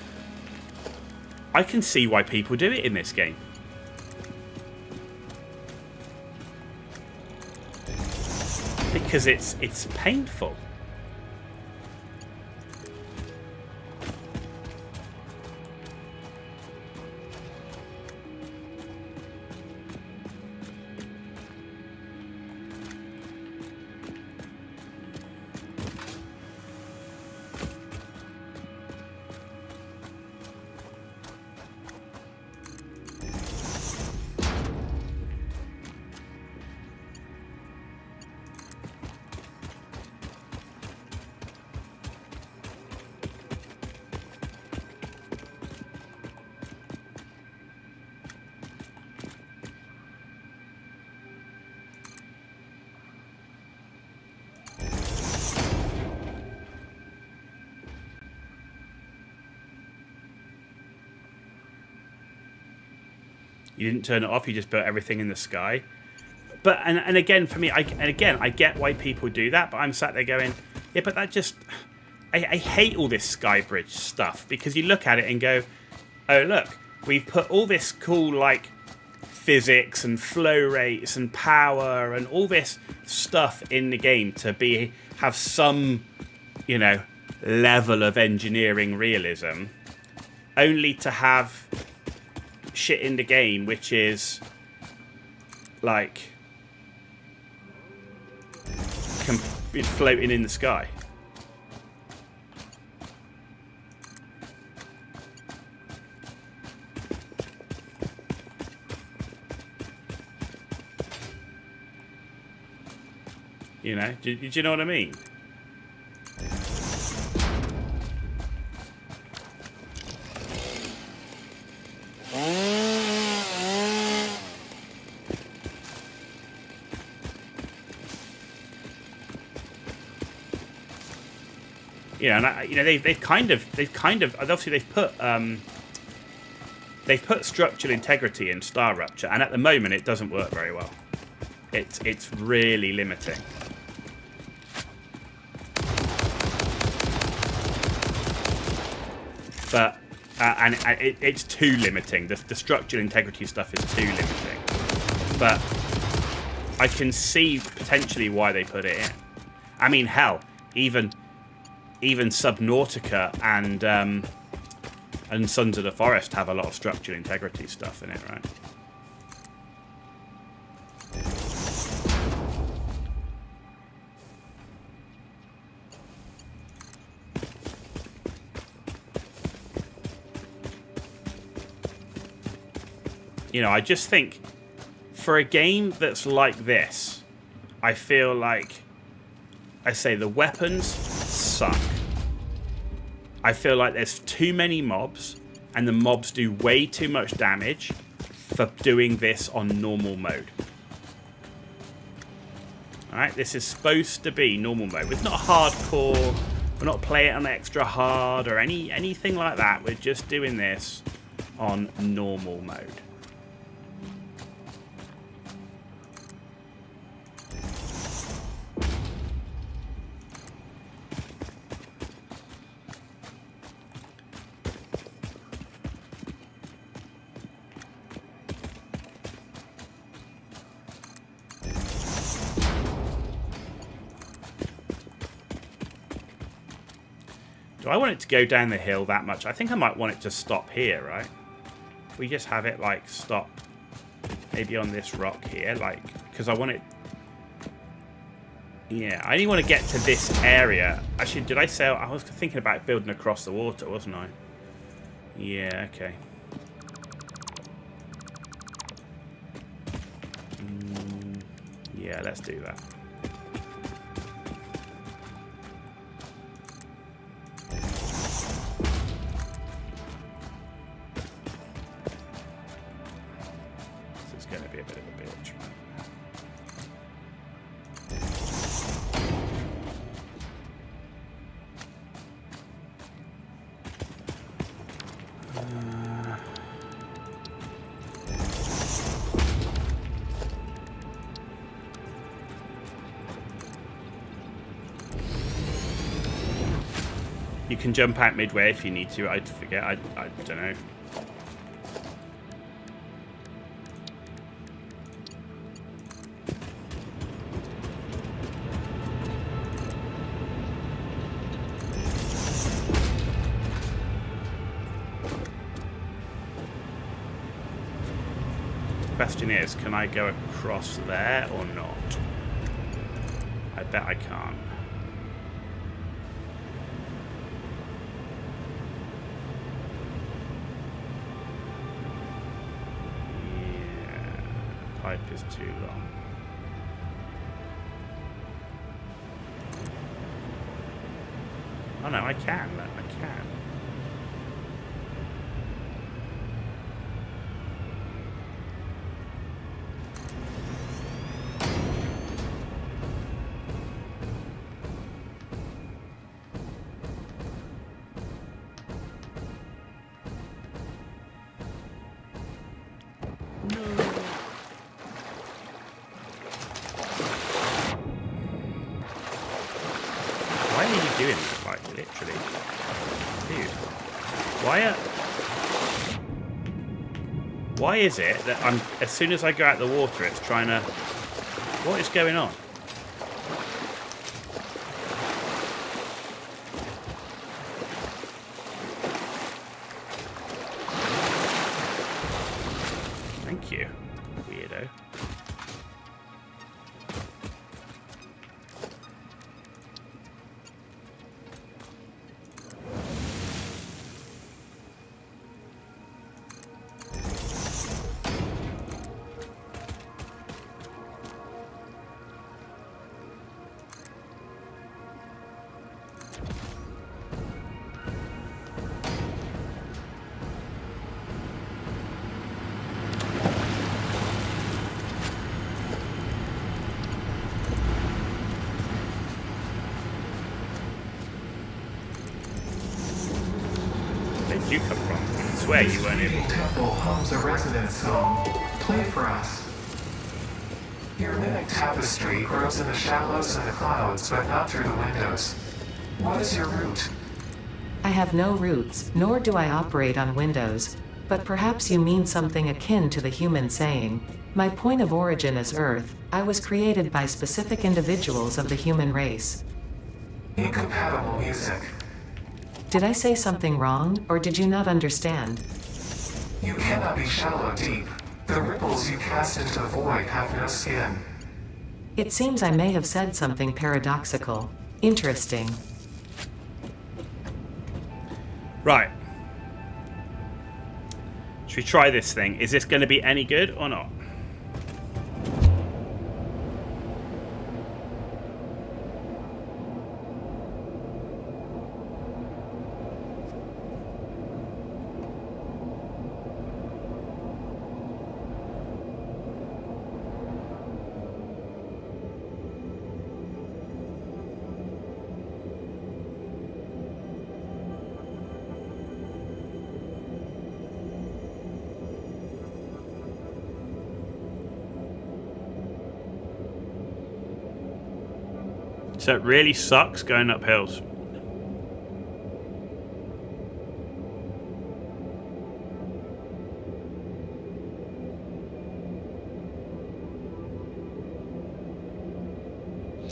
I can see why people do it in this game. Because it's painful. You didn't turn it off, you just built everything in the sky. But, and again, for me, I get why people do that, but I'm sat there going, yeah, but that just... I hate all this Skybridge stuff, because you look at it and go, oh, look, we've put all this cool, like, physics and flow rates and power and all this stuff in the game to have some, you know, level of engineering realism, only to have shit in the game which is like floating in the sky. You know, do you know what I mean? You know, and you know, they've kind of obviously they've put structural integrity in Star Rupture, and at the moment it doesn't work very well. It's really limiting. But it's too limiting. The structural integrity stuff is too limiting. But I can see potentially why they put it in. I mean, hell, even Subnautica and Sons of the Forest have a lot of structural integrity stuff in it, right? You know, I just think for a game that's like this, I feel like, I say, the weapons suck. I feel like there's too many mobs, and the mobs do way too much damage for doing this on normal mode. Alright, this is supposed to be normal mode. It's not hardcore. We're not playing it on extra hard or anything like that. We're just doing this on normal mode. Do I want it to go down the hill that much? I think I might want it to stop here, right? We just have it, like, stop maybe on this rock here, like, because I want it... Yeah, I only want to get to this area. Actually, did I say... I was thinking about building across the water, wasn't I? Yeah, okay. Yeah, let's do that. You can jump out midway if you need to. I'd forget. I don't know. Question is, can I go across there or not? I bet I can't. Pipe is too long. Oh no, I can. I can. Doing this, like, literally. Dude. Why is it that I'm, as soon as I go out the water, it's trying to... What is going on? Thank you, weirdo. You come from? I swear you weren't able to. Temple homes a residence home. Play for us. Your mimic tapestry grows in the shallows and the clouds, but not through the windows. What is your route? I have no roots, nor do I operate on windows. But perhaps you mean something akin to the human saying, "My point of origin is Earth. I was created by specific individuals of the human race." Incompatible music. Did I say something wrong, or did you not understand? You cannot be shallow deep. The ripples you cast into the void have no skin. It seems I may have said something paradoxical. Interesting. Right. Should we try this thing? Is this going to be any good or not? So it really sucks going up hills.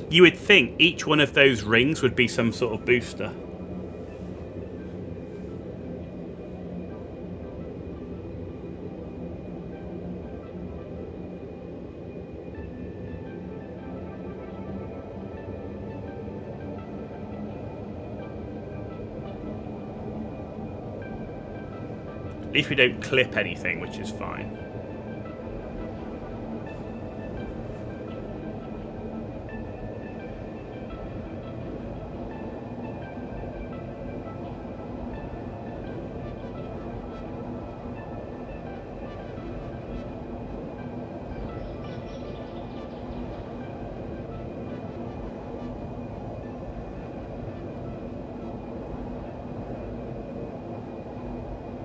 You would think each one of those rings would be some sort of booster. At least we don't clip anything, which is fine.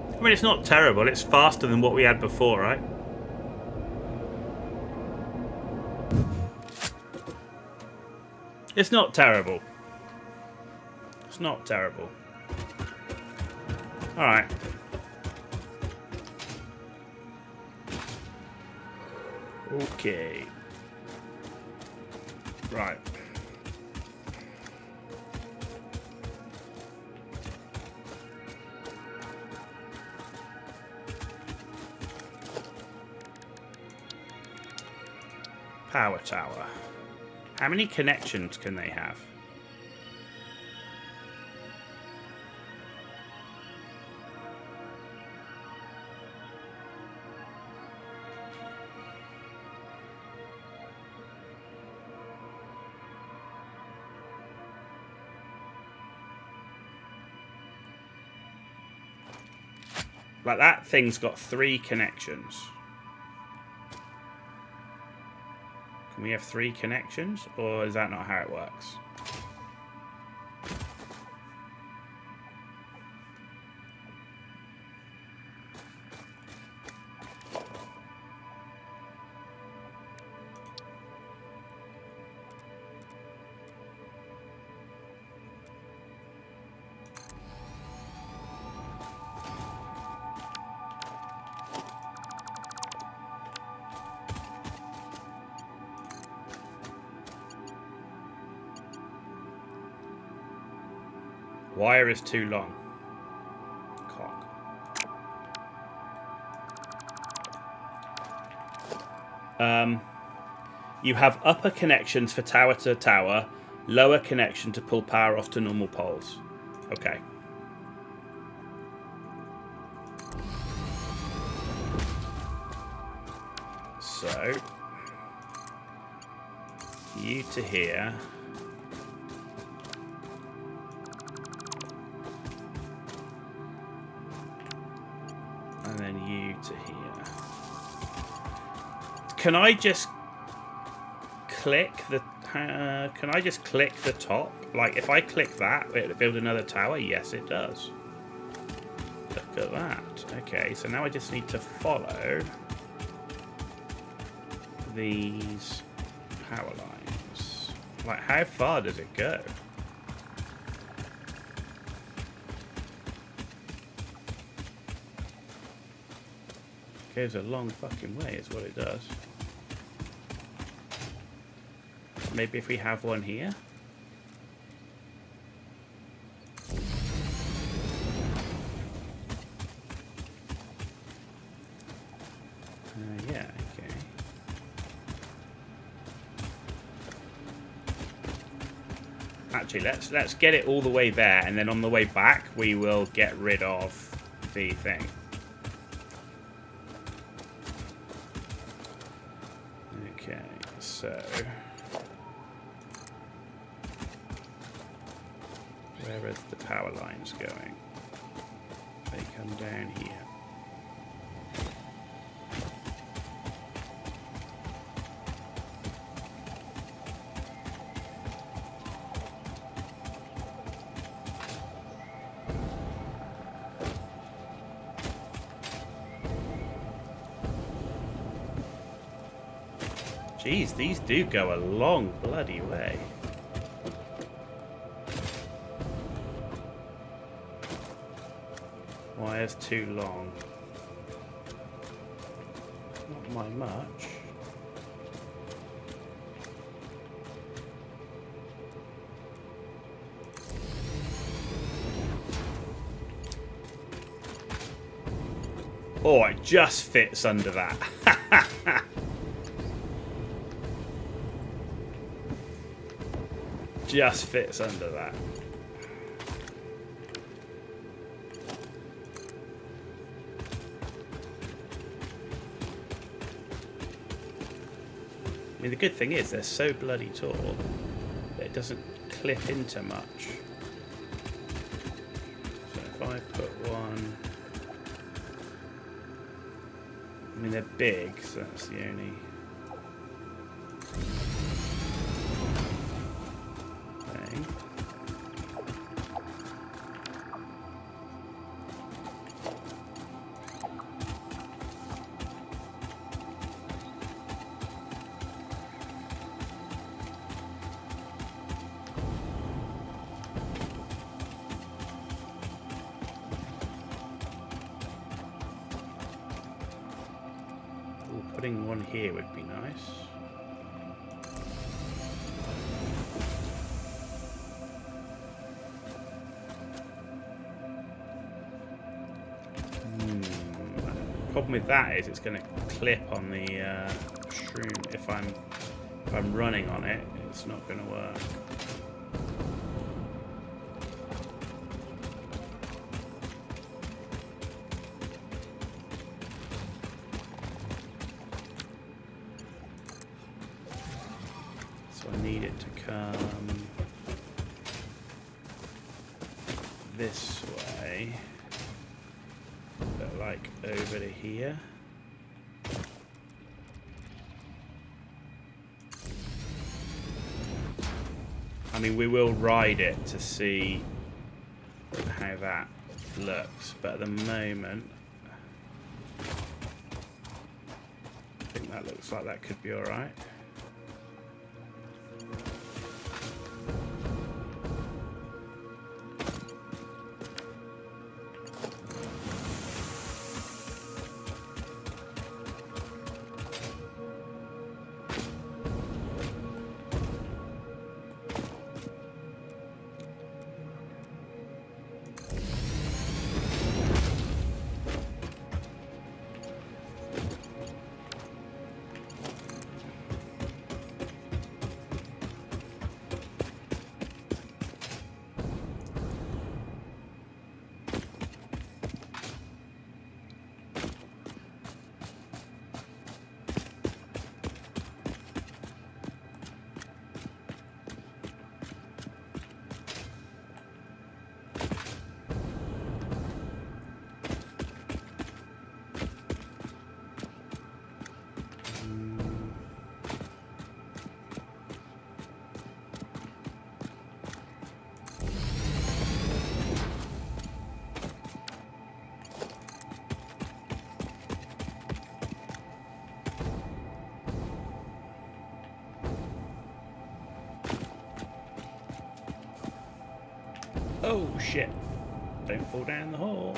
I mean, it's not terrible. It's faster than what we had before, right? It's not terrible. It's not terrible. Alright. Okay. Right. Power tower. How many connections can they have? Like that thing's got 3 connections. Can we have 3 connections, or is that not how it works? Wire is too long. Cock. You have upper connections for tower to tower, lower connection to pull power off to normal poles. Okay. So, you to here. And then you to here. Can I just click the? Can I just click the top? Like, if I click that, will it build another tower? Yes, it does. Look at that. Okay, so now I just need to follow these power lines. Like, how far does it go? Goes a long fucking way is what it does. Maybe if we have one here. Yeah, okay. Actually, let's get it all the way there, and then on the way back we will get rid of the thing. Okay, so where are the power lines going? They come down here. Jeez, these do go a long bloody way. Wire's too long. Not by much. Oh, it just fits under that. Just fits under that. I mean, the good thing is they're so bloody tall that it doesn't clip into much. So if I put one... I mean, they're big, so that's the only... thing. Ooh, putting one here would be nice. Problem with that is it's going to clip on the shroom. If I'm running on it, it's not going to work. So I need it to come this way. But like over to here. I mean, we will ride it to see how that looks, but at the moment I think that looks like that could be alright. Oh shit. Don't fall down the hole.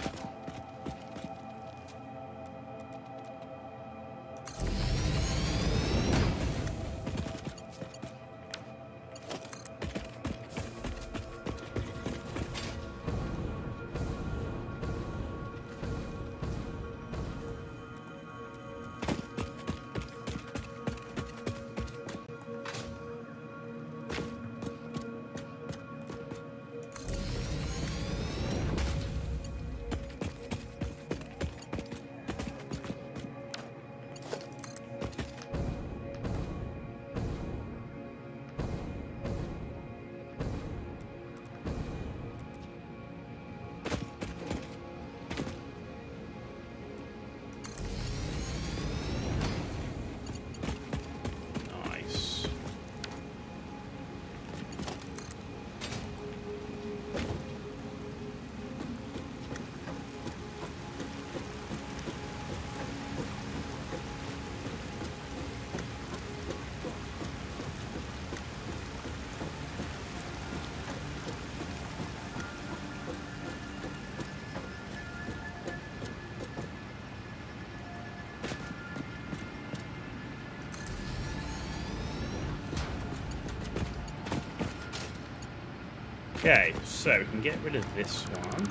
Okay, so we can get rid of this one.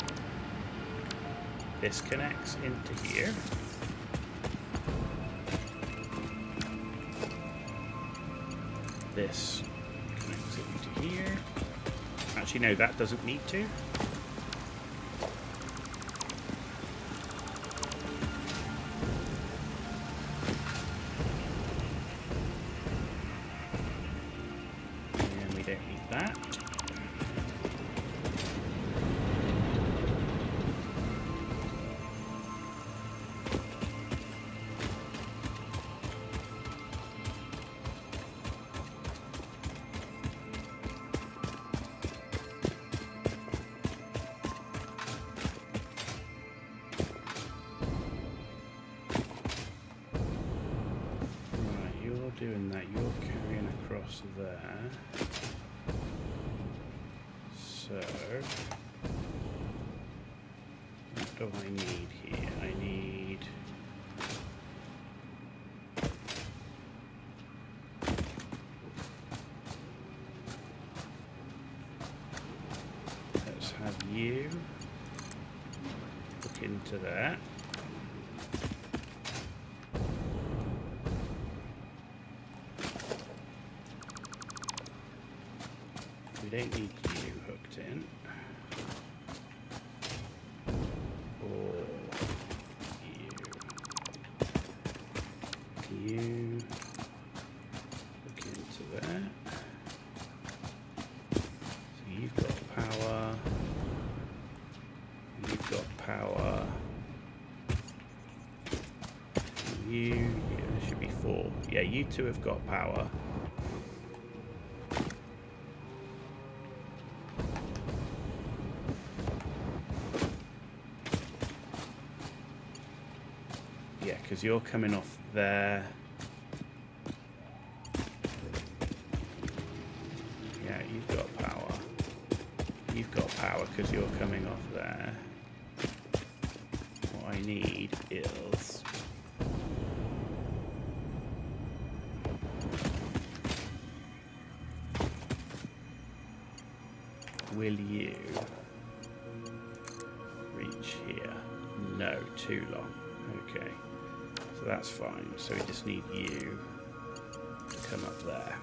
This connects into here. This connects into here. Actually, no, that doesn't need to. And we don't need that. Doing that, you're carrying across there. So, what do I need here? I need let's have you look into that. We don't need you hooked in. Or you. You hook into that. So you've got power. You've got power. You, there should be 4. Yeah, you 2 have got power. Because you're coming off there. Yeah, you've got power. You've got power because you're coming off there. What I need is... will you reach here? No, too long. Okay. So that's fine. So we just need you to come up there.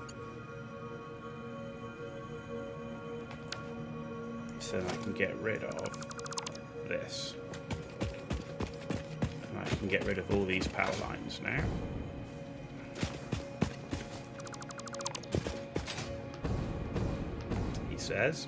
So then I can get rid of this. And I can get rid of all these power lines now. He says.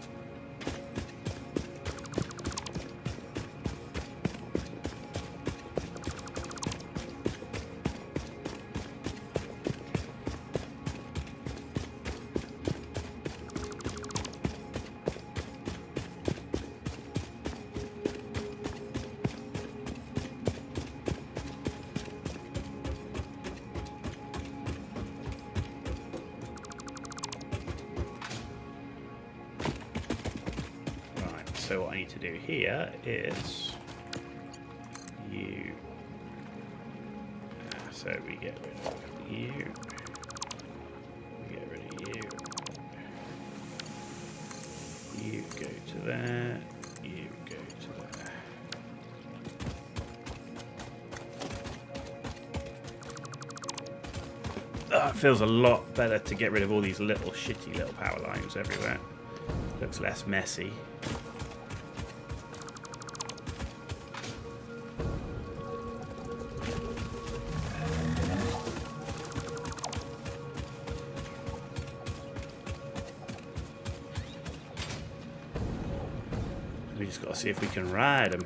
So what I need to do here is you. So we get rid of you. We get rid of you. You go to there. You go to there. Oh, it feels a lot better to get rid of all these little shitty little power lines everywhere. Looks less messy. We just got to see if we can ride them.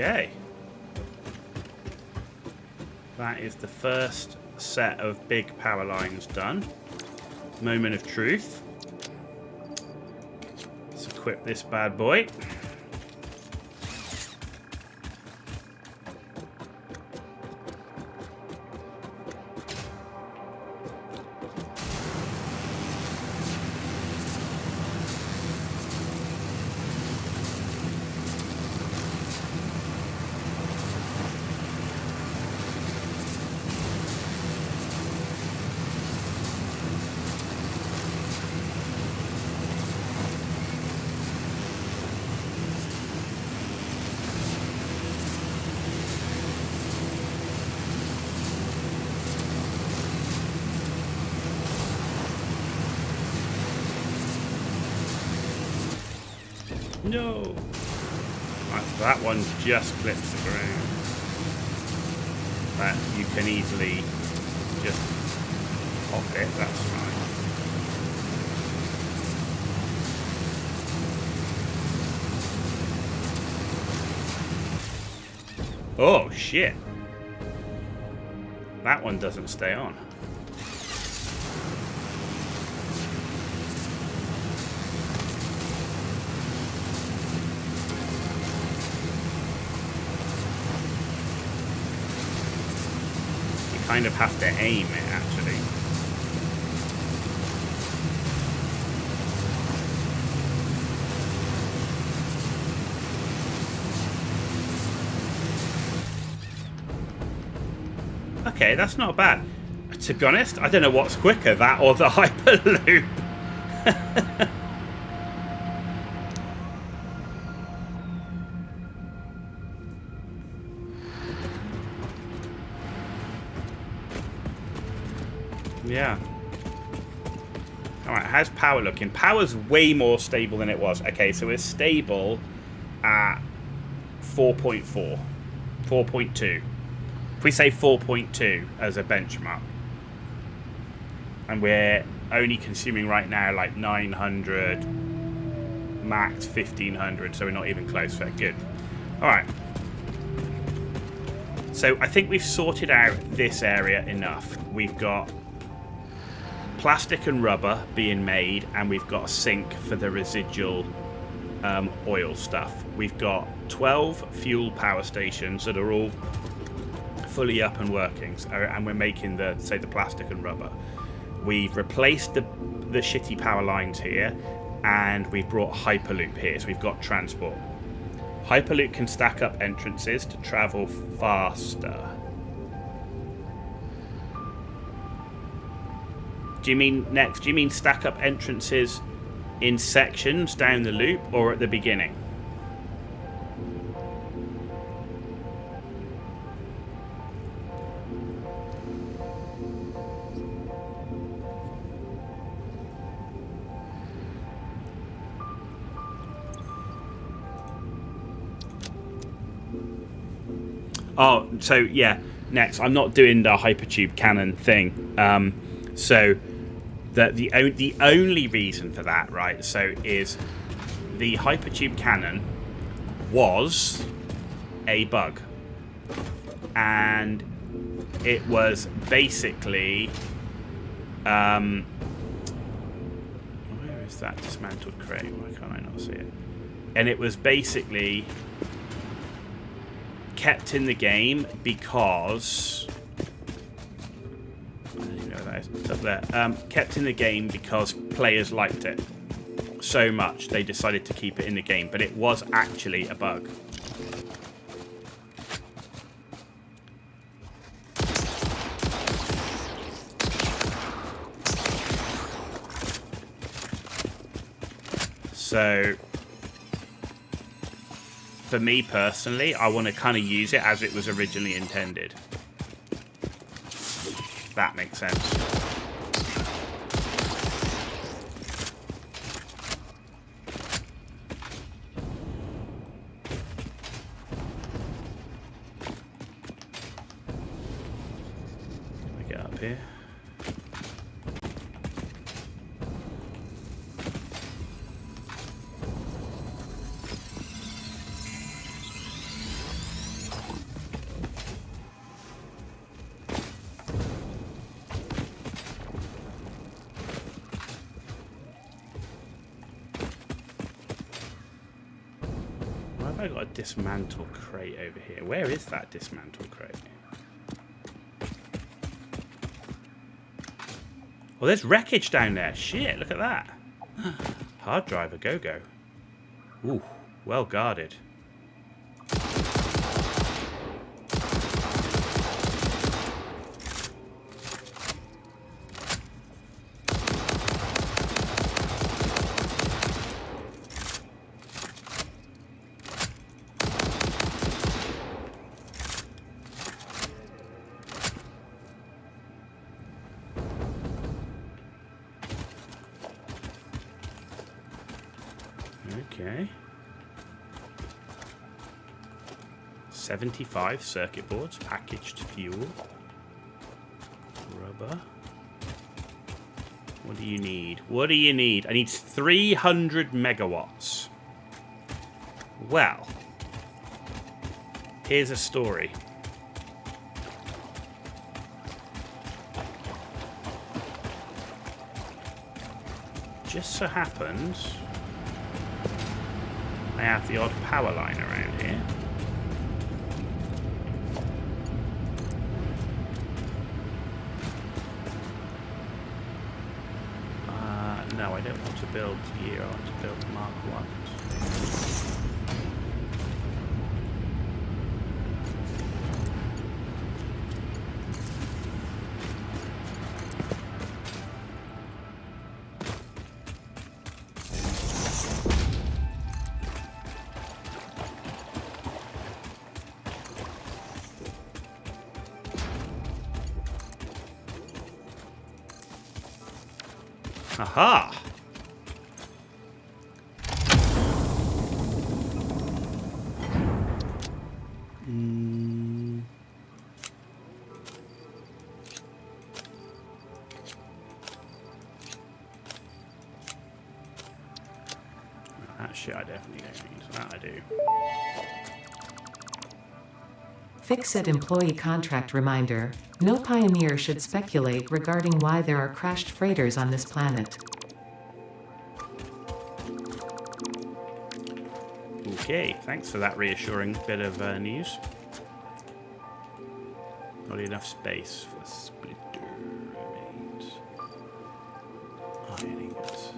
Okay. That is the first set of big power lines done. Moment of truth. Let's equip this bad boy. No! That one just clips the ground. But you can easily just pop it, that's fine. Oh, shit. That one doesn't stay on. Kind of have to aim it, actually. Okay, that's not bad. To be honest, I don't know what's quicker, that or the Hyperloop. Yeah. Alright, how's power looking? Power's way more stable than it was. Okay, so it's stable at 4.4. 4.2. If we say 4.2 as a benchmark. And we're only consuming right now like 900, max 1500, so we're not even close. So good. Alright. So I think we've sorted out this area enough. We've got plastic and rubber being made, and we've got a sink for the residual oil stuff. We've got 12 fuel power stations that are all fully up and working, and we're making the plastic and rubber. We've replaced the shitty power lines here, and we've brought Hyperloop here, so we've got transport. Hyperloop can stack up entrances to travel faster. Do you mean stack up entrances in sections down the loop or at the beginning? Oh, so yeah, next. I'm not doing the hypertube cannon thing. So the only reason for that, right? So is the hypertube cannon was a bug, and it was basically where is that dismantled crate? Why can't I not see it? And it was basically kept in the game because I don't even know what that is. It's up there. Kept in the game because players liked it so much they decided to keep it in the game, but it was actually a bug. So for me personally, I want to kind of use it as it was originally intended. That makes sense. Can we get up here? I got a dismantle crate over here. Where is that dismantle crate? Well, there's wreckage down there. Shit, look at that. Hard drive, a go-go. Ooh, well guarded. Okay. 75 circuit boards, packaged fuel, rubber. What do you need? What do you need? I need 300 megawatts. Well, here's a story. Just so happens I have the odd power line around here. No, I don't want to build you. I want to build Mark 1. Aha! That shit I definitely don't need. That I do. Fix-It employee contract reminder. No pioneer should speculate regarding why there are crashed freighters on this planet. Okay, thanks for that reassuring bit of news. Not enough space for splitter remains. Iron ingots.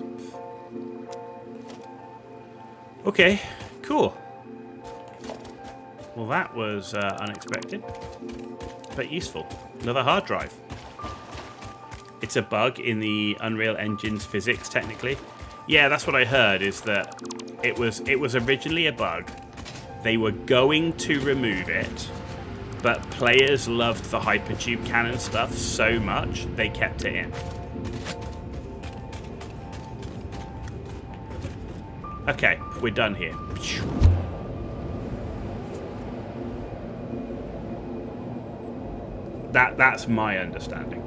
Okay, cool. Well, that was unexpected, but useful. Another hard drive. It's a bug in the Unreal Engine's physics, technically. Yeah, that's what I heard, is that it was originally a bug. They were going to remove it, but players loved the hypertube cannon stuff so much, they kept it in. Okay, we're done here. That's my understanding.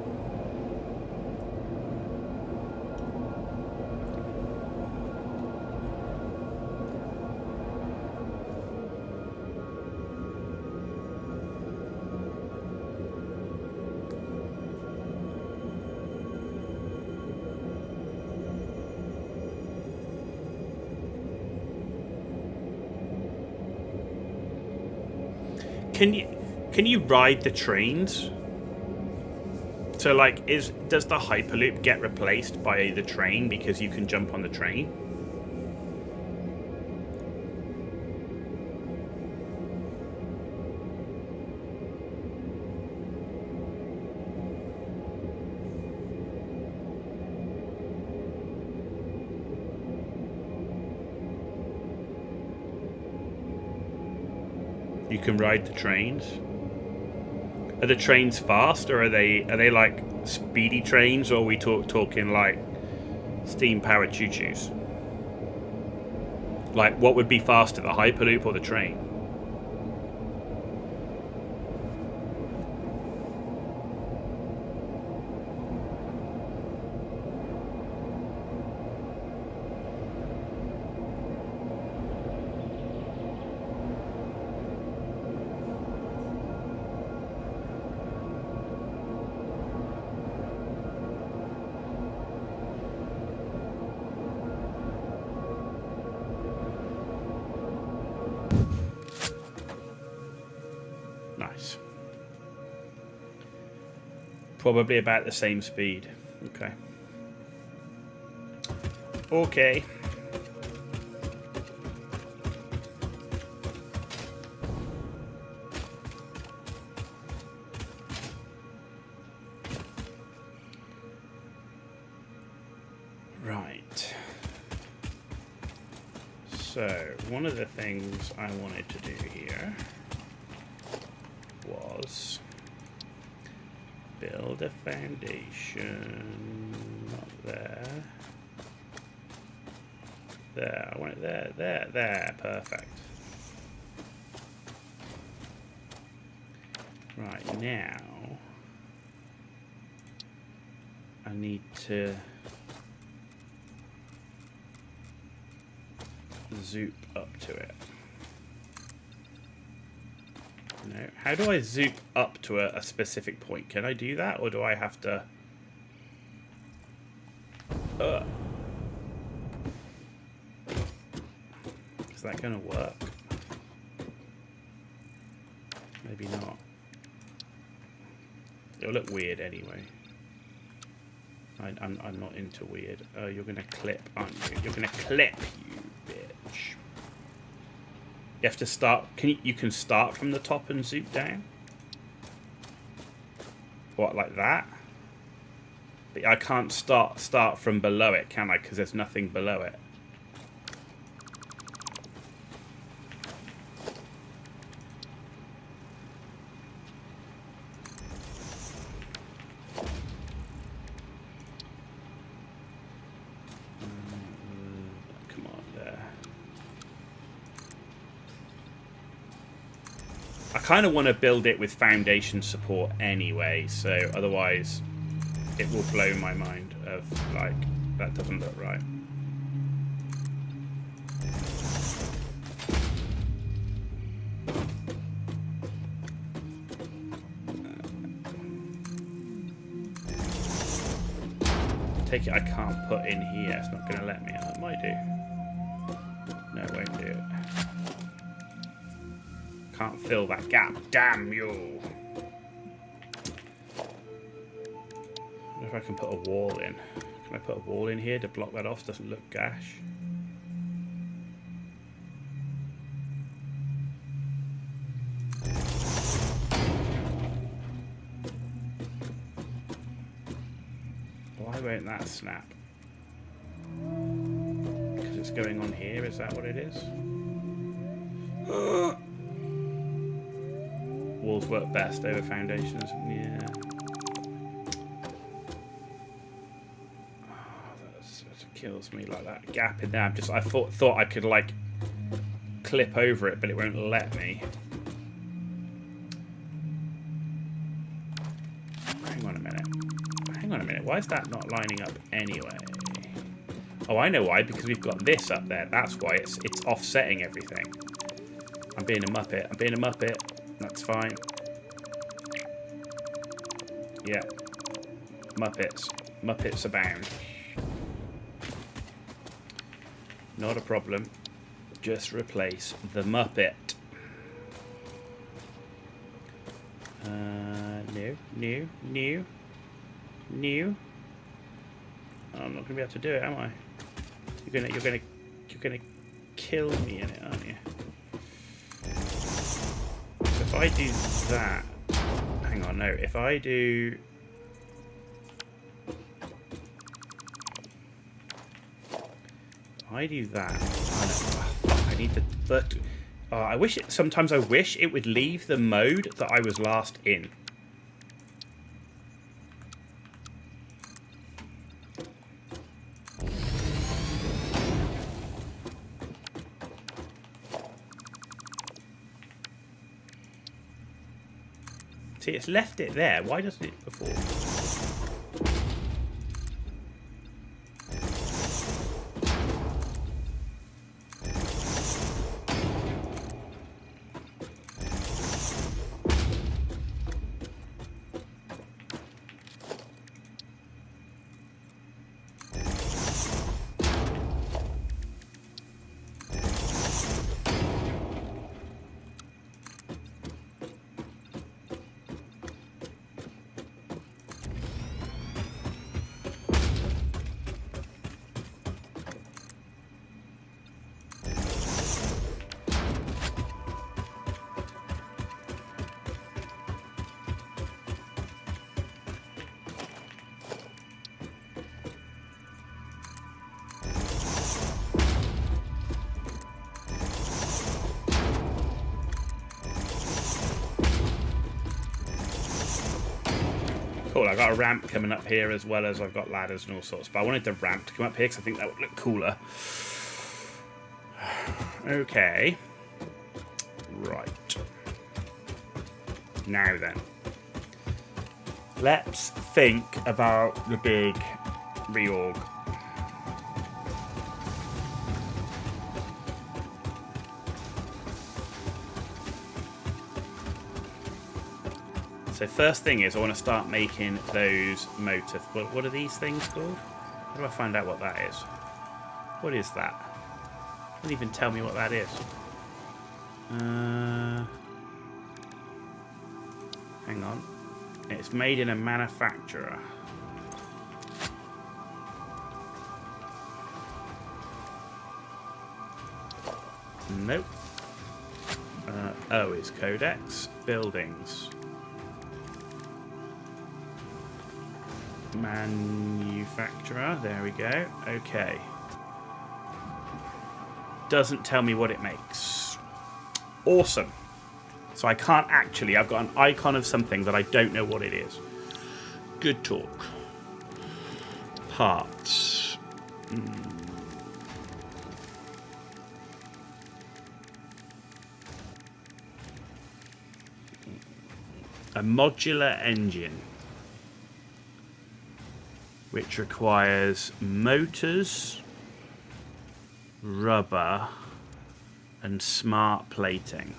Can you ride the trains? So, like, does the Hyperloop get replaced by the train because you can jump on the train? You can ride the trains. Are the trains fast, or are they like speedy trains, or are we talking like steam-powered choo-choos? Like, what would be faster, the Hyperloop or the train? Probably about the same speed. Okay. Okay. Right. So, one of the things I wanted to do here was build a foundation. Not there. There. I want it there. There. There. Perfect. Right, now I need to zoop up to it. No. How do I zoop up to a specific point? Can I do that, or do I have to... Is that going to work? Maybe not. It'll look weird anyway. I'm not into weird. Oh, you're going to clip, aren't you? You're going to clip, you bitch. You have to start... You can start from the top and zoom down? What, like that? But I can't start from below it, can I? Because there's nothing below it. Come on, there. I kind of want to build it with foundation support anyway, so otherwise it will blow my mind of, like, that doesn't look right. Take it I can't put in here, it's not going to let me. Oh, it might do. No, it won't do it. Can't fill that gap. Damn you! I wonder if I can put a wall in. Can I put a wall in here to block that off? Doesn't look gash. Why won't that snap? Because it's going on here, is that what it is? Walls work best over foundations. Yeah. Oh, that kills me, like that gap in there. I thought I could like clip over it, but it won't let me. Hang on a minute. Hang on a minute. Why is that not lining up anyway? Oh, I know why. Because we've got this up there. That's why it's offsetting everything. I'm being a muppet. I'm being a muppet. That's fine. Yeah. Muppets. Muppets abound. Not a problem. Just replace the Muppet. No. Oh, I'm not gonna be able to do it, am I? You're gonna kill me in it, aren't you? So if I do that, hang on, no. If I do that, oh no, I need the. I wish it. Sometimes I wish it would leave the mode that I was last in. See, it's left it there. Why doesn't it before? cool. I've got a ramp coming up here as well as I've got ladders and all sorts. But I wanted the ramp to come up here because I think that would look cooler. Okay. Right. Now then. Let's think about the big reorg. So first thing is I want to start making those motor... What are these things called? How do I find out what that is? What is that? Don't even tell me what that is. Hang on. It's made in a manufacturer. Nope. Oh, it's Codex. Buildings. Manufacturer. There we go. Okay. Doesn't tell me what it makes. Awesome. So I can't actually... I've got an icon of something that I don't know what it is. Good talk. Parts. A modular engine. Which requires motors, rubber, and smart plating.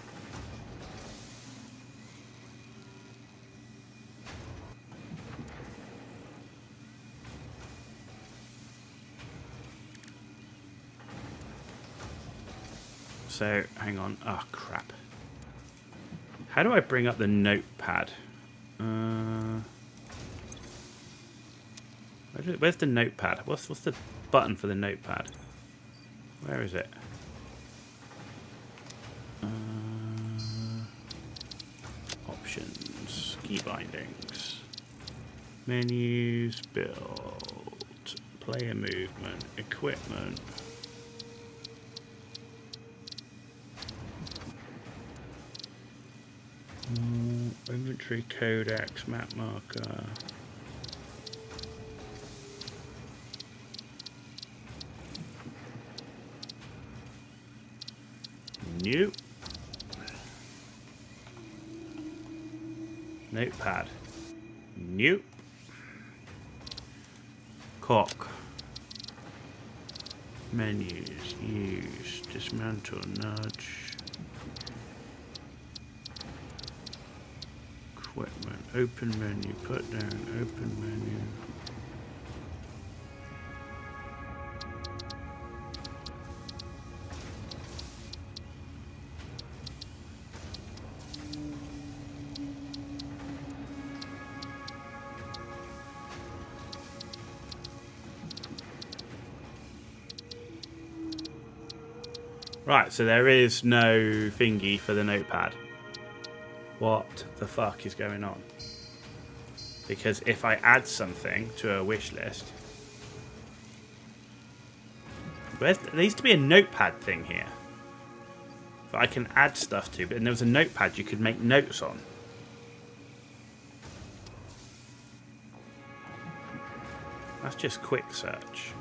So, hang on. Oh, crap. How do I bring up the notepad? Where's the notepad? What's the button for the notepad? Where is it? Options, key bindings, menus, build, player movement, equipment. Inventory, codex, map marker. New. Notepad. New. Cock. Menus. Use. Dismantle. Nudge. Equipment. Open menu. Put down. Open menu. Right, so there is no thingy for the notepad. What the fuck is going on? Because if I add something to a wish list... there needs to be a notepad thing here that I can add stuff to, but there was a notepad you could make notes on. That's just quick search.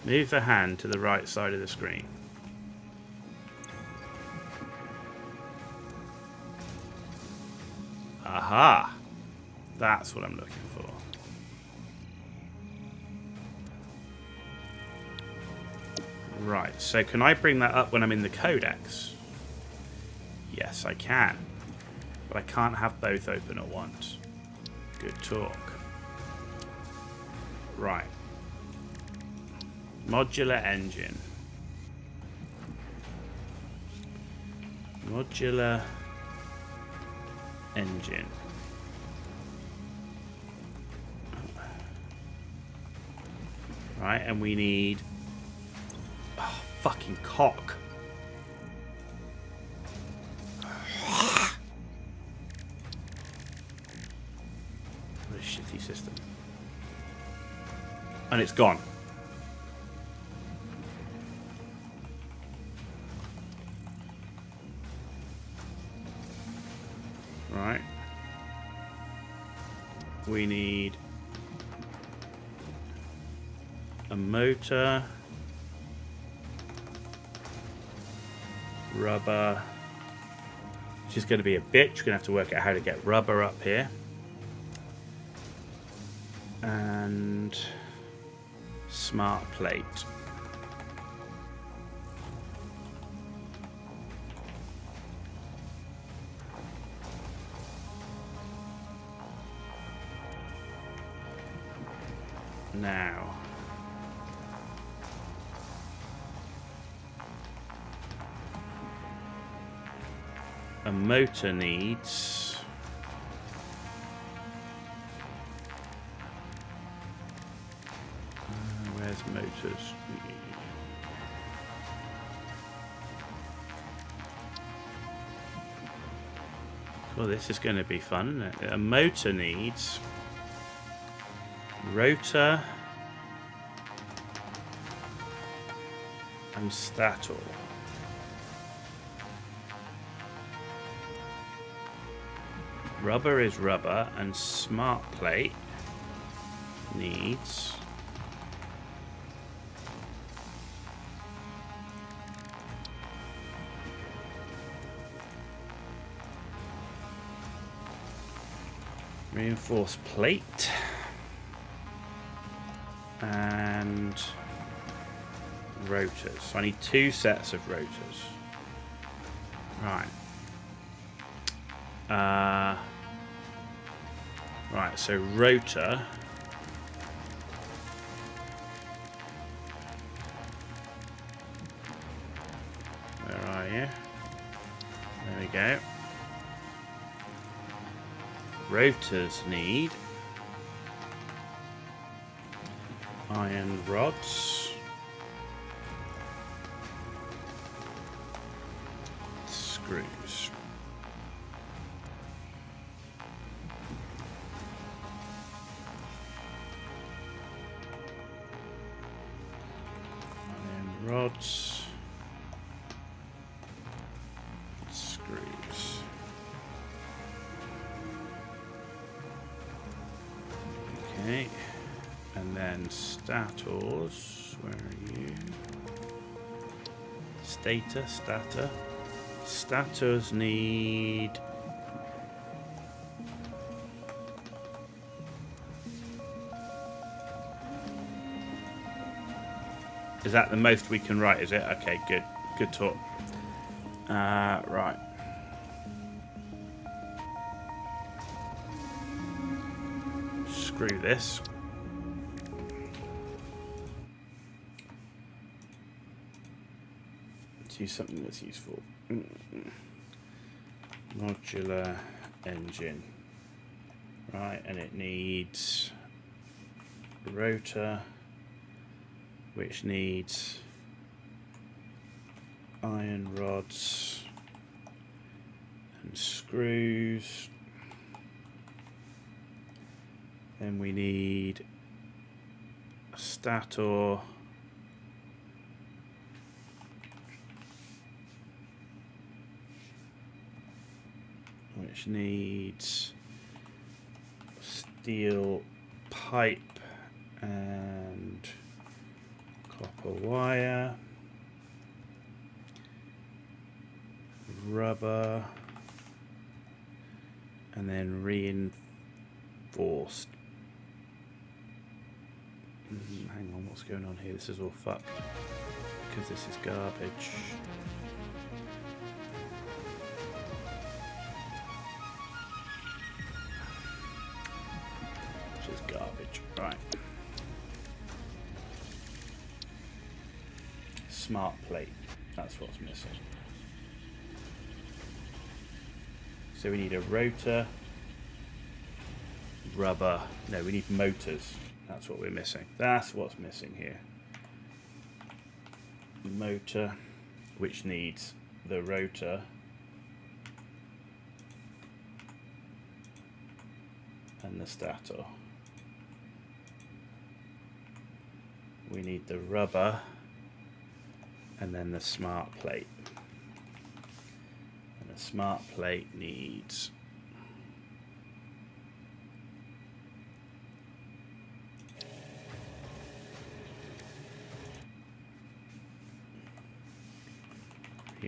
Move the hand to the right side of the screen. Aha! That's what I'm looking for. Right, so can I bring that up when I'm in the codex? Yes, I can. But I can't have both open at once. Good talk. Right. Modular engine. Modular engine. Right, and we need... oh, fucking cock. What a shitty system. And it's gone. We need a motor, rubber. She's going to be a bitch. We're going to have to work out how to get rubber up here. And smart plate. Now, a motor needs where's motors? Well, this is going to be fun. A motor needs rotor and stator. Rubber is rubber, and smart plate needs reinforced plate and rotors. So I need 2 sets of rotors. Right. Right, so rotor. Where are you? There we go. Rotors need iron rods, screws. Iron rods, screws. Okay, and then stators. Where are you? Stator. Stators need Is that the most we can write, is it? Okay, good. Good talk. Right. Screw this. Let's use something that's useful. Modular engine. Right, and it needs rotor, which needs iron rods and screws. Then we need a stator, which needs steel pipe and copper wire, rubber, and then reinforced. Hang on, what's going on here? This is all fucked because this is garbage. This is garbage. Right. Smart plate. That's what's missing. So we need a rotor, rubber. No, we need motors. That's what we're missing. That's what's missing here. Motor, which needs the rotor and the stator. We need the rubber and then the smart plate. And the smart plate needs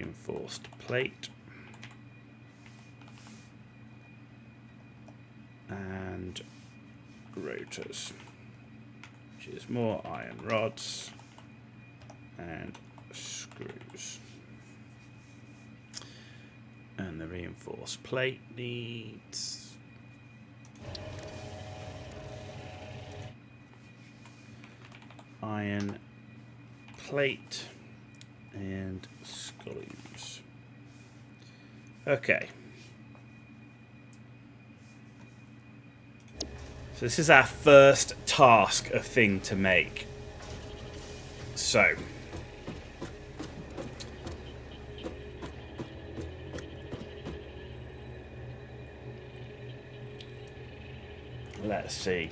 reinforced plate. And rotors, which is more iron rods and screws. And the reinforced plate needs iron plate and screws. Okay. So this is our first task of thing to make. So let's see.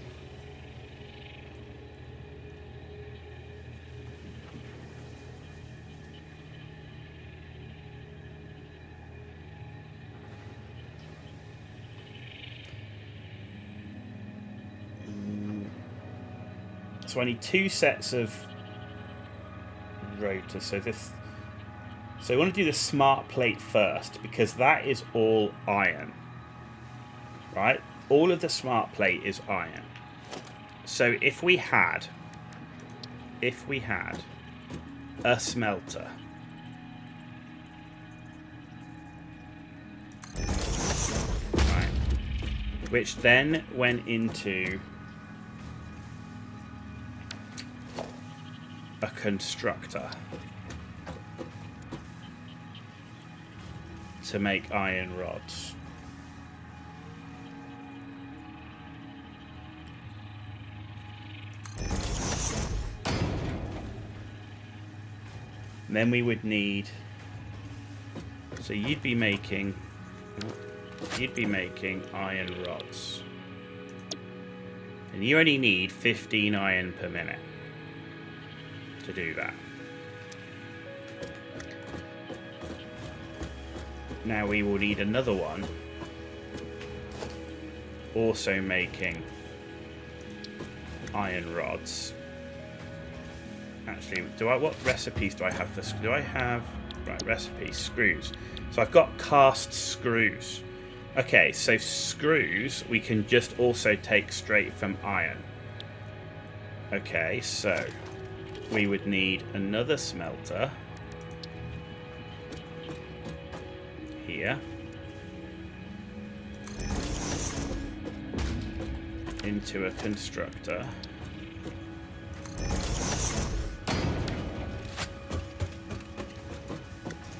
So I need 2 sets of rotors. So I want to do the smart plate first because that is all iron. Right? All of the smart plate is iron. So if we had a smelter, right, which then went into a constructor to make iron rods. And then we would need, so you'd be making iron rods. And you only need 15 iron per minute to do that. Now we will need another one also making iron rods. Actually, what recipes do I have for, do I have, right, recipes, screws. So I've got cast screws. Okay, so screws we can just also take straight from iron. Okay, so we would need another smelter here into a constructor.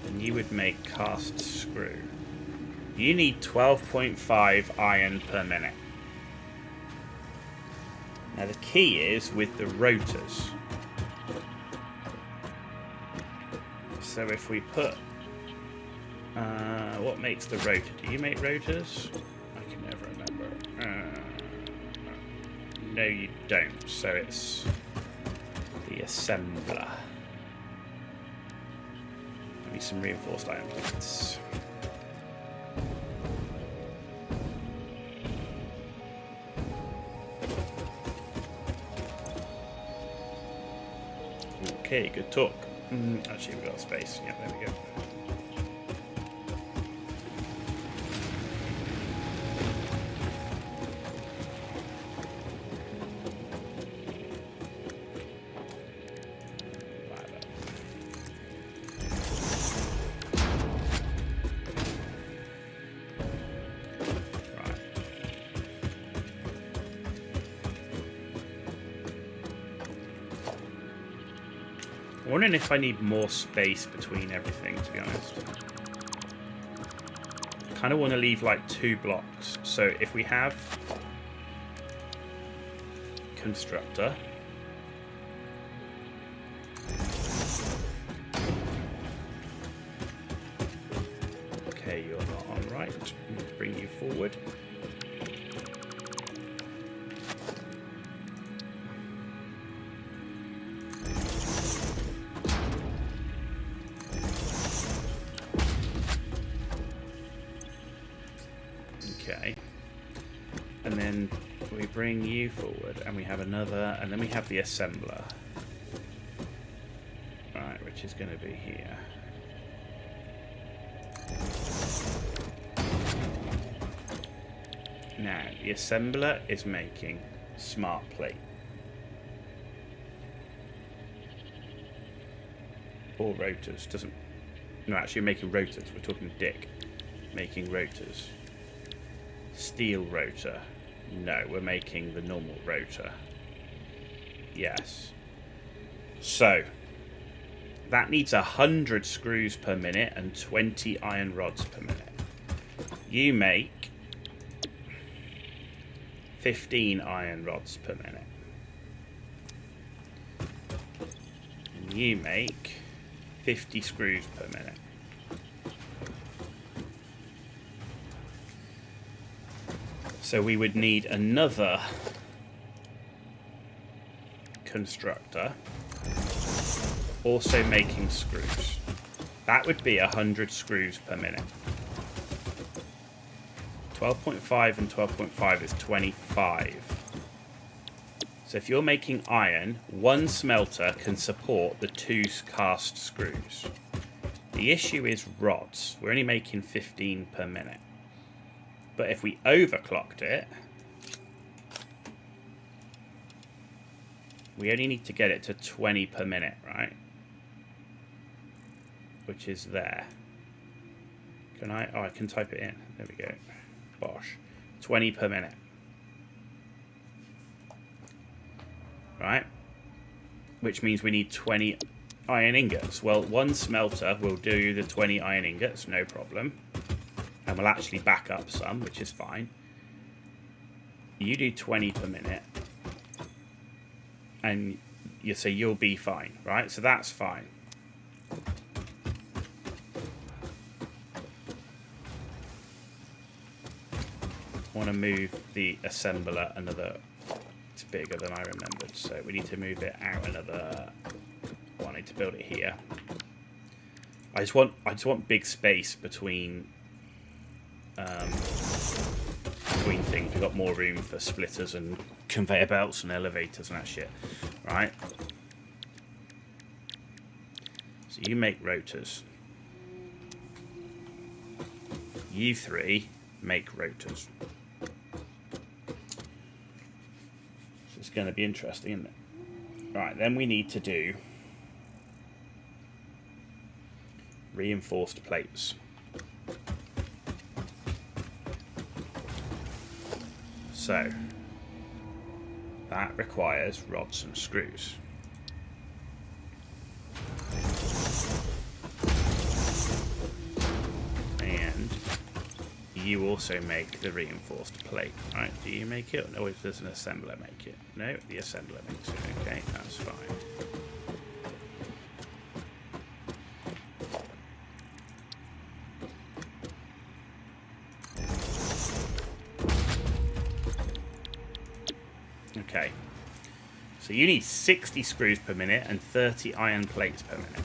And you would make cast screw. You need 12.5 iron per minute. Now the key is with the rotors. So if we put, what makes the rotor? Do you make rotors? I can never remember. No, you don't. So it's the assembler. I need some reinforced iron plates. Okay, good talk. Actually, we've got space. Yeah, there we go. I'm wondering if I need more space between everything, to be honest. I kind of want to leave like 2 blocks. So if we have constructor, okay, you're not on right. We'll bring you forward. Okay, and then we bring you forward, and we have another, and then we have the assembler, right, which is going to be here. Now, the assembler is making smart plate. Or rotors. Doesn't... No, actually, making rotors. We're talking dick. Making rotors. Steel rotor. No, we're making the normal rotor. Yes. So, that needs 100 screws per minute and 20 iron rods per minute. You make 15 iron rods per minute. And you make 50 screws per minute. So we would need another constructor also making screws. That would be 100 screws per minute. 12.5 and 12.5 is 25. So if you're making iron, one smelter can support the 2 cast screws. The issue is rods. We're only making 15 per minute. But if we overclocked it, we only need to get it to 20 per minute, right? Which is there. Can I? Oh, I can type it in. There we go. Bosh. 20 per minute. Right? Which means we need 20 iron ingots. Well, one smelter will do the 20 iron ingots, no problem. And we'll actually back up some, which is fine. You do 20 per minute. And you say you'll be fine, right? So that's fine. I want to move the assembler another... It's bigger than I remembered, so we need to move it out another... Well, I need to build it here. I just want big space between things. We've got more room for splitters and conveyor belts and elevators and that shit, right? So you make rotors. You three make rotors. It's going to be interesting, isn't it? Right, then we need to do reinforced plates. So, that requires rods and screws. And you also make the reinforced plate, right? Do you make it? Or does an assembler make it? No, the assembler makes it. Okay, that's fine. Okay, so you need 60 screws per minute and 30 iron plates per minute.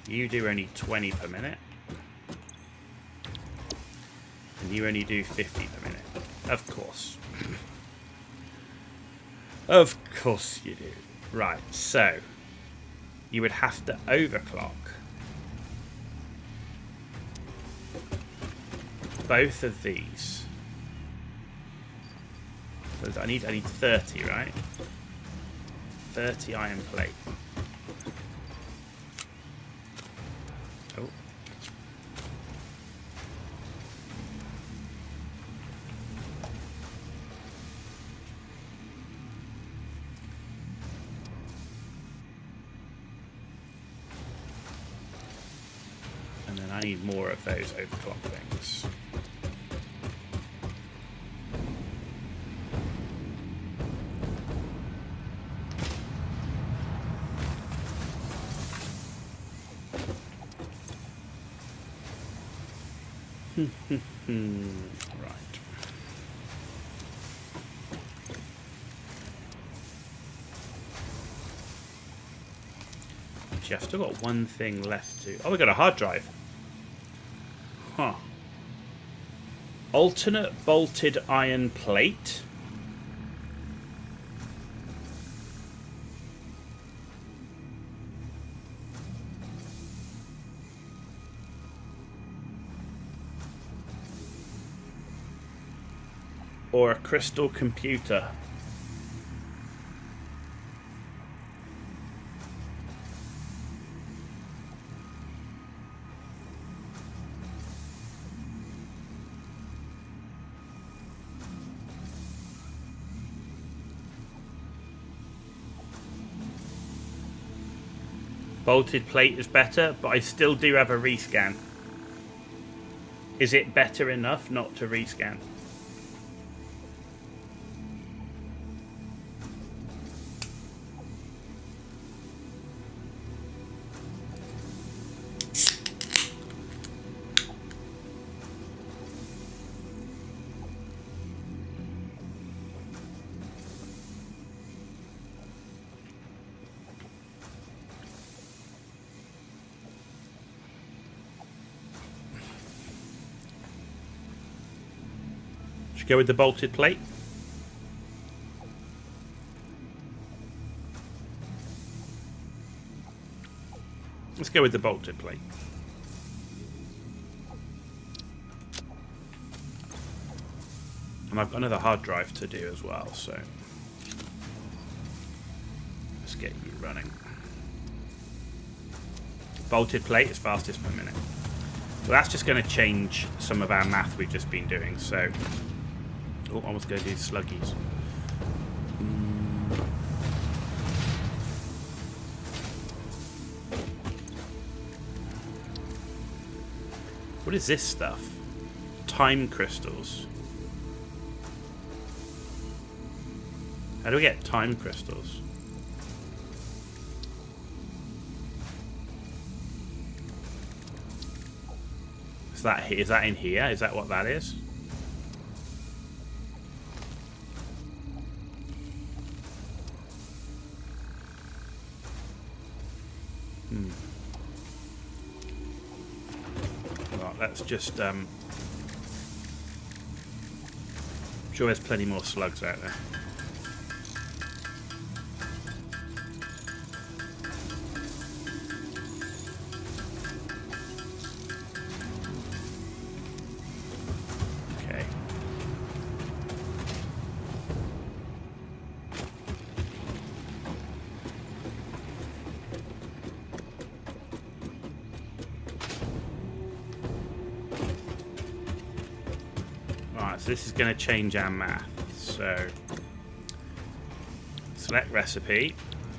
You do only 20 per minute. And you only do 50 per minute. Of course. Of course you do. Right, so you would have to overclock both of these. So I need 30, right? 30 iron plate. Oh. And then I need more of those overclock things. Right. Actually, I've still got one thing left to... Oh, we got a hard drive. Huh. Alternate bolted iron plate. or a crystal computer? Bolted plate is better, but I still do have a rescan. Is it better enough not to rescan? Should we go with the bolted plate? Let's go with the bolted plate. And I've got another hard drive to do as well, so let's get you running. Bolted plate is fastest per minute. So that's just going to change some of our math we've just been doing. So, oh, I was going to do sluggies. What is this stuff? Time crystals. How do we get time crystals? Is that in here? Is that what that is? Well, let's just I'm sure there's plenty more slugs out there. So this is going to change our math. So select recipe,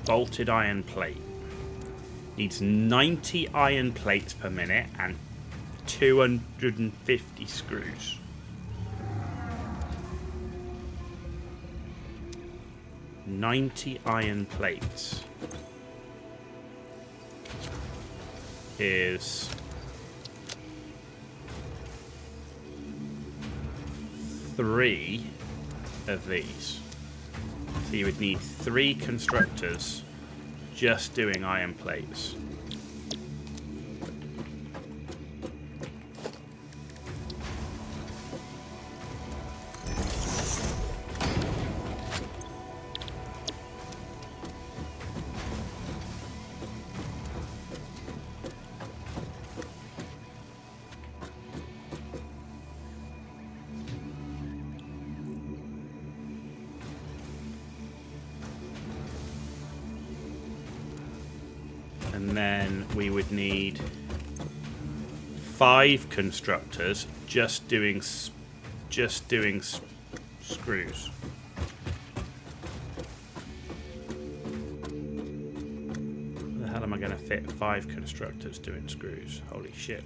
bolted iron plate. Needs 90 iron plates per minute and 250 screws. $90 iron plates is 3 of these. So you would need 3 constructors just doing iron plates. And then we would need 5 constructors just doing screws. Where the hell am I going to fit 5 constructors doing screws? Holy shit.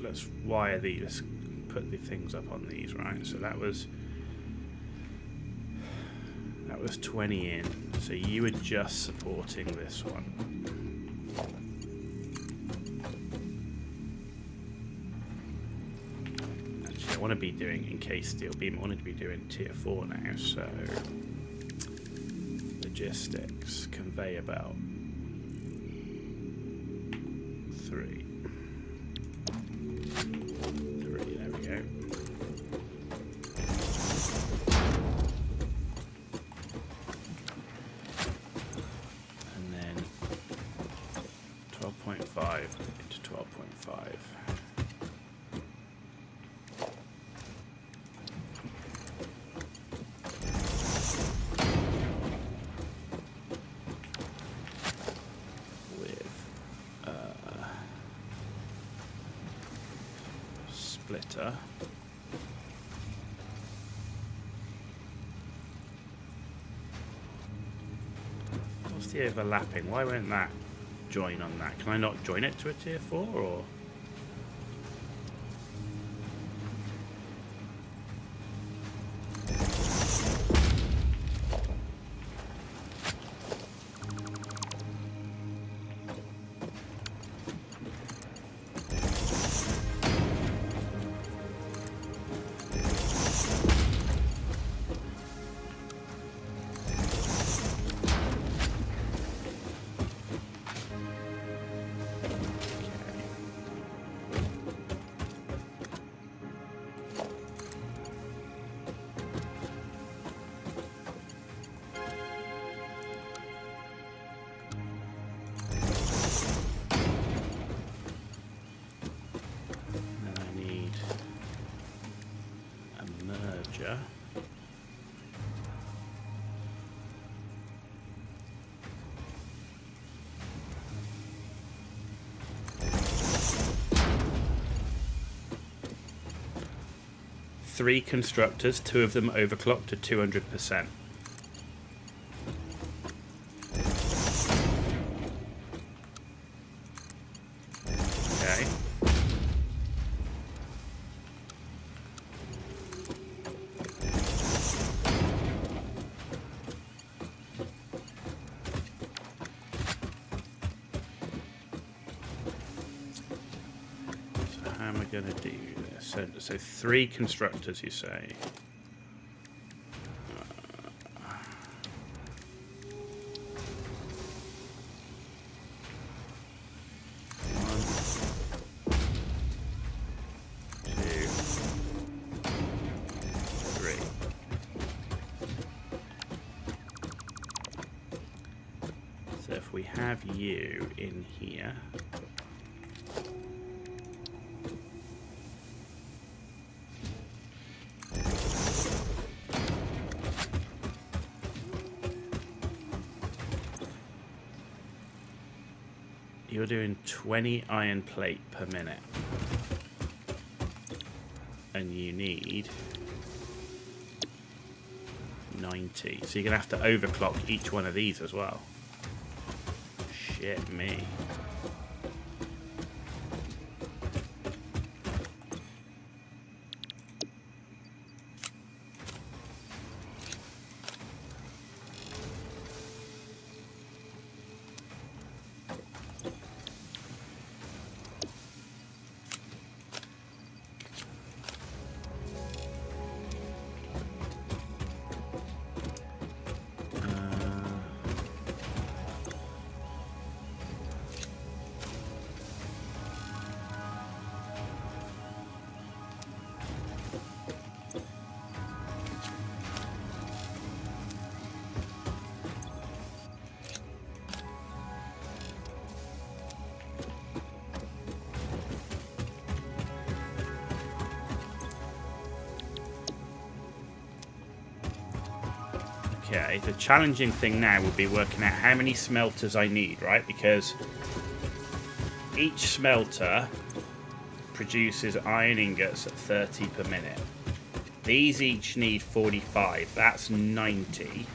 Let's wire these. Let's put the things up on these, right? So that was 20 in. So you were just supporting this one. Actually, I want to be doing encased steel beam. I wanted to be doing tier 4 now. So logistics, conveyor belt. 3. 3, there we go. And then 12.5 into 12.5. Splitter. What's the overlapping? Why won't that join on that? Can I not join it to a tier 4 or? Merger. Three constructors, 2 of them overclocked to 200%. Okay. So how am I going to do this? So 3 constructors, you say? So if we have you in here, you're doing 20 iron plate per minute, and you need 90. So you're gonna have to overclock each one of these as well. Shit me. Okay, the challenging thing now would be working out how many smelters I need, right? Because each smelter produces iron ingots at 30 per minute. These each need 45. That's 90.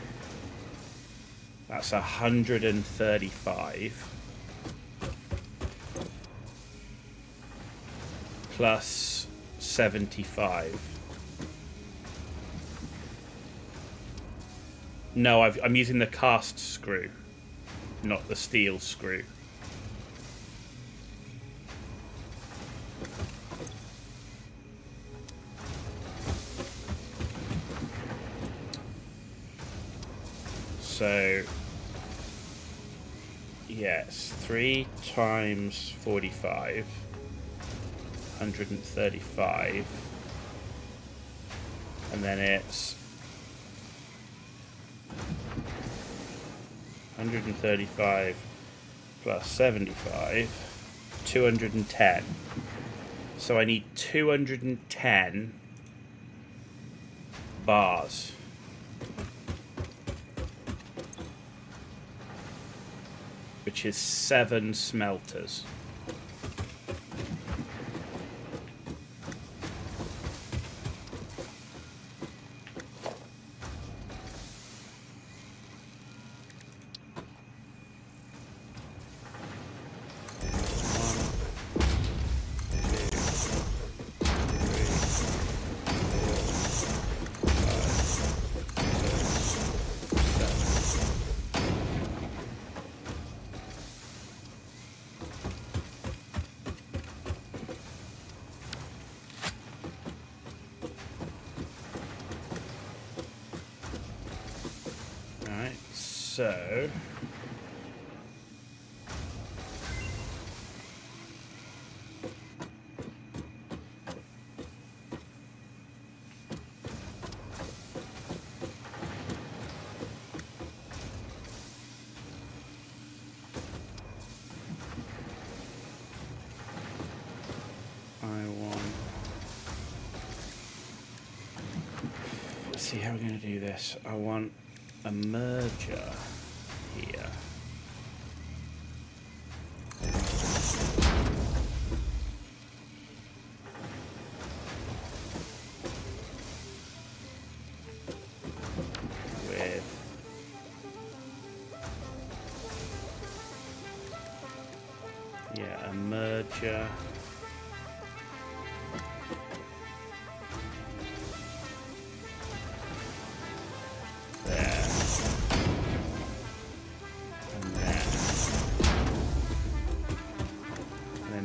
That's 135. Plus 75. No, I'm using the cast screw, not the steel screw. So, yes, 3 times 45, 135, and then it's 135 plus 75, 210. So I need 210 bars. Which is 7 smelters. So let's see how we're going to do this. I want a merger here. With a merger.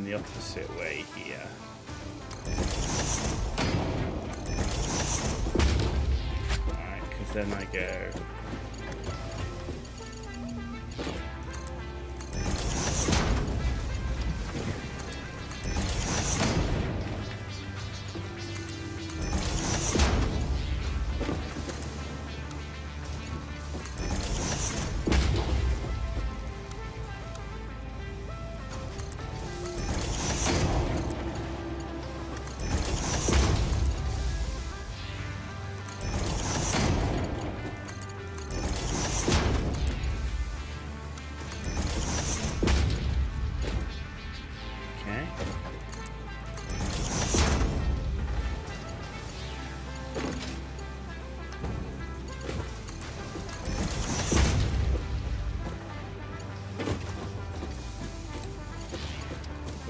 The opposite way here. Alright, because then I go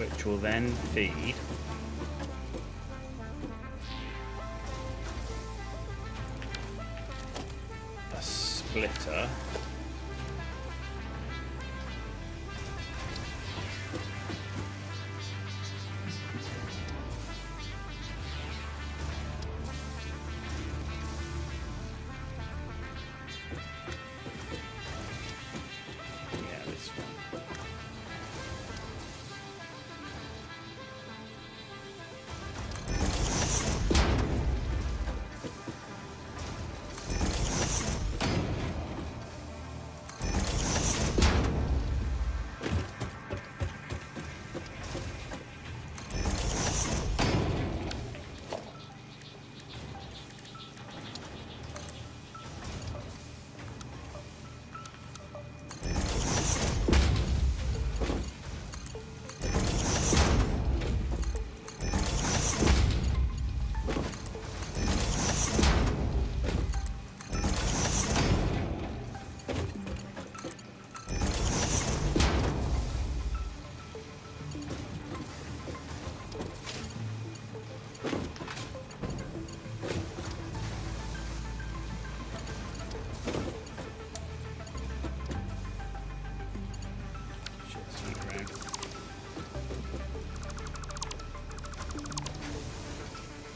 which will then feed a splitter.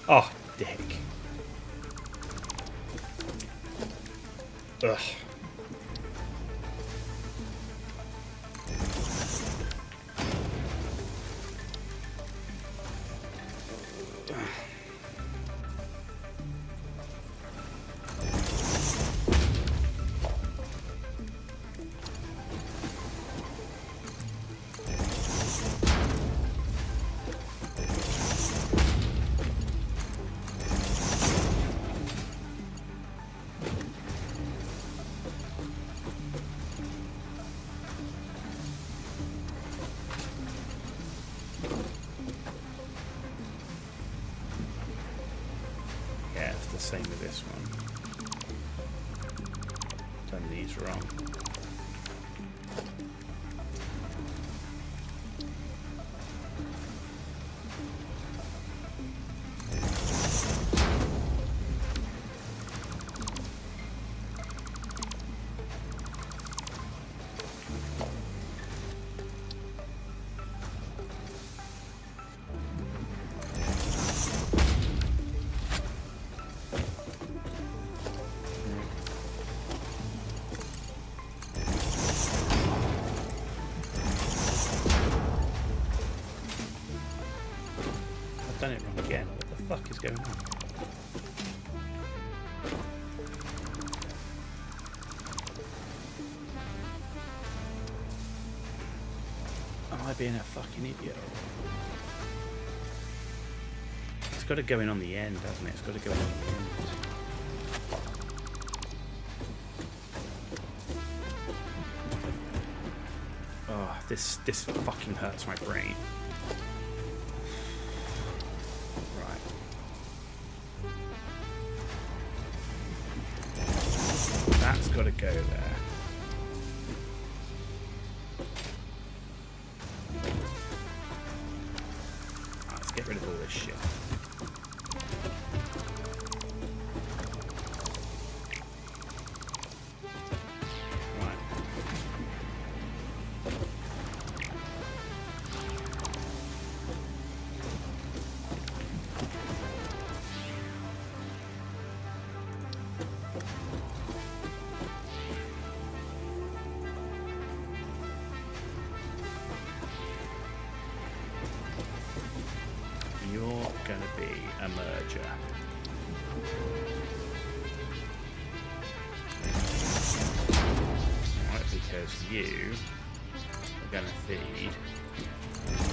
Oh, dick. Ugh. Same with this one. Done these wrong. Done it wrong again. What the fuck is going on? Am I being a fucking idiot? It's got to go in on the end, hasn't it? It's got to go in on the end. Oh, this fucking hurts my brain. That's got to go there. Right, let's get rid of all this shit. Right. You're gonna be a merger. Right, because you are gonna feed that.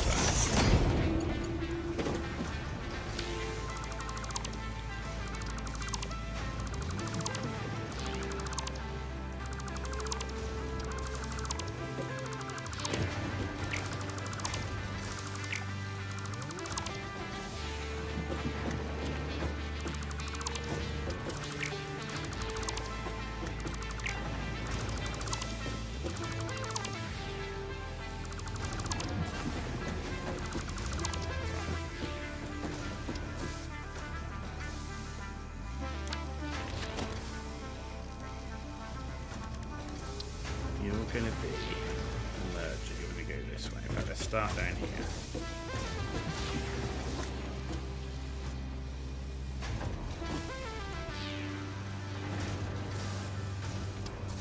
You're going to be a merger. You're going to go this way. In fact, let's start down here.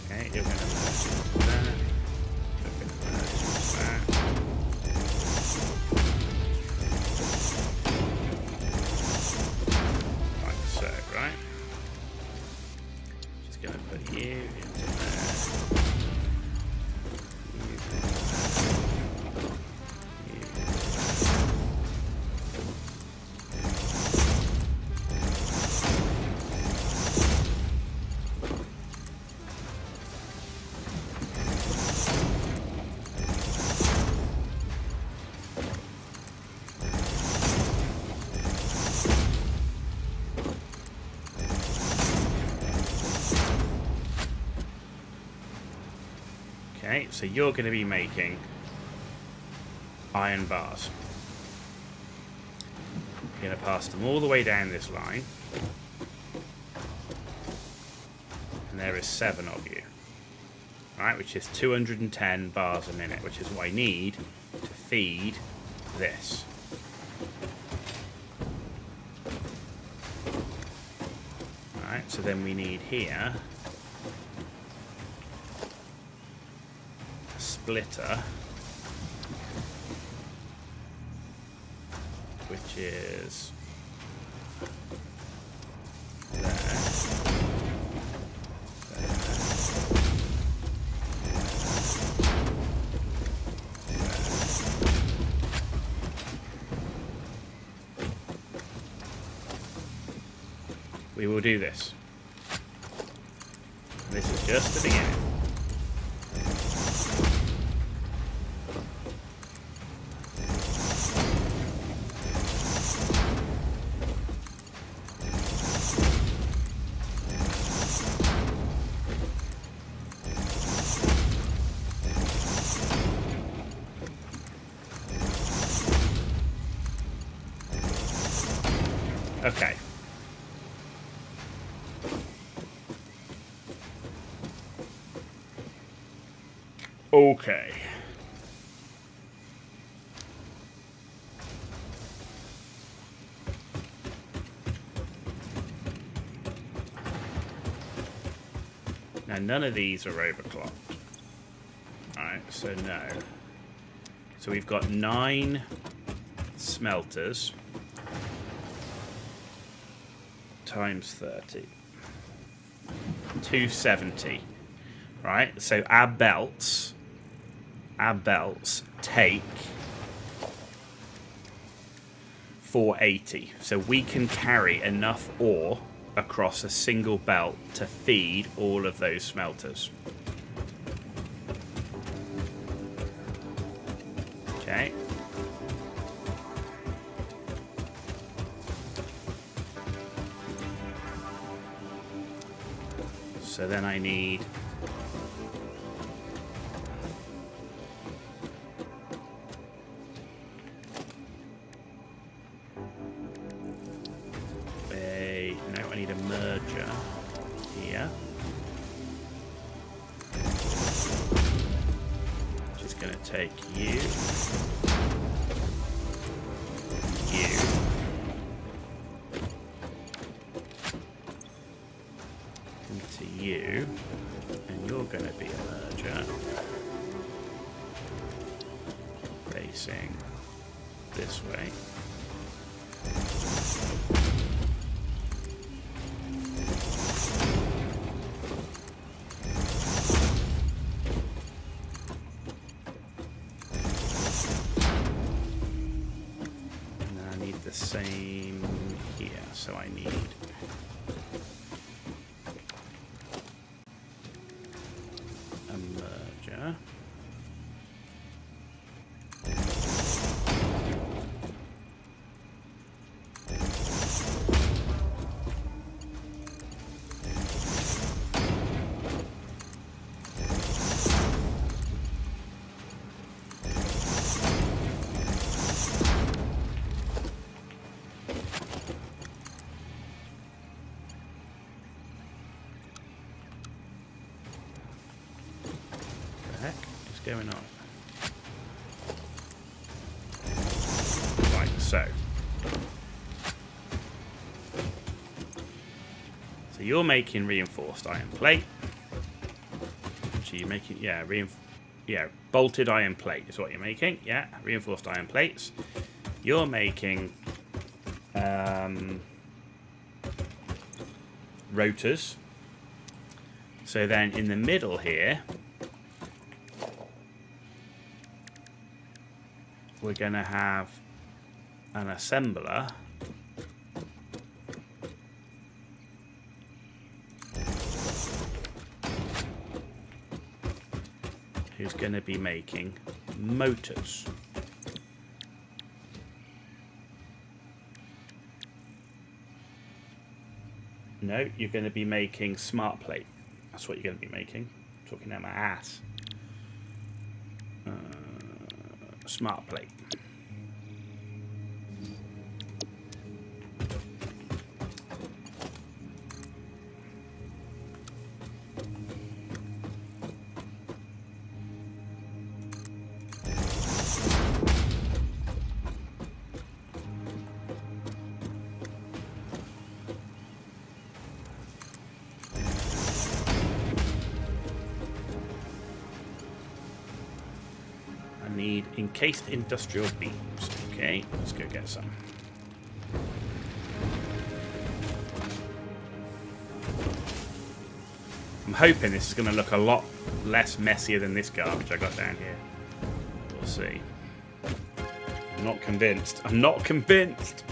Okay, you're going to merge into that. You're going to merge into that. Like so, right? Just going to put you into there. Okay, so you're going to be making iron bars. You're going to pass them all the way down this line. And there is 7 of you. Right, which is 210 bars a minute, which is what I need to feed this. Right, so then we need here splitter, which is there. We will do this. This is just the beginning. Okay. Now, none of these are overclocked. Alright, so no. So we've got 9 smelters times 30. 270. Right, so our belts take 480. So we can carry enough ore across a single belt to feed all of those smelters. Okay. So then I need I need a merger here. Just going to take you, into you, and you're going to be a merger facing this way. Same here, so I need a merger. Going on. Right, so you're making reinforced iron plate. Actually, you're making bolted iron plate is what you're making. Yeah, reinforced iron plates. You're making rotors. So then in the middle here, we're going to have an assembler who's going to be making motors. No, you're going to be making smart plate. That's what you're going to be making. I'm talking out my ass. Smart plate. Need encased industrial beams. Okay, let's go get some. I'm hoping this is going to look a lot less messier than this garbage I got down here. We'll see. I'm not convinced. I'm not convinced.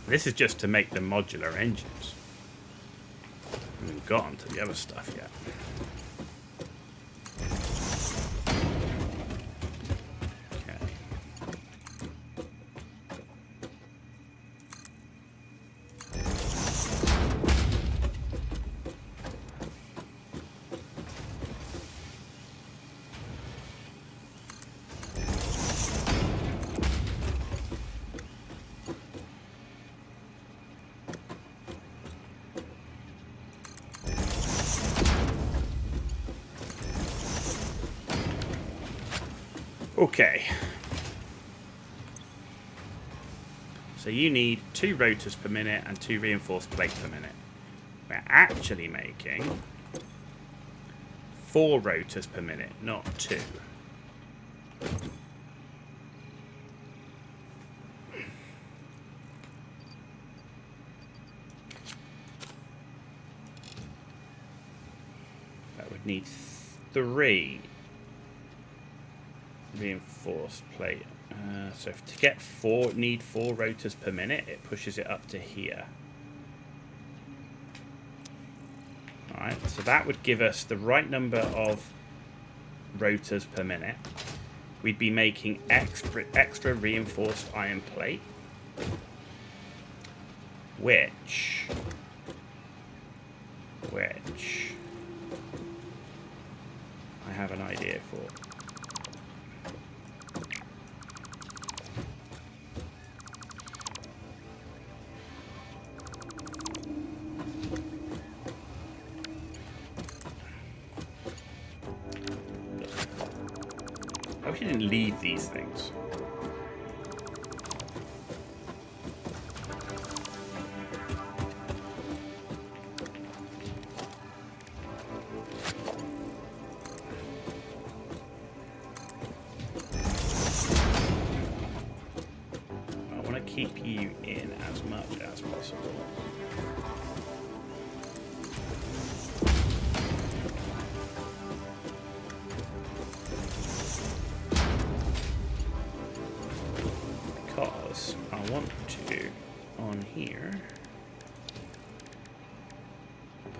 This is just to make the modular engines. We haven't got onto the other stuff yet. Okay. So you need 2 rotors per minute and 2 reinforced plates per minute. We're actually making 4 rotors per minute, not 2. That would need 3 reinforced plate. So to get 4 rotors per minute, it pushes it up to here. Alright, so that would give us the right number of rotors per minute. We'd be making extra reinforced iron plate, which I have an idea for. I wish I didn't leave these things. I want to keep you in as much as possible. I want to, on here,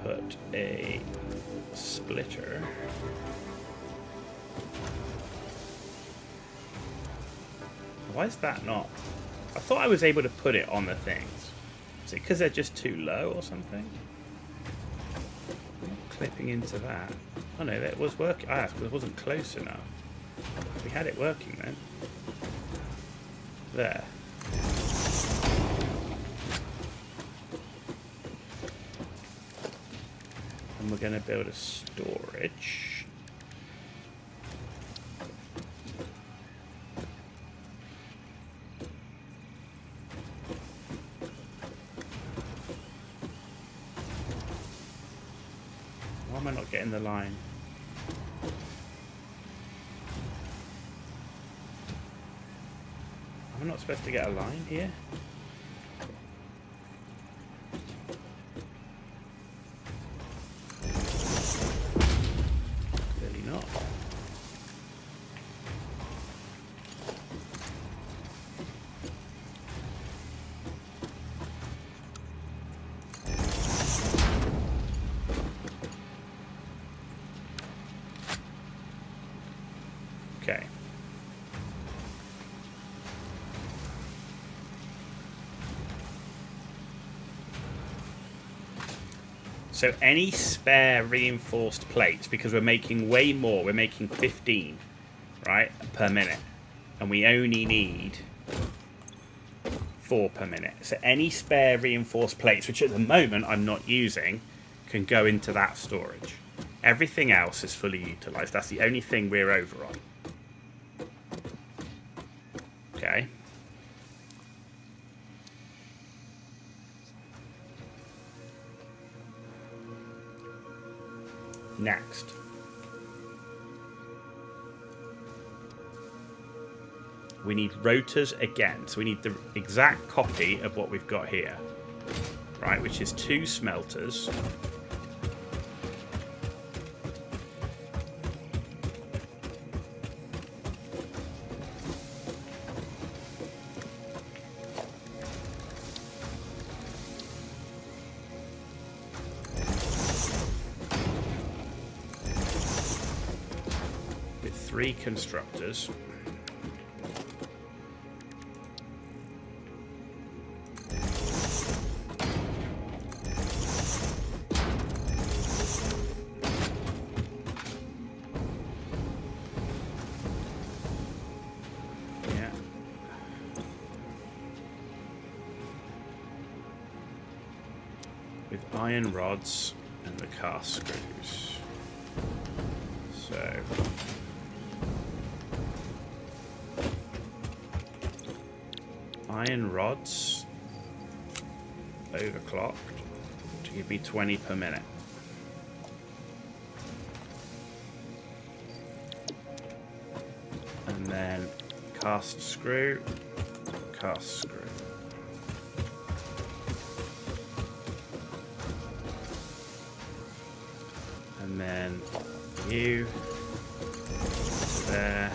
put a splitter. Why is that not? I thought I was able to put it on the things. Is it because they're just too low or something? I'm not clipping into that. Oh no, that was working. Ah, because it wasn't close enough. We had it working then. There. And we're going to build a storage. Why am I not getting the line? I'm not supposed to get a line here? Clearly not. Okay. So any spare reinforced plates, because we're making way more, we're making 15, right, per minute. And we only need 4 per minute. So any spare reinforced plates, which at the moment I'm not using, can go into that storage. Everything else is fully utilised. That's the only thing we're over on. Okay. Next. We need rotors again. So we need the exact copy of what we've got here. Right, which is 2 smelters. With 3 constructors. With iron rods and the cast screws. So iron rods overclocked to give me 20 per minute. And then cast screw, cast screw. And then you to there.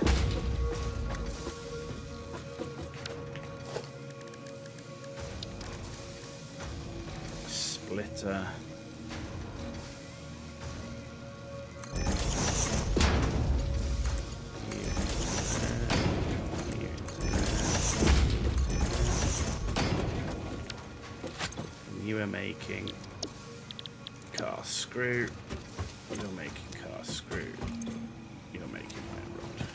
Splitter. You are making cast screw. You're making cast screw. You're making iron rod.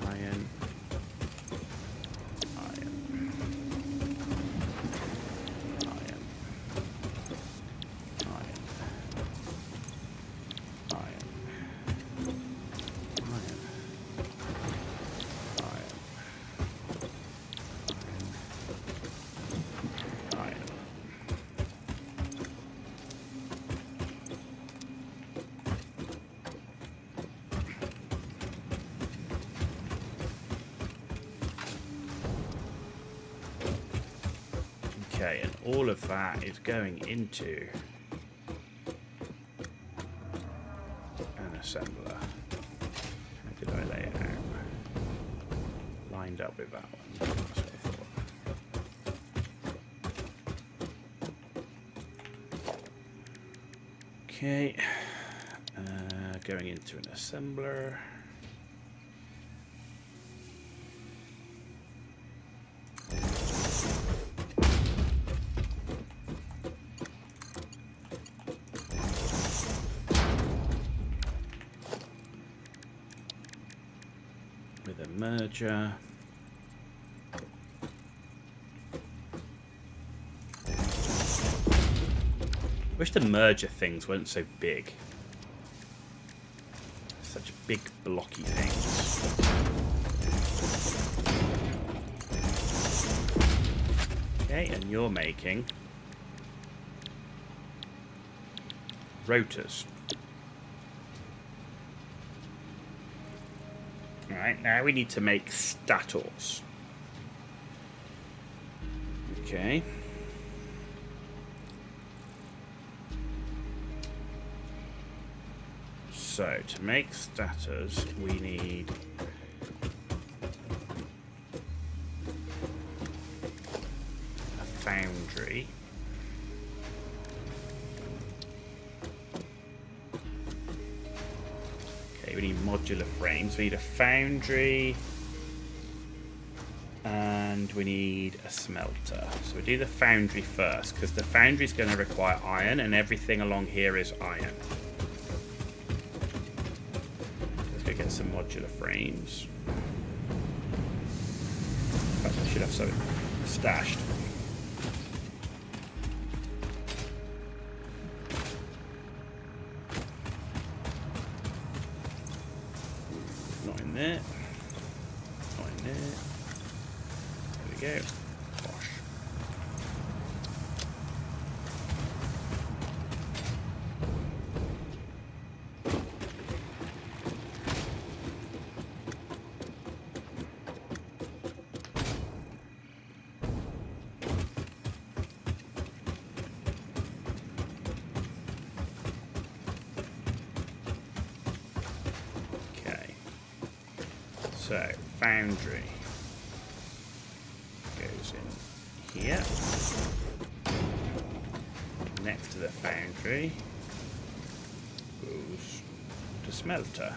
Iron. Iron. Iron. Iron. Iron. Iron. Iron. Iron. Okay, and all of that is going into an assembler. How did I lay it out? Lined up with that one. That's what I thought. Okay, going into an assembler. With a merger. Wish the merger things weren't so big. Such big blocky things. Okay, and you're making rotors. Alright, now we need to make stators. Okay. So, to make stators, we need a foundry. Okay, we need modular frames. We need a foundry. And we need a smelter. So we do the foundry first, because the foundry is going to require iron, and everything along here is iron. Let's go get some modular frames. In fact, I should have something stashed. Not in there. Not in there. There we go. Wash. Okay. So, foundry goes in here. Next to the foundry goes to smelter.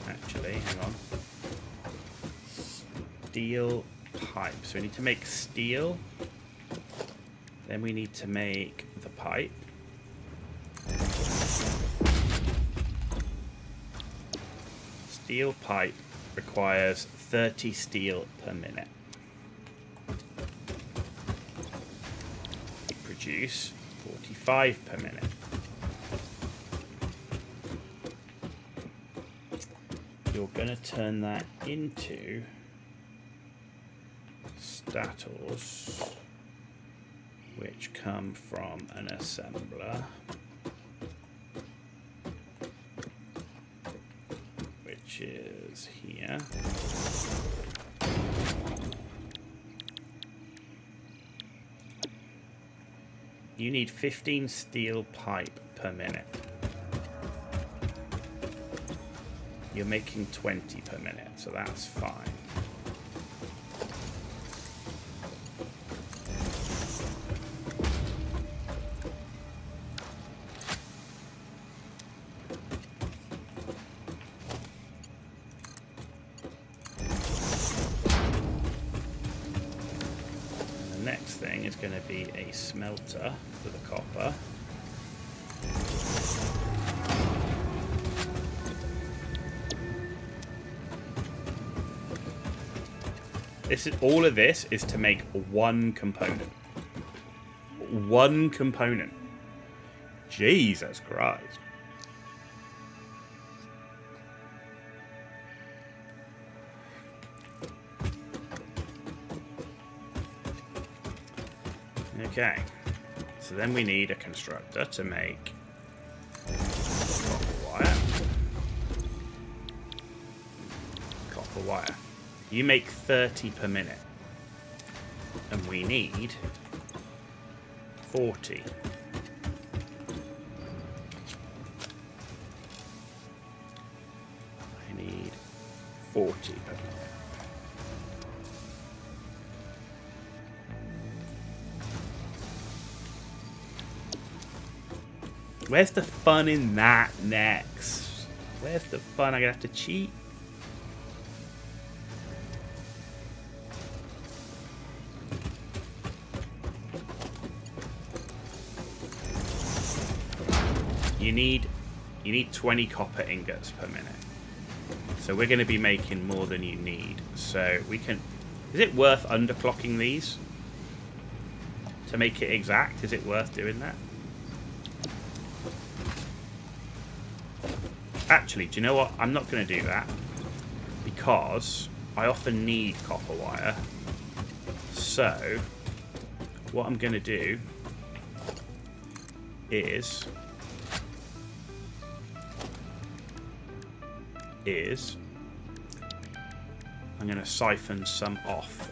Actually, hang on. Steel pipe. So we need to make steel. Then we need to make the pipe. Steel pipe requires 30 steel per minute. We produce 45 per minute. you're going to turn that into stators, which come from an assembler, which is here. You need 15 steel pipe per minute. You're making 20 per minute, so that's fine. And the next thing is going to be a smelter for the copper. All of this is to make one component. One component. Jesus Christ. Okay. So then we need a constructor to make copper wire. Copper wire. You make 30 per minute. And we need 40. I need 40 per minute. Where's the fun in that next? Where's the fun? I'm gonna have to cheat. You need 20 copper ingots per minute. So we're going to be making more than you need. So we can... Is it worth underclocking these? To make it exact? Is it worth doing that? Actually, do you know what? I'm not going to do that. Because I often need copper wire. So what I'm going to do is I'm going to siphon some off.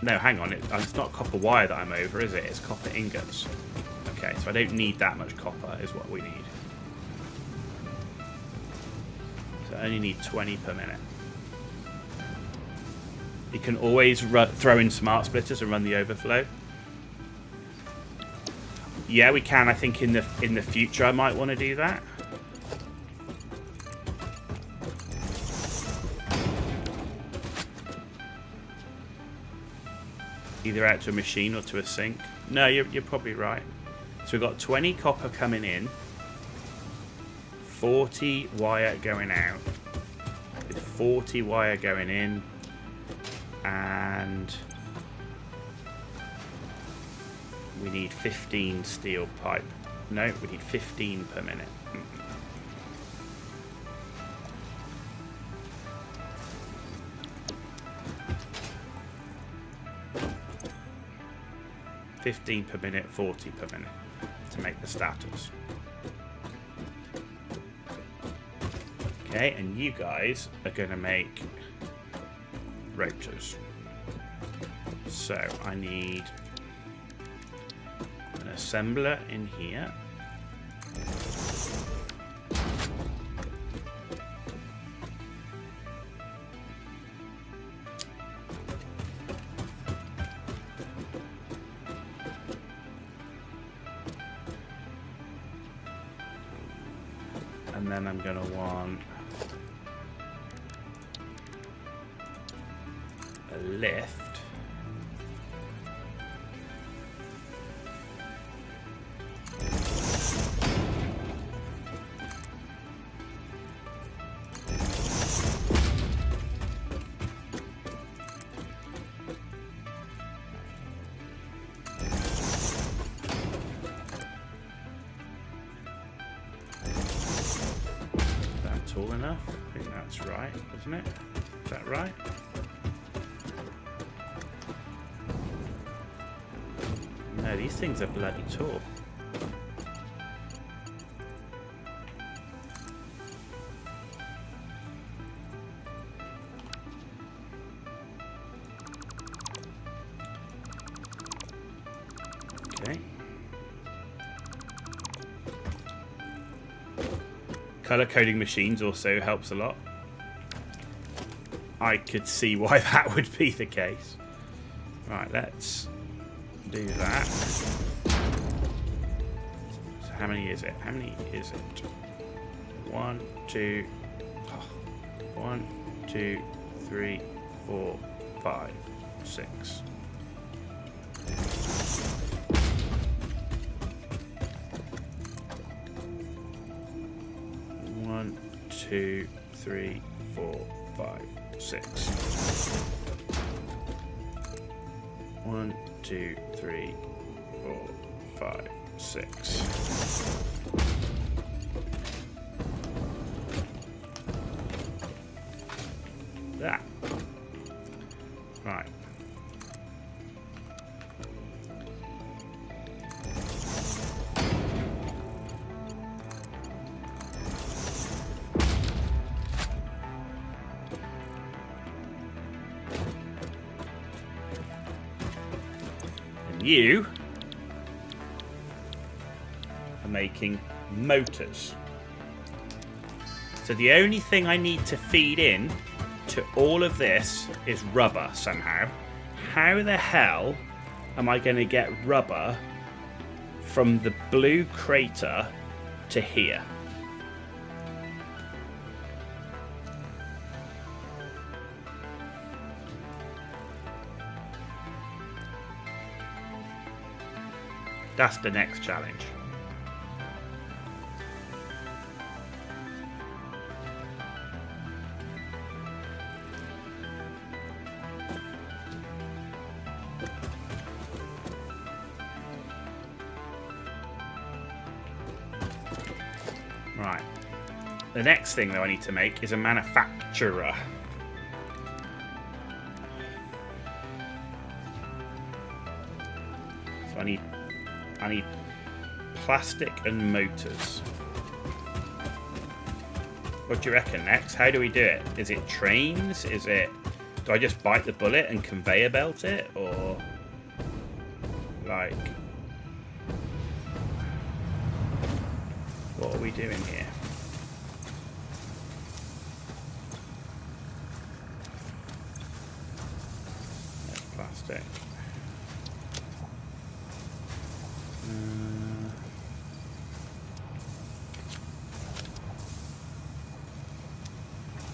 No, hang on. It's not copper wire that I'm over, is it? It's copper ingots. Okay, so I don't need that much copper is what we need. So I only need 20 per minute. You can always throw in smart splitters and run the overflow. Yeah, we can. I think in the future I might want to do that. Either out to a machine or to a sink. No, you're probably right. So we've got 20 copper coming in, 40 wire going out, with 40 wire going in, and we need 15 steel pipe. No, we need 15 per minute. 15 per minute, 40 per minute to make the status. Okay, and you guys are going to make rotors. So I need an assembler in here. And then I'm going to want a lift. tall enough. I think that's right, isn't it? Is that right? No, these things are bloody tall. Okay. Color coding machines also helps a lot. I could see why that would be the case. Right, let's do that. So how many is it? How many is it? 1, 2, 1, 2, 3, 4, 5, 6. One, 2, 3, 4, 5, 6. 1, 2, 3, 4, 5, 6. That. Right. You are making motors. So the only thing I need to feed in to all of this is rubber somehow. How the hell am I going to get rubber from the blue crater to here? That's the next challenge. Right. The next thing that I need to make is a manufacturer. So I need plastic and motors. What do you reckon next? How do we do it? Is it trains? Is it... Do I just bite the bullet and conveyor belt it? Or... like... what are we doing here? That's plastic.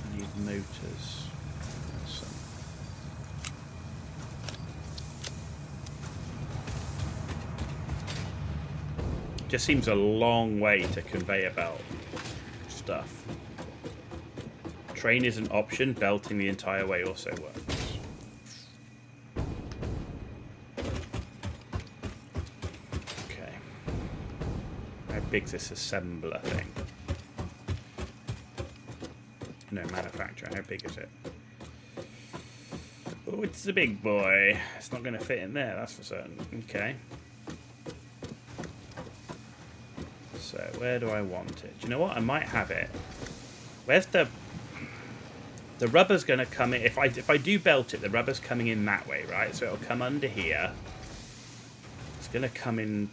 I need motors. Just seems a long way to conveyor belt stuff. Train is an option. Belting the entire way also works. Big's this assembler thing? No, manufacturer. How big is it? Oh, it's a big boy. It's not going to fit in there, that's for certain. Okay. So, where do I want it? Do you know what? I might have it. Where's the... The rubber's going to come in... If I do belt it, the rubber's coming in that way, right? So it'll come under here. It's going to come in...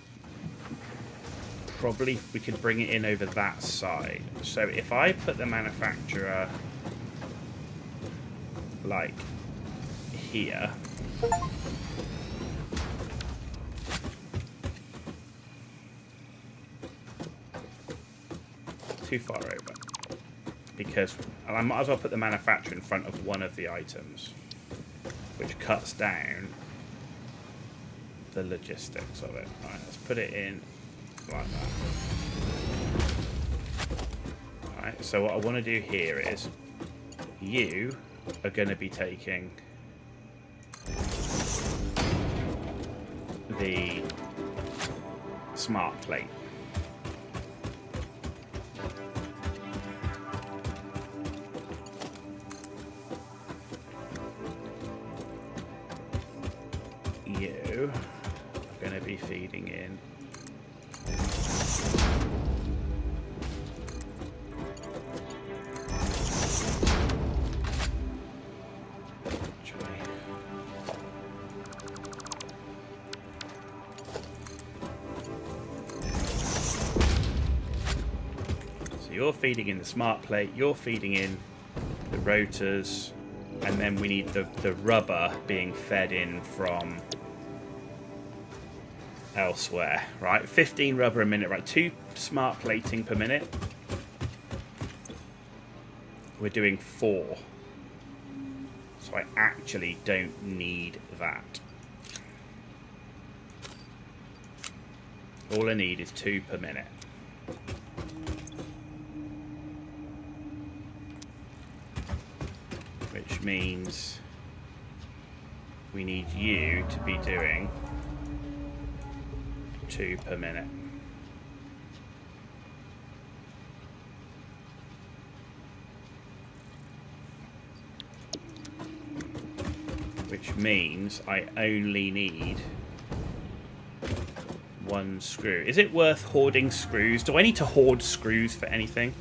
Probably we could bring it in over that side. So if I put the manufacturer like here, too far over, because I might as well put the manufacturer in front of one of the items, which cuts down the logistics of it. All right, let's put it in like that. Alright, so what I want to do here is you are going to be taking the smart plate. we're going to be feeding in you're feeding in the smart plate, you're feeding in the rotors, and then we need the rubber being fed in from elsewhere, right? 15 rubber a minute, right? 2 smart plating per minute. We're doing 4. So I actually don't need that. All I need is 2 per minute. Which means we need you to be doing 2 per minute. Which means I only need 1 screw. Is it worth hoarding screws? Do I need to hoard screws for anything?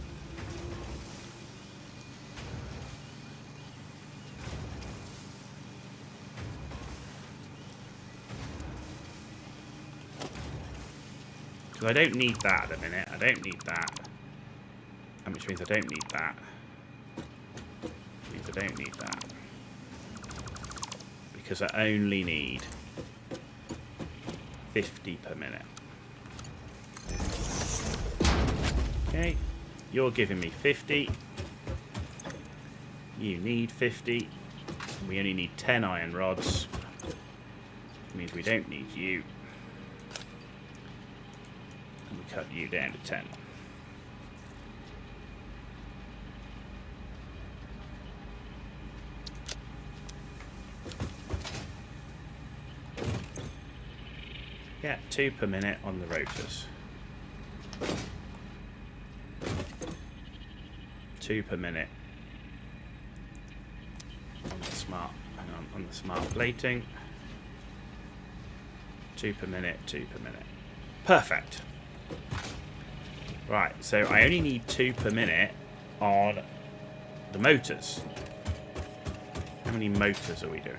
Because I don't need that at the minute. I don't need that. Which means I don't need that. Which means I don't need that. Because I only need 50 per minute. Okay. You're giving me 50. You need 50. We only need 10 iron rods. Which means we don't need you. And we cut you down to 10. Yeah, 2 per minute on the rotors. 2 per minute on the smart, on the smart plating. 2 per minute, 2 per minute. Perfect. Right, so I only need 2 per minute on the motors. How many motors are we doing?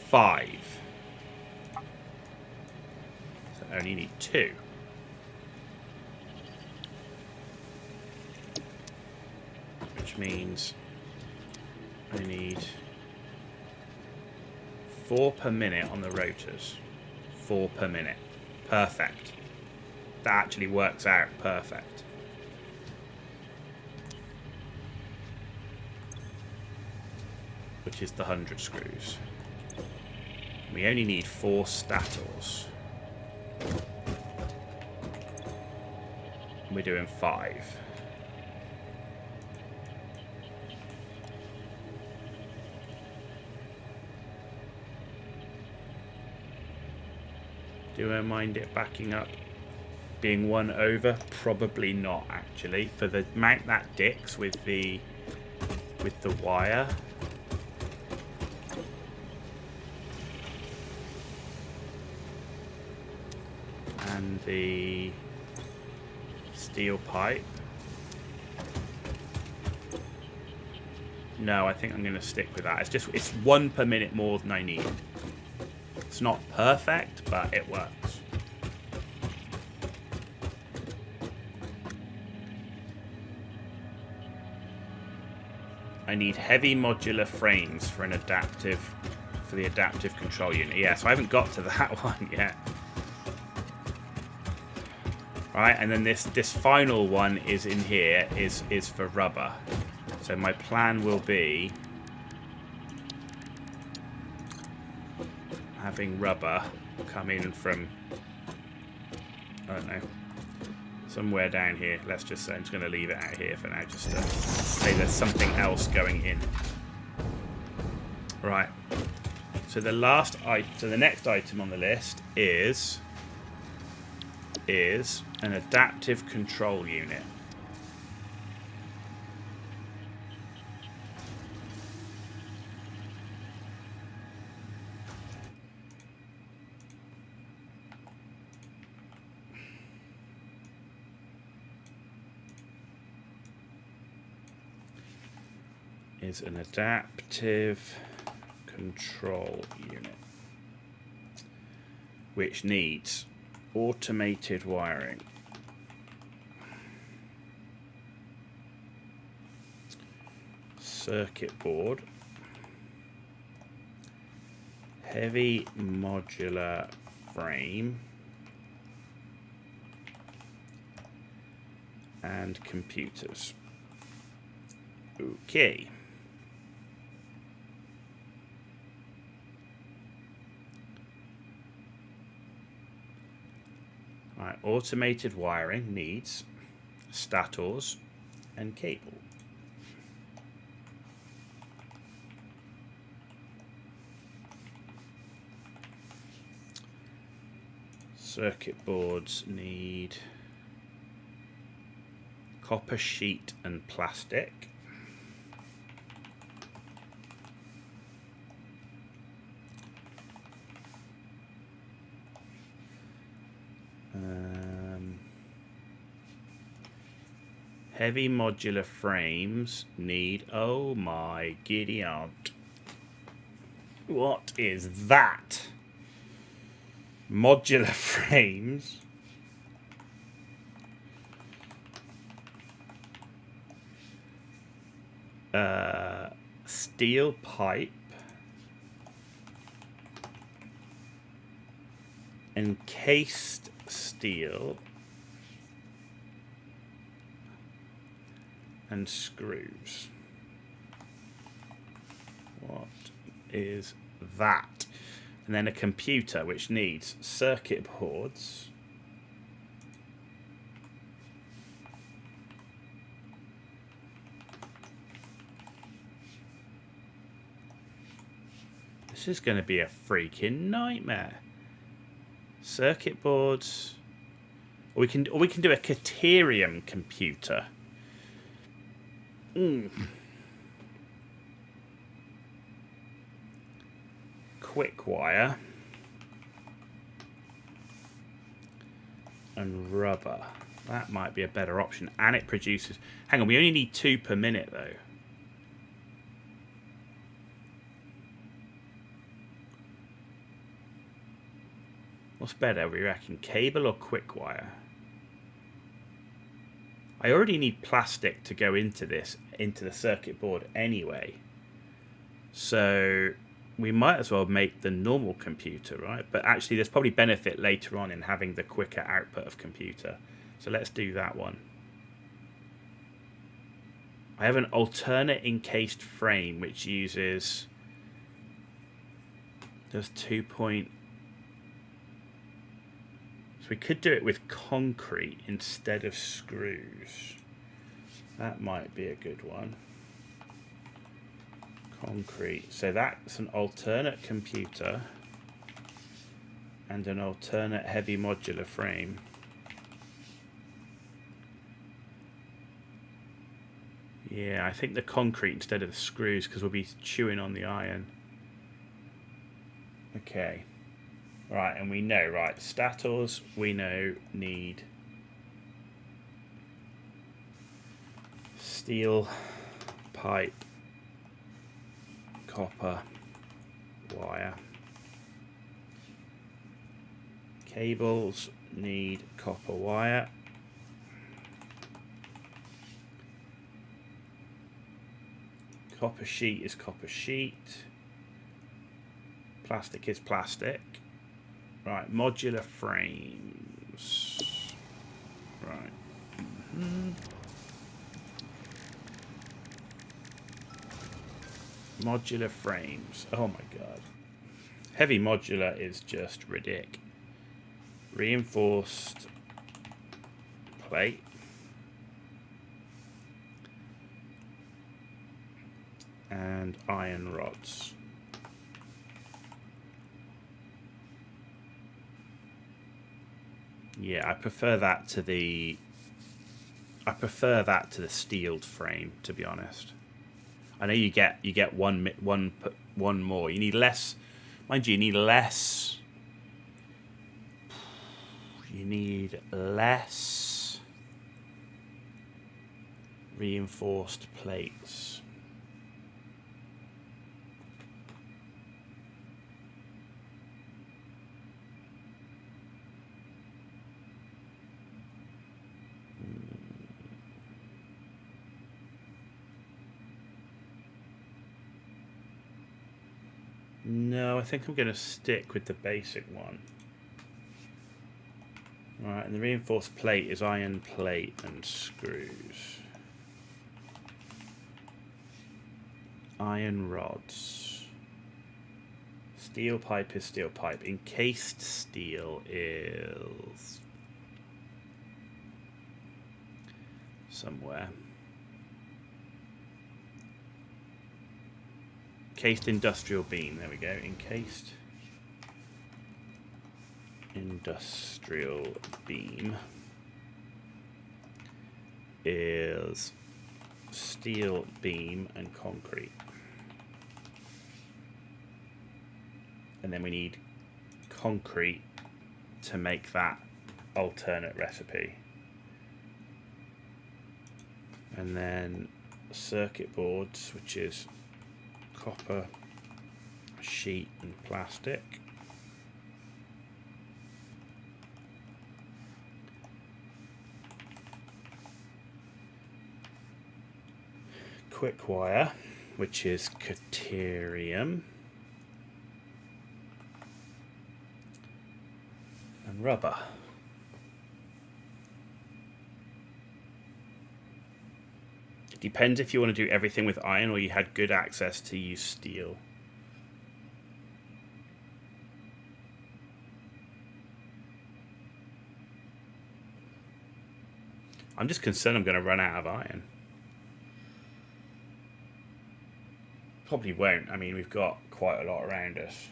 5. So I only need 2. Which means I need 4 per minute on the rotors. 4 per minute. Perfect. That actually works out perfect. Which is the 100 screws. We only need 4 stators. We're doing 5. Do I mind it backing up? Being 1 over? Probably not, actually. For the mount that Dix with the wire. And the steel pipe. No, I think I'm going to stick with that. It's 1 per minute more than I need. It's not perfect, but it works. I need heavy modular frames for the adaptive control unit. Yeah, so I haven't got to that one yet. Right, and then this final one is in here is for rubber. So my plan will be having rubber come in from, I don't know, somewhere down here. Let's just say I'm just going to leave it out here for now, just to say there's something else going in. Right. So the next item on the list is an adaptive control unit. is an adaptive control unit, which needs automated wiring, circuit board, heavy modular frame, and computers. Okay. Right, automated wiring needs stators and cable. Circuit boards need copper sheet and plastic. Heavy modular frames need, oh my giddy aunt. What is that? Modular frames? Steel pipe. Encased steel. And screws. What is that? And then a computer which needs circuit boards, this is going to be a freaking nightmare. Circuit boards, or we can do a Caterium computer. Quick wire and rubber. That might be a better option. And it produces... Hang on, we only need 2 per minute, though. What's better, we reckon? Cable or quick wire? I already need plastic to go into this, into the circuit board anyway. So we might as well make the normal computer, right? But actually there's probably benefit later on in having the quicker output of computer. So let's do that one. I have an alternate encased frame which uses... There's 2 point... So we could do it with concrete instead of screws. That might be a good one. Concrete. So that's an alternate computer and an alternate heavy modular frame. Yeah, I think the concrete instead of the screws because we'll be chewing on the iron. Okay. Right, and we know, right, stators, we know, need steel, pipe, copper, wire. Cables need copper wire. Copper sheet is copper sheet. Plastic is plastic. Right, modular frames. Right. Modular frames. Oh my god. Heavy modular is just ridiculous. Reinforced plate. And iron rods. Yeah, I prefer that to the steeled frame, to be honest. I know you get one more. You need less, mind you. You need less reinforced plates. No, I think I'm going to stick with the basic one. Alright, and the reinforced plate is iron plate and screws. Iron rods. Steel pipe is steel pipe. Encased steel is somewhere. Encased industrial beam. There we go. Encased industrial beam is steel beam and concrete. And then we need concrete to make that alternate recipe. And then circuit boards, which is copper, sheet and plastic. Quick wire, which is caterium. And rubber. It depends if you want to do everything with iron or you had good access to use steel. I'm just concerned I'm going to run out of iron. Probably won't. I mean, we've got quite a lot around us.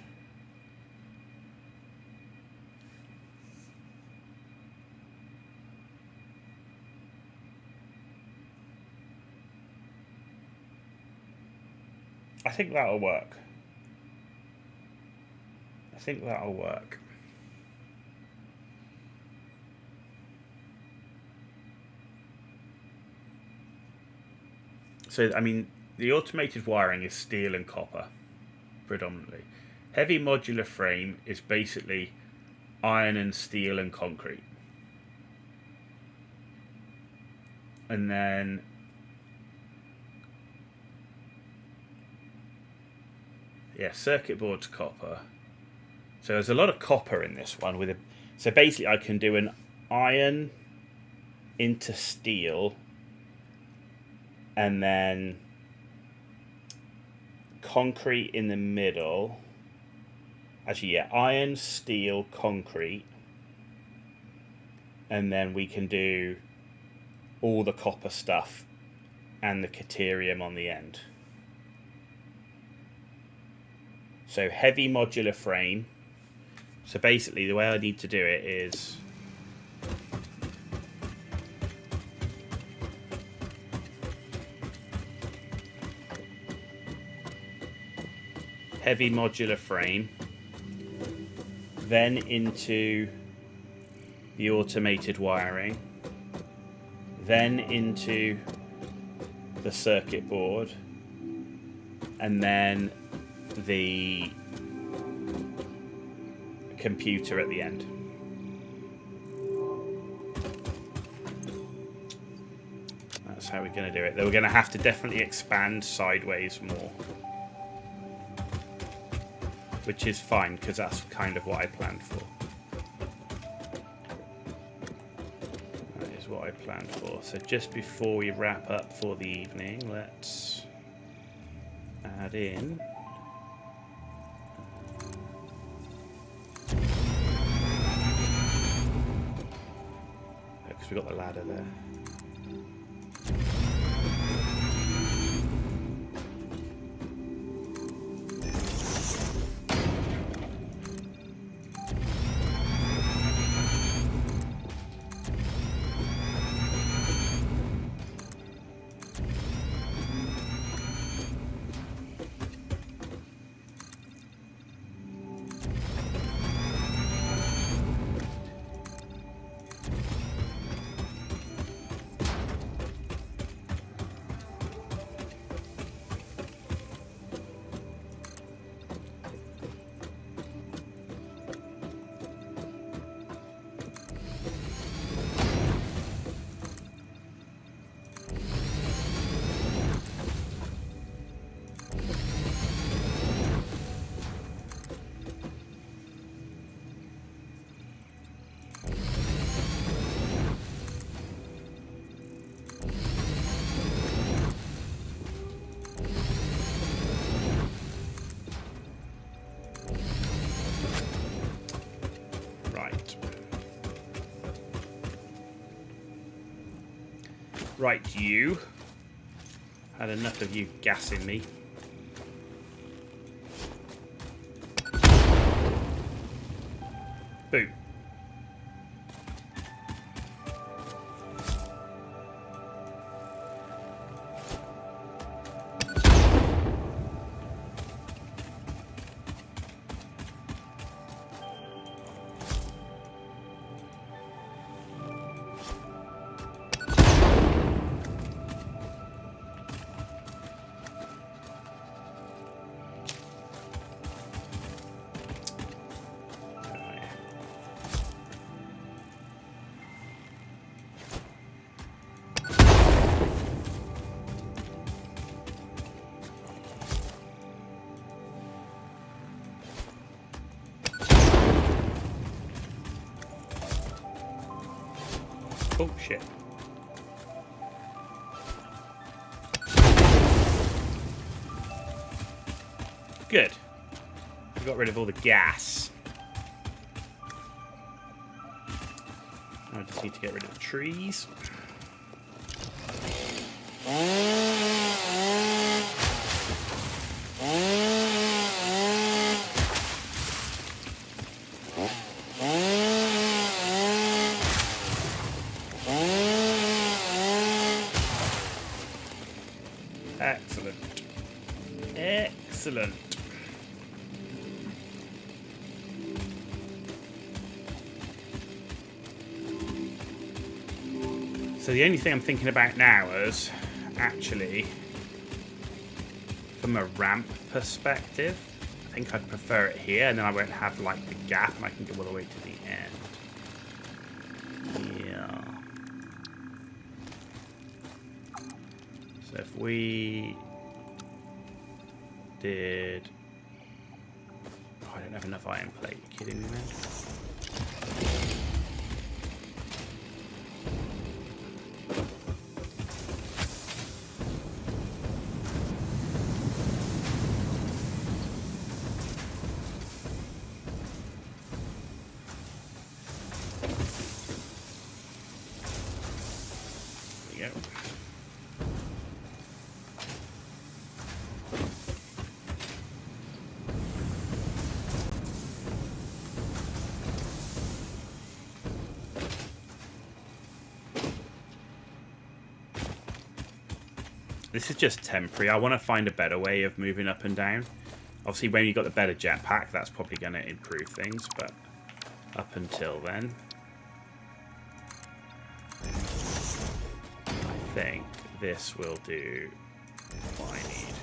I think that'll work. I think that'll work. So, I mean, the automated wiring is steel and copper, predominantly. Heavy modular frame is basically iron and steel and concrete. And then yeah, circuit board's copper. So there's a lot of copper in this one. So basically I can do an iron into steel and then concrete in the middle. Actually, yeah, iron, steel, concrete. And then we can do all the copper stuff and the caterium on the end. So heavy modular frame. So basically the way I need to do it is heavy modular frame, then into the automated wiring, then into the circuit board, and then the computer at the end. That's how we're going to do it. Though we're going to have to definitely expand sideways more, which is fine because that's kind of what I planned for. That is what I planned for. So just before we wrap up for the evening, let's add in because we've got the ladder there. Right, you. Had enough of you gassing me. Boom. Oh, shit. Good. We got rid of all the gas. I just need to get rid of the trees. Excellent. Excellent. So the only thing I'm thinking about now is actually from a ramp perspective, I think I'd prefer it here, and then I won't have like the gap and I can go all the way to the end. Yeah. So if we did... Oh, I don't have enough iron plate. You kidding me, man? There you go. This is just temporary. I want to find a better way of moving up and down. Obviously, when you got the better jetpack, that's probably going to improve things, but up until then, I think this will do what I need.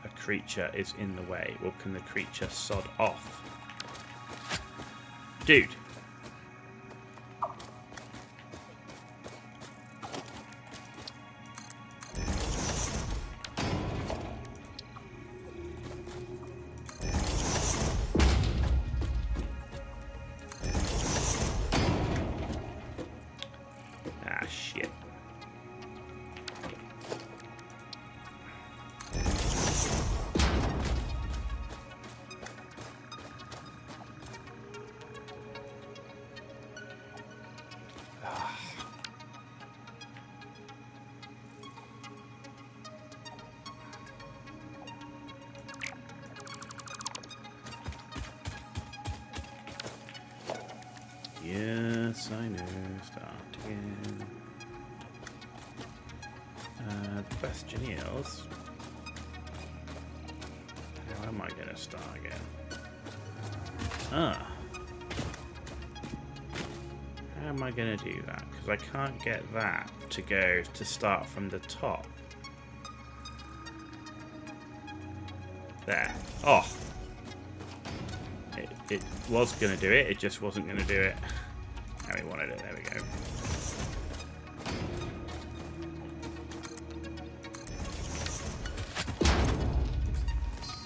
A creature is in the way. Well, can the creature sod off? Dude. Ah, shit. Yes, I know. Start again. The question is, how am I going to start again? How am I going to do that? Because I can't get that to go to start from the top. There. Oh. It was going to do it, it just wasn't going to do it how we wanted it. There we go.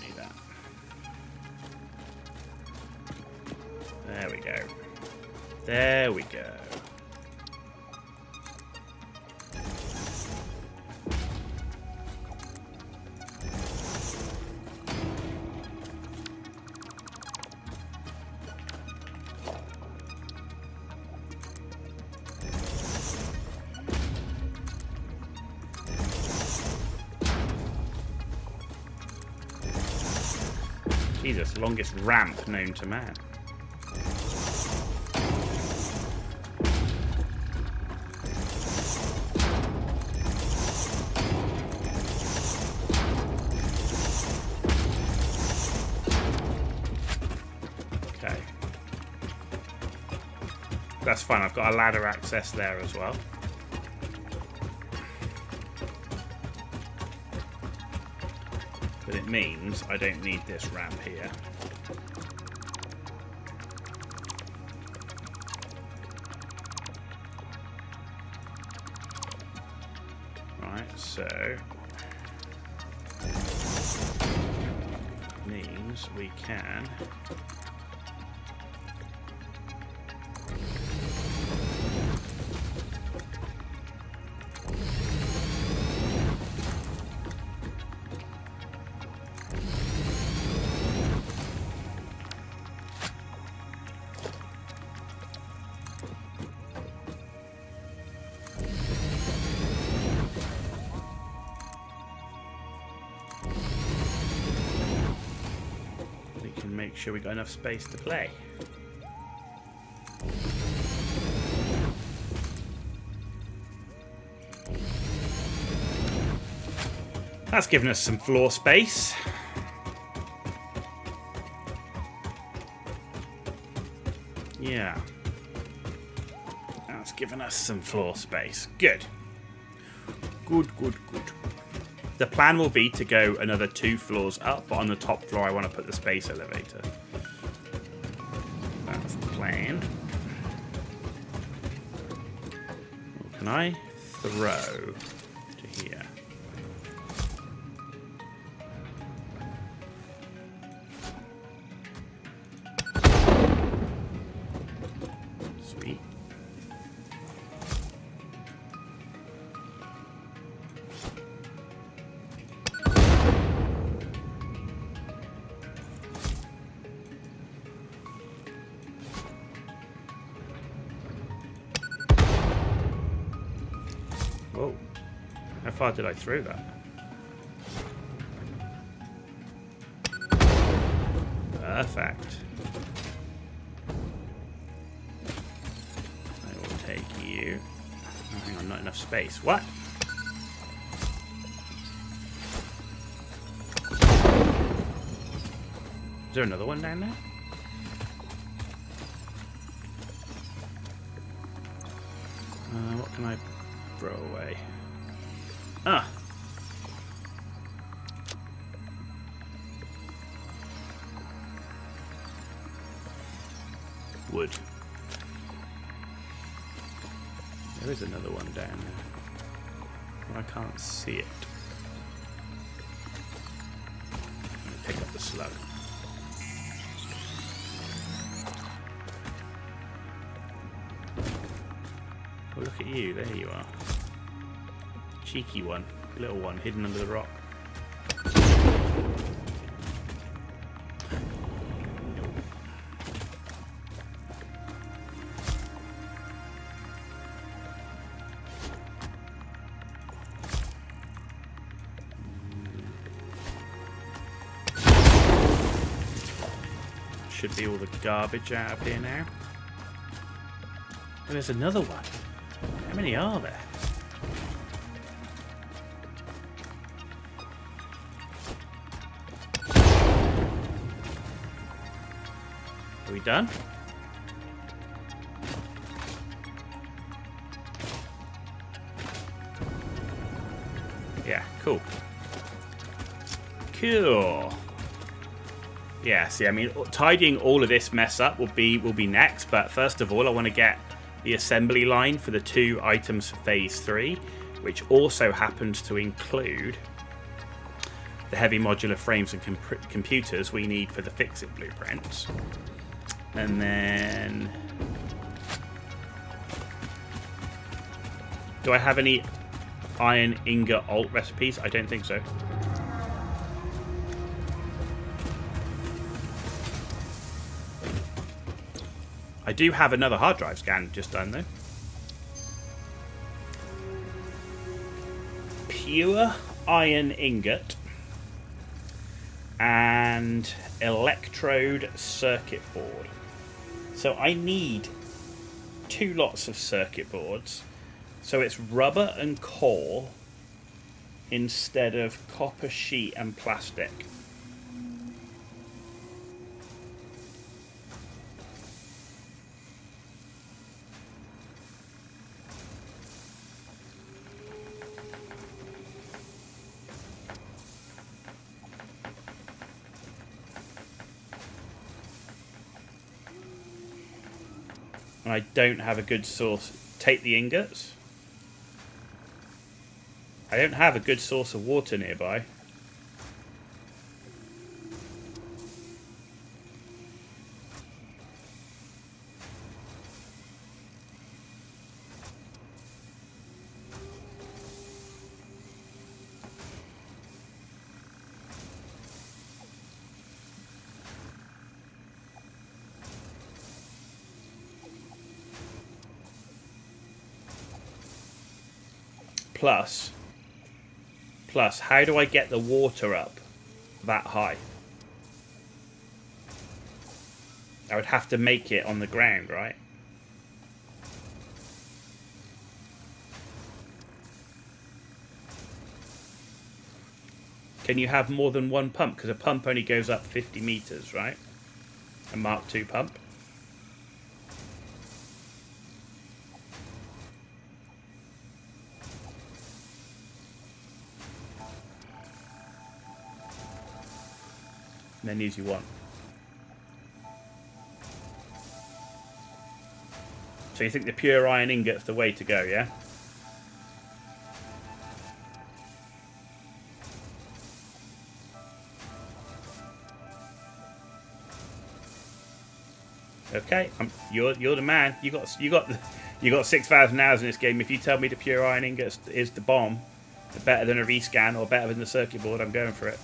Need that. There we go. There we go. Jesus, longest ramp known to man. Okay. That's fine, I've got a ladder access there as well. But it means I don't need this ramp here. Right, so means we can make sure we got enough space to play. That's given us some floor space. Yeah. That's given us some floor space. Good. Good. The plan will be to go another 2 floors up, but on the top floor I want to put the space elevator. That's the plan. What can I throw to here? Sweet. Whoa. How far did I throw that? Perfect. I will take you. Oh, hang on, not enough space. What? Is there another one down there? What can I throw away? Ah! Wood. There is another one down there. I can't see it. Let me pick up the slug. Oh, look at you. There you are. Cheeky one. Little one hidden under the rock. Should be all the garbage out of here now. And there's another one. How many are there? Are we done? Yeah, cool. Cool. Yeah, see, I mean, tidying all of this mess up will be next, but first of all, I want to get the assembly line for the 2 items for Phase 3, which also happens to include the heavy modular frames and computers we need for the fix-it blueprints. And then... do I have any iron ingot alt recipes? I don't think so. I do have another hard drive scan just done though. Pure iron ingot. and electrode circuit board. So I need 2 lots of circuit boards. So it's rubber and coal instead of copper sheet and plastic. And I don't have a good source. Take the ingots. I don't have a good source of water nearby. Plus, how do I get the water up that high? I would have to make it on the ground, right? Can you have more than one pump? Because a pump only goes up 50 meters, right? A Mark II pump. Menus you want. So you think the pure iron ingot's the way to go, yeah? Okay, you're the man. You got 6,000 hours in this game. If you tell me the pure iron ingot is the bomb, better than a rescan or better than the circuit board, I'm going for it.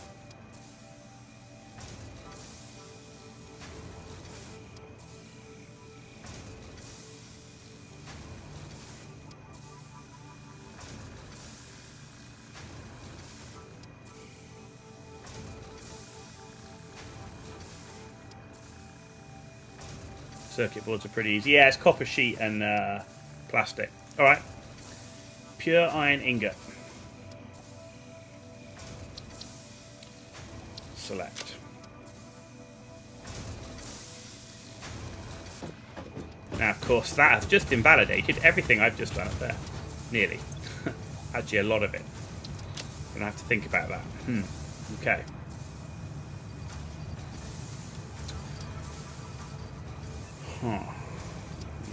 Circuit boards are pretty easy. Yeah, it's copper sheet and plastic. Alright. Pure iron ingot. Select. Now, of course, that has just invalidated everything I've just done up there. Nearly. Actually, a lot of it. Gonna have to think about that. Okay. Huh.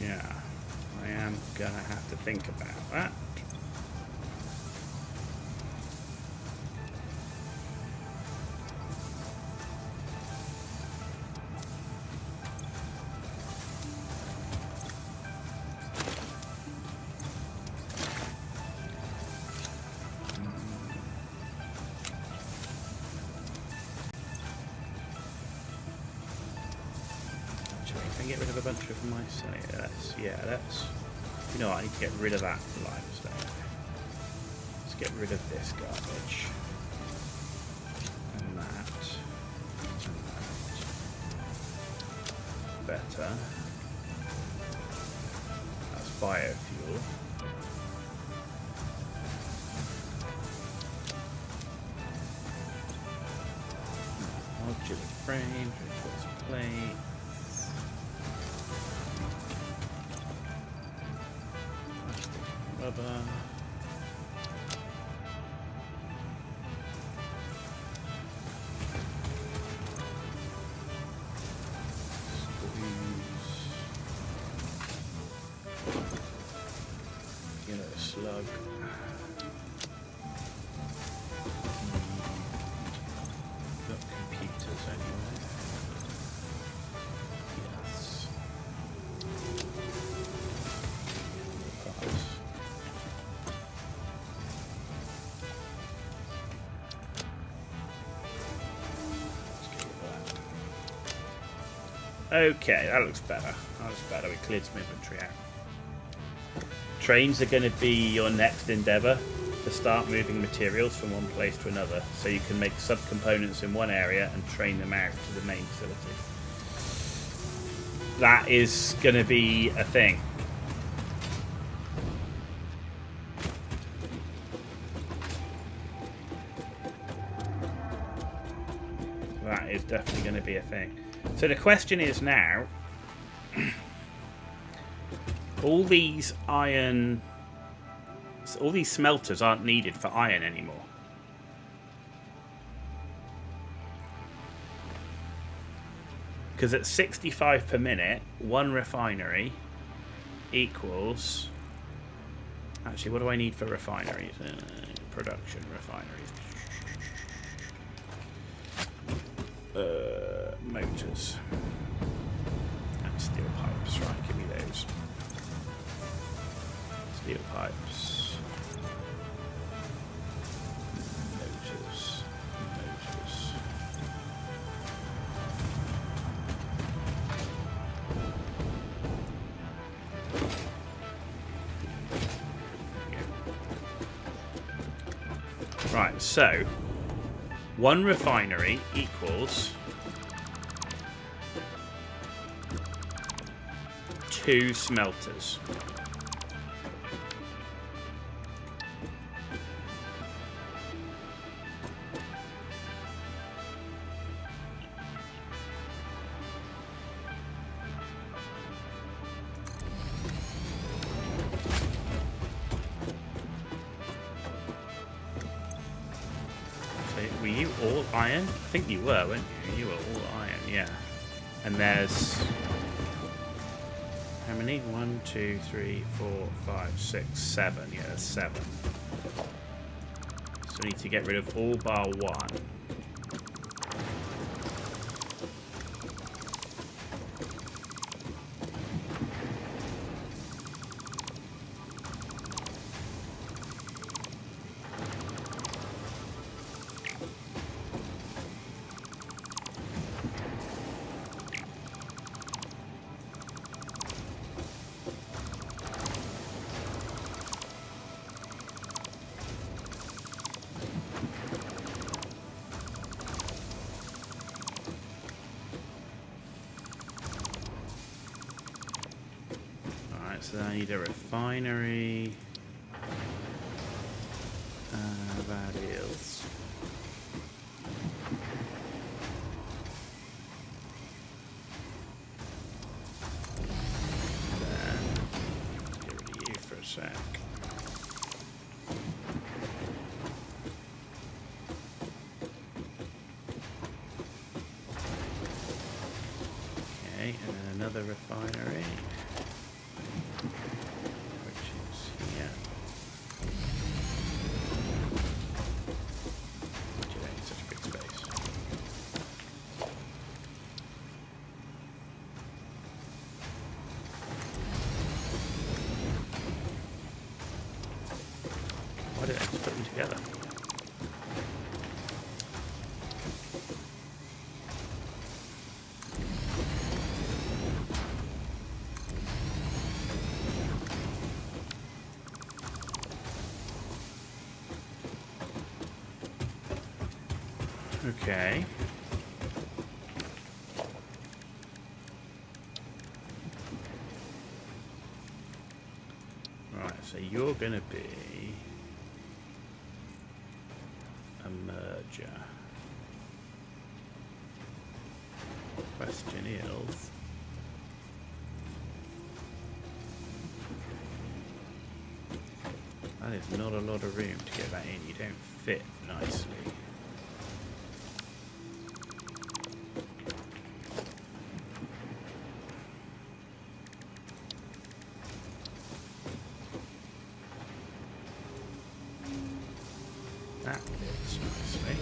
Yeah. I am gonna have to think about that. Get rid of a bunch of my let's you know what, I need to get rid of that limestone. Let's get rid of this garbage and that better. That's biofuel. Modular frame, plate. Rubber. Yellow slug. Got computers anyway. Yes. Parts. Okay, that looks better. That looks better. We cleared some inventory out. Trains are going to be your next endeavour. to start moving materials from one place to another, so you can make subcomponents in one area and train them out to the main facility. That is going to be a thing. That is definitely going to be a thing. So the question is now, all these smelters aren't needed for iron anymore. Because at 65 per minute, one refinery equals... Actually, what do I need for refineries? Production refineries. Motors. And steel pipes. Right, give me those. Steel pipes. Motors. Motors. Right, so one refinery equals 2 smelters. Were you all iron? I think you were, weren't you? You were all iron, yeah. And there's... How many? 1, 2, 3, 4, 5, 6, 7. Yeah, there's 7. So we need to get rid of all bar 1. So I need a refinery. That is. Then get rid of you for a sec. Okay, and then another refinery. Why did I just put them together? Okay. Right, so you're going to be a merger. Question is, that is not a lot of room to get that in. You don't fit nicely. That fits nicely.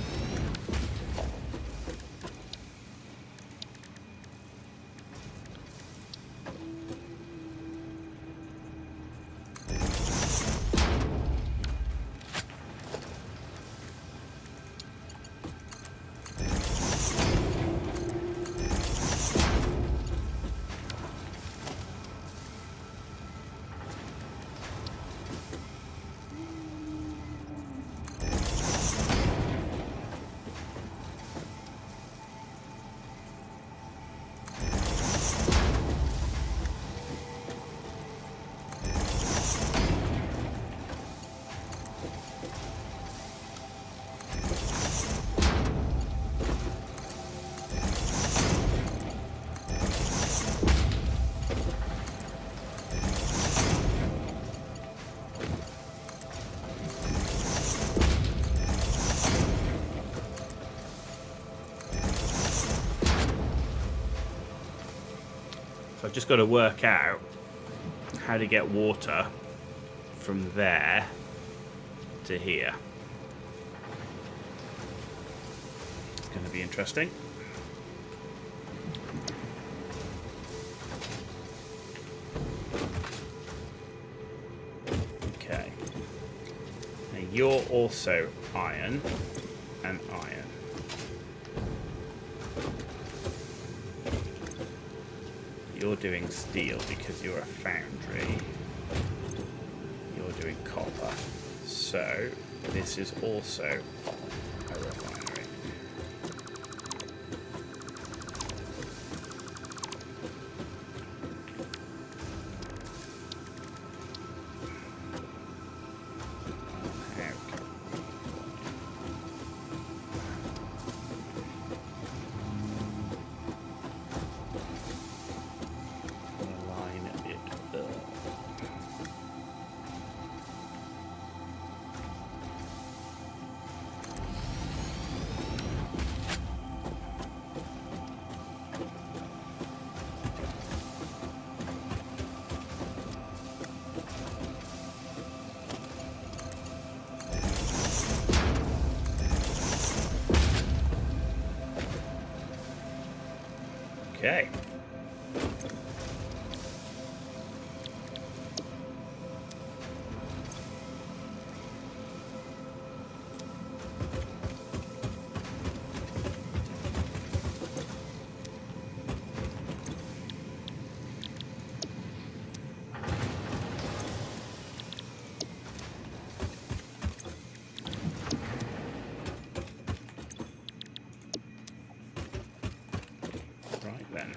So I've just got to work out how to get water from there to here. It's going to be interesting. Okay. Now you're also iron and iron. You're doing steel because you're a foundry. You're doing copper. So, this is also a refinery. Okay. Right then.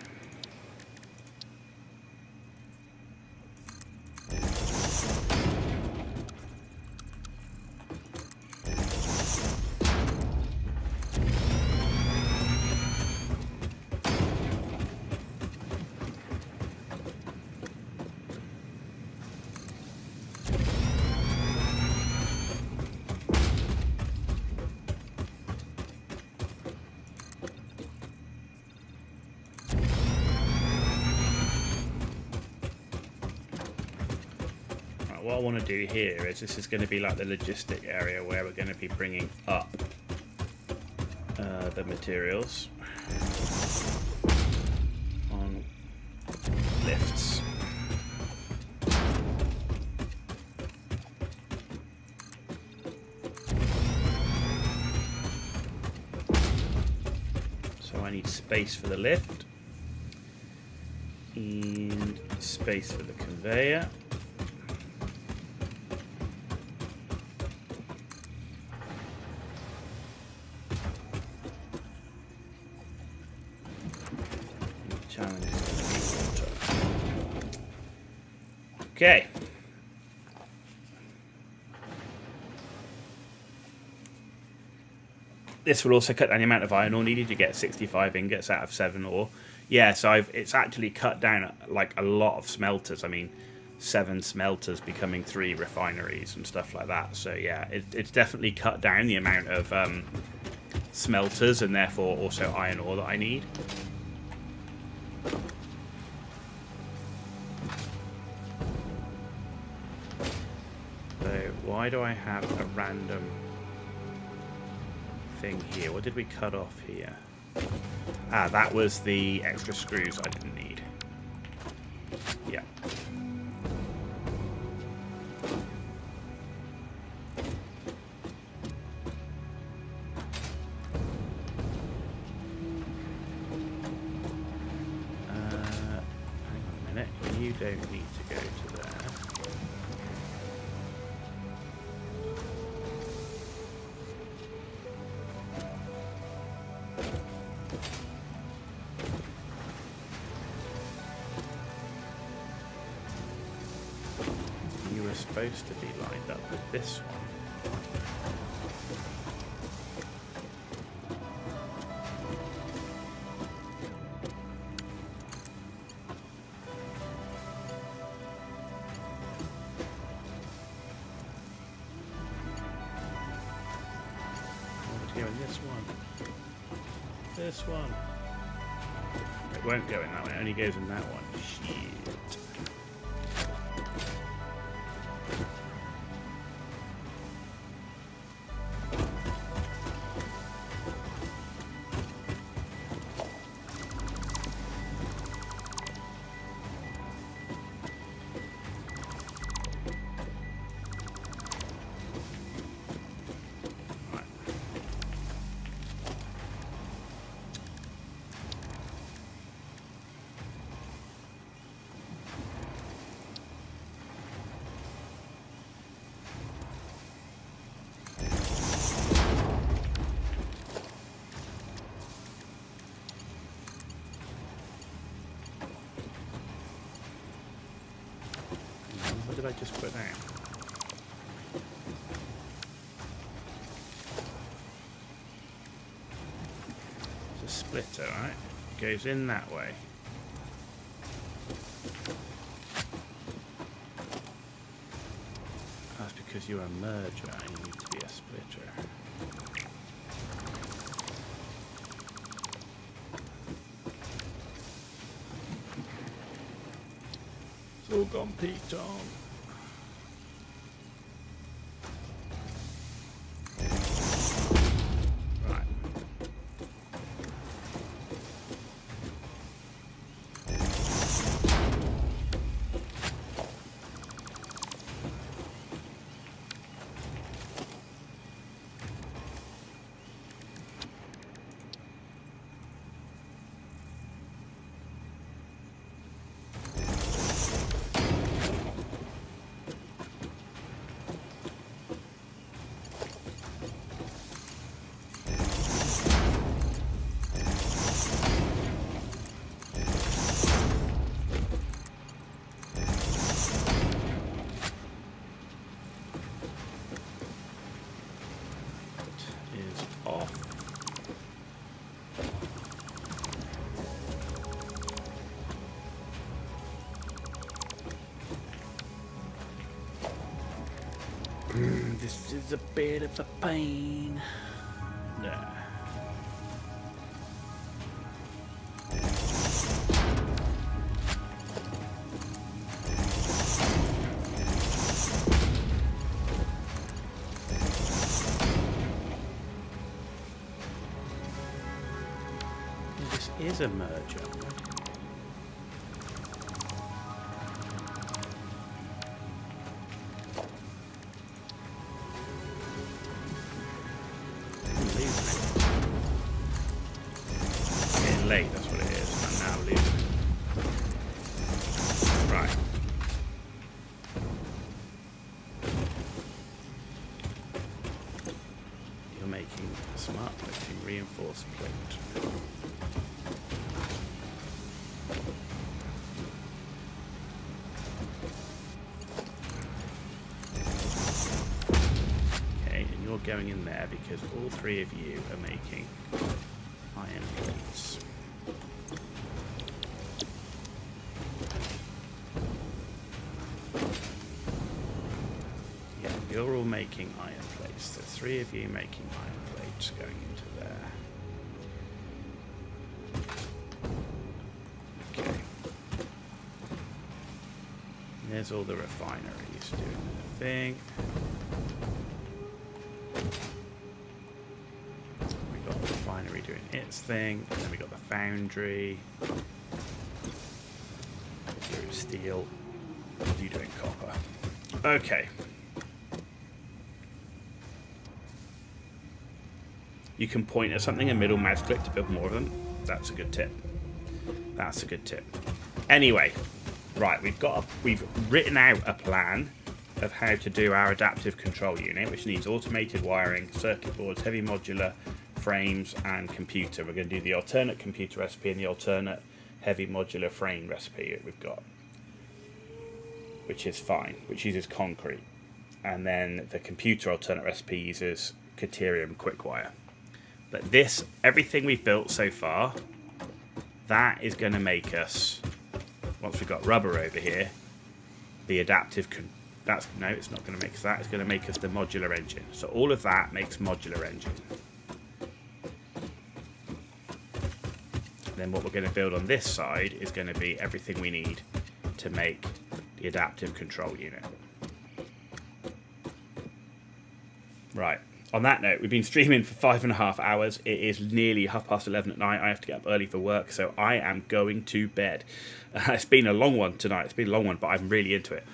What I want to do here is this is going to be like the logistic area where we're going to be bringing up the materials on lifts. So I need space for the lift and space for the conveyor. Okay. This will also cut down the amount of iron ore needed to get 65 ingots out of 7 ore. Yeah, so it's actually cut down like a lot of smelters. I mean, 7 smelters becoming 3 refineries and stuff like that. So yeah, it's definitely cut down the amount of smelters and therefore also iron ore that I need. Why do I have a random thing here? What did we cut off here? Ah, that was the extra screws I didn't need. Yeah. Hang on a minute. You don't need to go to there. Supposed to be lined up with this one. Over here in this one. This one. It won't go in that one. It only goes in that one. Shit. What did I just put down? It's a splitter, right? Goes in that way. That's because you're a merger and you need to be a splitter. It's all gone peaked on. Right. Is off. This is a bit of a pain. There. This is a merger. Getting late, that's what it is. I'm now losing. Right. You're making smart plating, reinforced plate. Going in there because all three of you are making iron plates. Yeah, you're all making iron plates. The three of you making iron plates going into there. Okay. And there's all the refineries doing their thing. Refinery doing its thing, and then we got the foundry. Doing steel, you doing copper. Okay. You can point at something and middle mouse click to build more of them. That's a good tip. That's a good tip. Anyway, right, we've written out a plan of how to do our adaptive control unit, which needs automated wiring, circuit boards, heavy modular frames, and computer. We're going to do the alternate computer recipe and the alternate heavy modular frame recipe that we've got, which is fine, which uses concrete. And then the computer alternate recipe uses Caterium quick-wire. But this, everything we've built so far, that is going to make us, once we've got rubber over here, the adaptive no, it's not going to make us that. It's going to make us the modular engine. So all of that makes modular engine. then what we're going to build on this side is going to be everything we need to make the adaptive control unit. Right. On that note, we've been streaming for 5.5 hours. It is nearly 11:30 at night. I have to get up early for work, so I am going to bed. It's been a long one tonight. It's been a long one, but I'm really into it.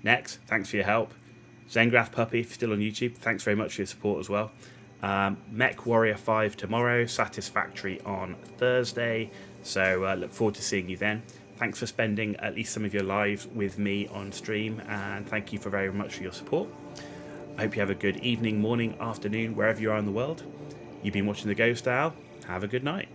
Next, thanks for your help. Zengrath Puppy, if you're still on YouTube, thanks very much for your support as well. Mechwarrior 5 tomorrow, Satisfactory on Thursday, so look forward to seeing you then. Thanks for spending at least some of your lives with me on stream, and thank you very much for your support. I hope you have a good evening, morning, afternoon, wherever you are in the world. You've been watching The Ghost Owl. Have a good night.